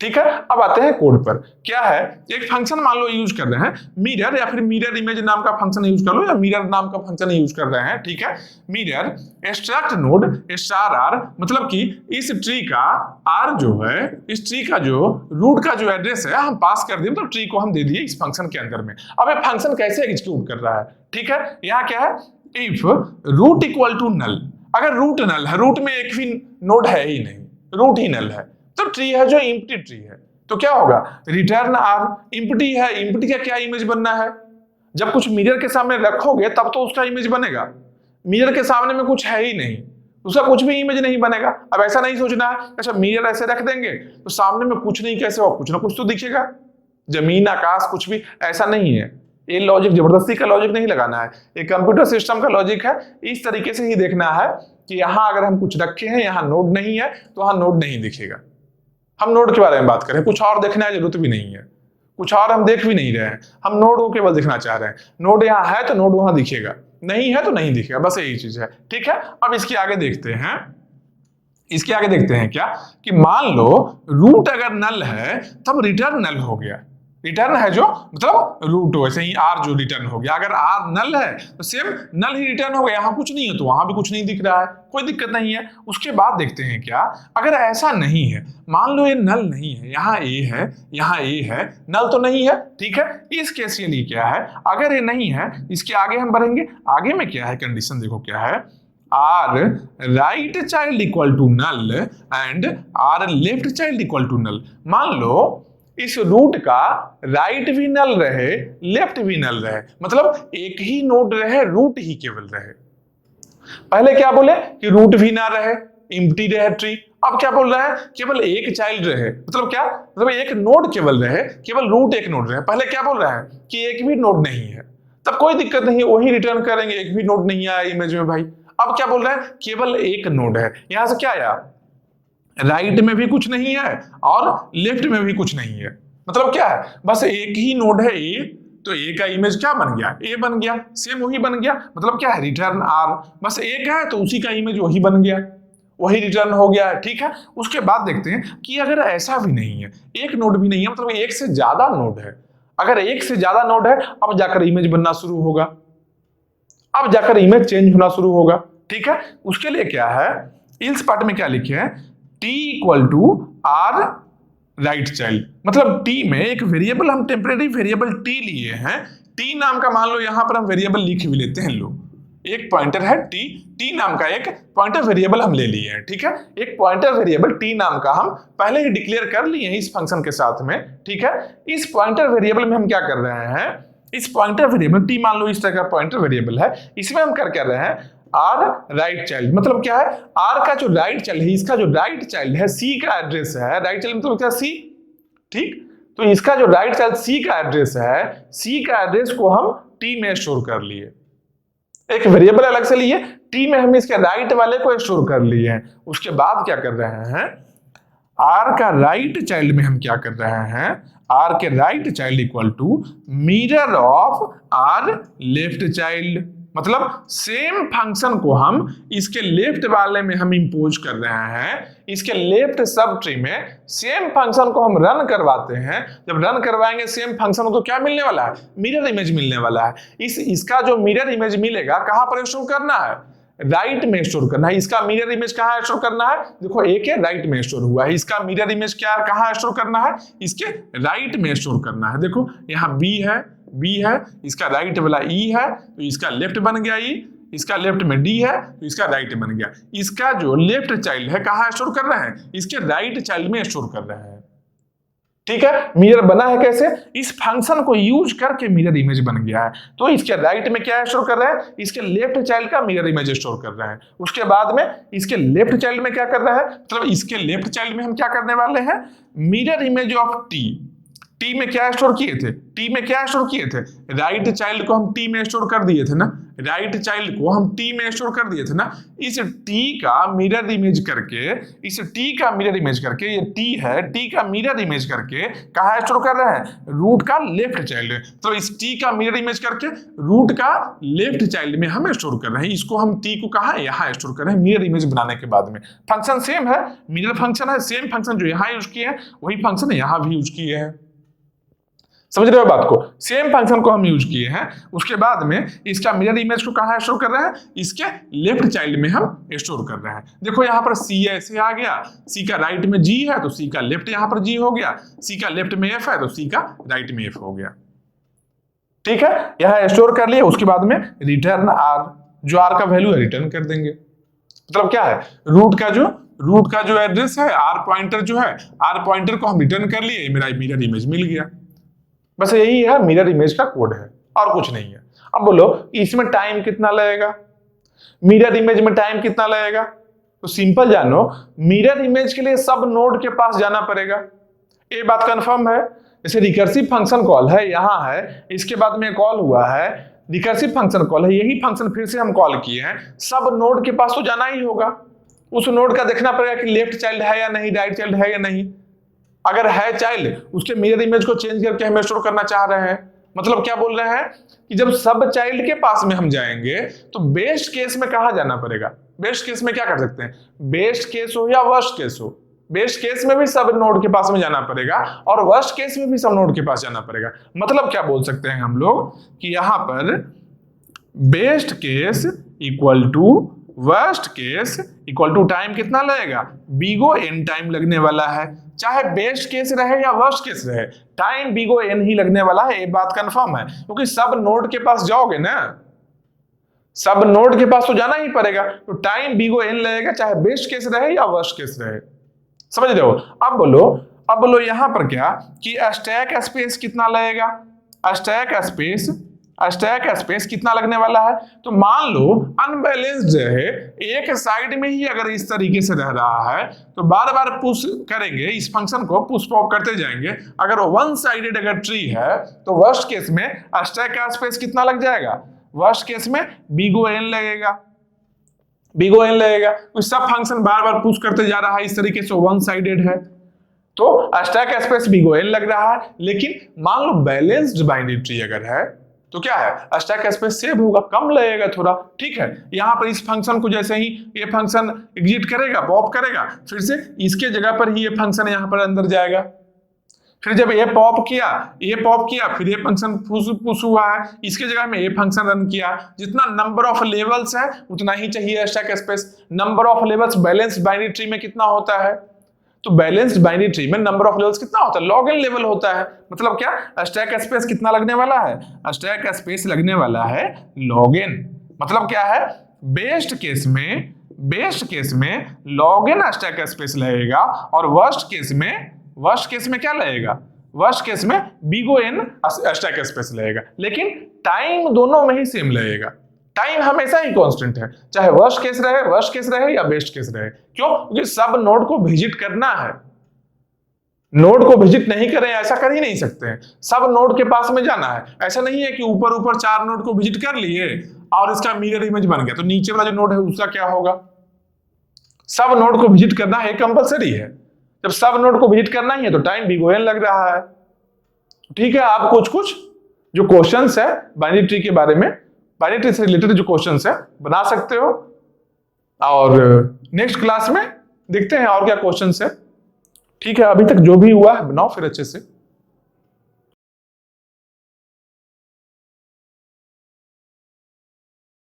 ठीक है, अब आते हैं कोड पर। क्या है, एक फंक्शन मान लो यूज कर रहे हैं, मिरर या फिर मिरर इमेज नाम का फंक्शन यूज कर लो, या मिरर नाम का फंक्शन यूज कर रहे हैं। ठीक है, mirror extract node star R, मतलब कि इस ट्री का आर जो है, इस ट्री का जो रूट का जो एड्रेस है हम पास कर दिए, तो ट्री को हम दे दिए इस फंक्शन के अंदर में। अब ये फंक्शन कैसे एग्जीक्यूट कर रहा है? ठीक है, यहाँ क्या है, if root equal to null. अगर रूट नल है, रूट में एक भी नोड है ही नहीं, रूट ही नल है, तो ट्री है जो इम्प्टी ट्री है, तो क्या होगा, रिटर्न आर। इम्प्टी है, इम्प्टी का क्या इमेज बनना है? जब कुछ मिरर के सामने रखोगे तब तो उसका इमेज बनेगा। मिरर के सामने में कुछ है ही नहीं, उसका कुछ भी इमेज नहीं बनेगा। अब ऐसा नहीं सोचना है अच्छा मिरर ऐसे रख देंगे तो सामने में कुछ नहीं कैसे हो, कुछ ना कुछ तो दिखेगा, जमीन आकाश कुछ भी, ऐसा नहीं है। ये लॉजिक जबरदस्ती का लॉजिक नहीं लगाना है, ये कंप्यूटर सिस्टम का लॉजिक है। इस तरीके से ही देखना है कि यहां अगर हम कुछ रखे हैं, यहां नोड नहीं है तो वहां नोड नहीं दिखेगा। हम नोड के बारे में बात करें, कुछ और देखने की जरूरत भी नहीं है। कुछ और हम देख भी नहीं रहे हैं, हम नोड को केवल दिखना चाह रहे हैं। नोड यहाँ है तो नोड वहां दिखेगा, नहीं है तो नहीं दिखेगा, बस यही चीज है। ठीक है, अब इसके आगे देखते हैं, इसके आगे देखते हैं क्या कि मान लो रूट अगर नल है तब रिटर्न नल हो गया। रिटर्न है जो मतलब रूट हो, ऐसे ही आर जो रिटर्न हो गया। अगर आर नल है तो सेम नल ही रिटर्न हो गया, यहां कुछ नहीं है तो वहां भी कुछ नहीं दिख रहा है, कोई दिक्कत नहीं है। उसके बाद देखते हैं क्या अगर ऐसा नहीं है, मान लो ये नल नहीं है, यहाँ ए है, यहाँ ए है, नल तो नहीं है। ठीक है, इस केस के लिए क्या है, अगर ये नहीं है इसके आगे हम बढ़ेंगे। आगे में क्या है कंडीशन, देखो क्या है, R right child equal to null and R left child equal to null. मान लो इस रूट का राइट भी नल रहे, लेफ्ट भी नल रहे, मतलब एक ही नोड रहे, रूट ही केवल रहे। पहले क्या बोले कि रूट भी ना रहे, एम्प्टी रहे ट्री। अब क्या बोल रहा है, केवल एक चाइल्ड रहे, मतलब क्या, मतलब एक नोड केवल रहे, केवल रूट एक नोड रहे। पहले क्या बोल रहा है कि एक भी नोड नहीं है, तब कोई दिक्कत नहीं है, वही रिटर्न करेंगे, एक भी नोड नहीं आया इमेज में भाई। अब क्या बोल रहा है, केवल एक नोड है। यहां से क्या आया, राइट में भी कुछ नहीं है और लेफ्ट में भी कुछ नहीं है, मतलब क्या है, बस एक ही नोड है ए, तो ए का इमेज क्या बन गया, ए बन गया, सेम वही बन गया, मतलब क्या है, रिटर्न आर। बस एक है तो उसी का इमेज वही बन गया, वही रिटर्न हो गया। ठीक है, उसके बाद देखते हैं कि अगर ऐसा भी नहीं है, एक नोड भी नहीं है, मतलब एक से ज्यादा नोड है। अगर एक से ज्यादा नोड है, अब जाकर इमेज बनना शुरू होगा, अब जाकर इमेज चेंज होना शुरू होगा। ठीक है, उसके लिए क्या है, इस पार्ट में क्या लिखे हैं, t equal to R right child, मतलब t में एक वेरिएबल हम टेम्परेरी वेरिएबल t लिए हैं, t नाम का मान लो यहां पर हम वेरिएबल लिख भी लेते हैं। लो एक पॉइंटर है t नाम का एक पॉइंटर वेरिएबल हम ले लिए हैं। ठीक है, एक पॉइंटर वेरिएबल t नाम का हम पहले ही डिक्लेयर कर लिए हैं इस फंक्शन के साथ में। ठीक है, इस पॉइंटर वेरिएबल में हम क्या कर रहे हैं, इस पॉइंटर वेरिएबल t मान लो इस तरह का पॉइंटर वेरिएबल है, इसमें हम कर रहे हैं आर राइट चाइल्ड, मतलब क्या है, आर का जो राइट चाइल्ड है, इसका जो राइट चाइल्ड है सी का एड्रेस है, राइट चाइल्ड मतलब क्या, सी। ठीक, तो इसका जो राइट चाइल्ड सी का एड्रेस है, सी का एड्रेस को हम टी में स्टोर कर लिए, एक वेरिएबल अलग से लिए, टी में हम इसके राइट वाले को स्टोर कर लिए हैं। उसके बाद क्या कर रहे हैं, आर का राइट चाइल्ड में हम क्या कर रहे हैं, आर के right child equal to mirror of R left child, मतलब सेम फंक्शन को हम इसके लेफ्ट वाले में हम इंपोज कर रहे हैं, इसके लेफ्ट सब ट्री में सेम फंक्शन को हम रन करवाते हैं। जब रन करवाएंगे सेम फंक्शन को क्या मिलने वाला है, मिरर इमेज मिलने वाला है। इसका जो मिरर इमेज मिलेगा कहां पर स्टोर करना है, राइट में स्टोर करना है। इसका मिरर इमेज कहां स्टोर करना है, देखो एक है राइट में स्टोर हुआ है, इसका मिरर इमेज क्या कहां स्टोर करना है, इसके राइट में स्टोर करना है। देखो यहाँ बी है, इसका राइट वाला ई है तो इसका लेफ्ट बन गया ई, इसका लेफ्ट में डी है तो इसका राइट बन गया। इसका जो लेफ्ट चाइल्ड है कहां स्टोर कर रहे हैं, इसके राइट चाइल्ड में स्टोर कर रहे हैं। ठीक है, मिरर बना है कैसे, इस फंक्शन को यूज करके मिरर इमेज बन गया है। तो इसके राइट में क्या स्टोर कर रहे हैं, इसके लेफ्ट चाइल्ड का मिरर इमेज स्टोर कर रहे हैं। उसके बाद में इसके लेफ्ट चाइल्ड में क्या कर रहा है, मतलब इसके लेफ्ट चाइल्ड में हम क्या करने वाले हैं, मिरर इमेज ऑफ टी में क्या स्टोर किए थे, टी में क्या स्टोर किए थे, राइट चाइल्ड को हम टी में स्टोर कर दिए थे ना, राइट चाइल्ड को हम टी में स्टोर कर दिए थे ना। इस टी का मिरर इमेज करके, इस टी का मिरर इमेज करके, ये टी है, टी का मिरर इमेज करके कहाँ स्टोर कर रहे हैं, रूट का लेफ्ट चाइल्ड। तो इस टी का मिरर इमेज करके रूट का लेफ्ट चाइल्ड में हम स्टोर कर रहे हैं। इसको हम टी को कहाँ, यहाँ स्टोर कर रहे हैं मिरर इमेज बनाने के बाद में। फंक्शन सेम है, मिरर फंक्शन है, सेम फंक्शन जो यहाँ यूज किए हैं वही फंक्शन यहाँ भी यूज किए हैं। समझ रहे हो बात को, सेम फंक्शन को हम यूज किए हैं। उसके बाद में इसका मिरर इमेज को कहां स्टोर कर रहे हैं, इसके लेफ्ट चाइल्ड में हम स्टोर कर रहे हैं। देखो यहां पर सी ऐसे आ गया, सी का राइट में जी है तो सी का लेफ्ट यहां पर जी हो गया, सी का लेफ्ट में एफ है तो सी का राइट में एफ हो गया। ठीक है, यहां स्टोर कर लिए। उसके बाद में रिटर्न आर, जो आर का वैल्यू है रिटर्न कर देंगे। मतलब क्या है, रूट का जो एड्रेस है, आर पॉइंटर जो है, आर पॉइंटर को हम रिटर्न कर लिए, मेरा मिरर इमेज मिल गया। बस यही है मिरर इमेज का कोड है और कुछ नहीं है। अब बोलो इसमें टाइम कितना लगेगा, मिरर इमेज में टाइम कितना लगेगा, तो सिंपल जानो, मिरर इमेज के लिए सब नोड के पास जाना पड़ेगा, ये बात कंफर्म है। जैसे रिकर्सिव फंक्शन कॉल है, यहां है, इसके बाद में कॉल हुआ है, रिकर्सिव फंक्शन कॉल है, यही फंक्शन फिर से हम कॉल किए हैं, सब नोड के पास तो जाना ही होगा। उस नोड का देखना पड़ेगा कि लेफ्ट चाइल्ड है या नहीं, राइट चाइल्ड है या नहीं। अगर है चाइल्ड उसके मिरर इमेज को चेंज करके हमें स्टोर करना चाह रहे हैं। मतलब क्या बोल रहे हैं कि जब सब चाइल्ड के पास में हम जाएंगे तो बेस्ट केस में कहां जाना पड़ेगा? बेस्ट केस में क्या कर सकते हैं? बेस्ट केस हो या वर्स्ट केस हो, बेस्ट केस में भी सब नोड के पास में जाना पड़ेगा और वर्स्ट केस में भी सब नोड के पास जाना पड़ेगा। मतलब क्या बोल सकते हैं हम लोग कि यहां पर best case equal to worst case equal to time कितना लगेगा? बिगो एन टाइम लगने वाला है। चाहे बेस्ट केस रहे या वर्स्ट केस रहे, टाइम बिगो एन ही लगने वाला है, ये बात कंफर्म है। क्योंकि सब नोड के पास जाओगे ना, सब नोड के पास तो जाना ही पड़ेगा, तो टाइम बिगो एन लगेगा, चाहे बेस्ट केस रहे या वर्स्ट केस रहे। समझ रहे हो? अब बोलो यहां पर क्या कि स्टैक स्पेस कितना लगेगा? स्टैक स्पेस कितना लगने वाला है? तो मान लो अनबैलेंस्ड है, एक साइड में ही अगर इस तरीके से रह रहा है तो बार बार पुश करेंगे, इस फंक्शन को पुश पॉप करते जाएंगे। अगर वन साइडेड अगर ट्री है तो वर्स्ट केस में स्टैक स्पेस कितना लग जाएगा? वर्स्ट केस में बिगो एन लगेगा, तो सब फंक्शन बार बार पुश करते जा रहा है इस तरीके से, वन साइडेड है तो स्टैक स्पेस बिगो एन लग रहा है। लेकिन मान लो बैलेंस्ड बाइनरी ट्री अगर है तो क्या है? स्टैक स्पेस सेव होगा, कम लगेगा थोड़ा। ठीक है, यहां पर इस फंक्शन को जैसे ही ये फंक्शन एग्जिट करेगा, पॉप करेगा, फिर से इसके जगह पर ही ये फंक्शन यहां पर अंदर जाएगा। फिर जब ये पॉप किया, फिर ये फंक्शन पुश हुआ है, इसके जगह में ये फंक्शन रन किया। जितना नंबर ऑफ लेवल्स है उतना ही चाहिए stack space. Number of levels balanced binary tree में कितना होता है? तो बैलेंस्ड बाइनरी ट्री में नंबर ऑफ लेवल्स कितना होता है? लॉग एन लेवल होता है। मतलब क्या? स्टैक स्पेस कितना लगने वाला है? स्टैक स्पेस लगने वाला है लॉग एन। मतलब क्या है? बेस्ट केस में लॉग एन स्टैक स्पेस लगेगा और वर्स्ट केस में क्या लगेगा? वर्स्ट केस में बिगो एन स्टैक स्पेस लगेगा। लेकिन टाइम दोनों में ही सेम लगेगा, टाइम हमेशा ही कांस्टेंट है, चाहे वर्स्ट केस रहे या बेस्ट केस रहे। क्यों? क्योंकि सब नोड को विजिट करना है, नोड को विजिट नहीं करें ऐसा कर ही नहीं सकते हैं। सब नोड के पास में जाना है। ऐसा नहीं है कि ऊपर 4 नोड को विजिट कर लिए और इसका मिरर इमेज बन गया तो नीचे वाला जो नोड है उसका क्या होगा? सब नोड को विजिट करना है, कंपलसरी है। जब सब नोड को विजिट करना ही है तो टाइम बिगो एन लग रहा है। ठीक है, आप कुछ जो क्वेश्चंस है बाइनरी ट्री के बारे में, बाइनरी ट्री से रिलेटेड जो क्वेश्चंस है बना सकते हो और नेक्स्ट क्लास में देखते हैं और क्या क्वेश्चंस है। ठीक है, अभी तक जो भी हुआ है बनाओ फिर अच्छे से।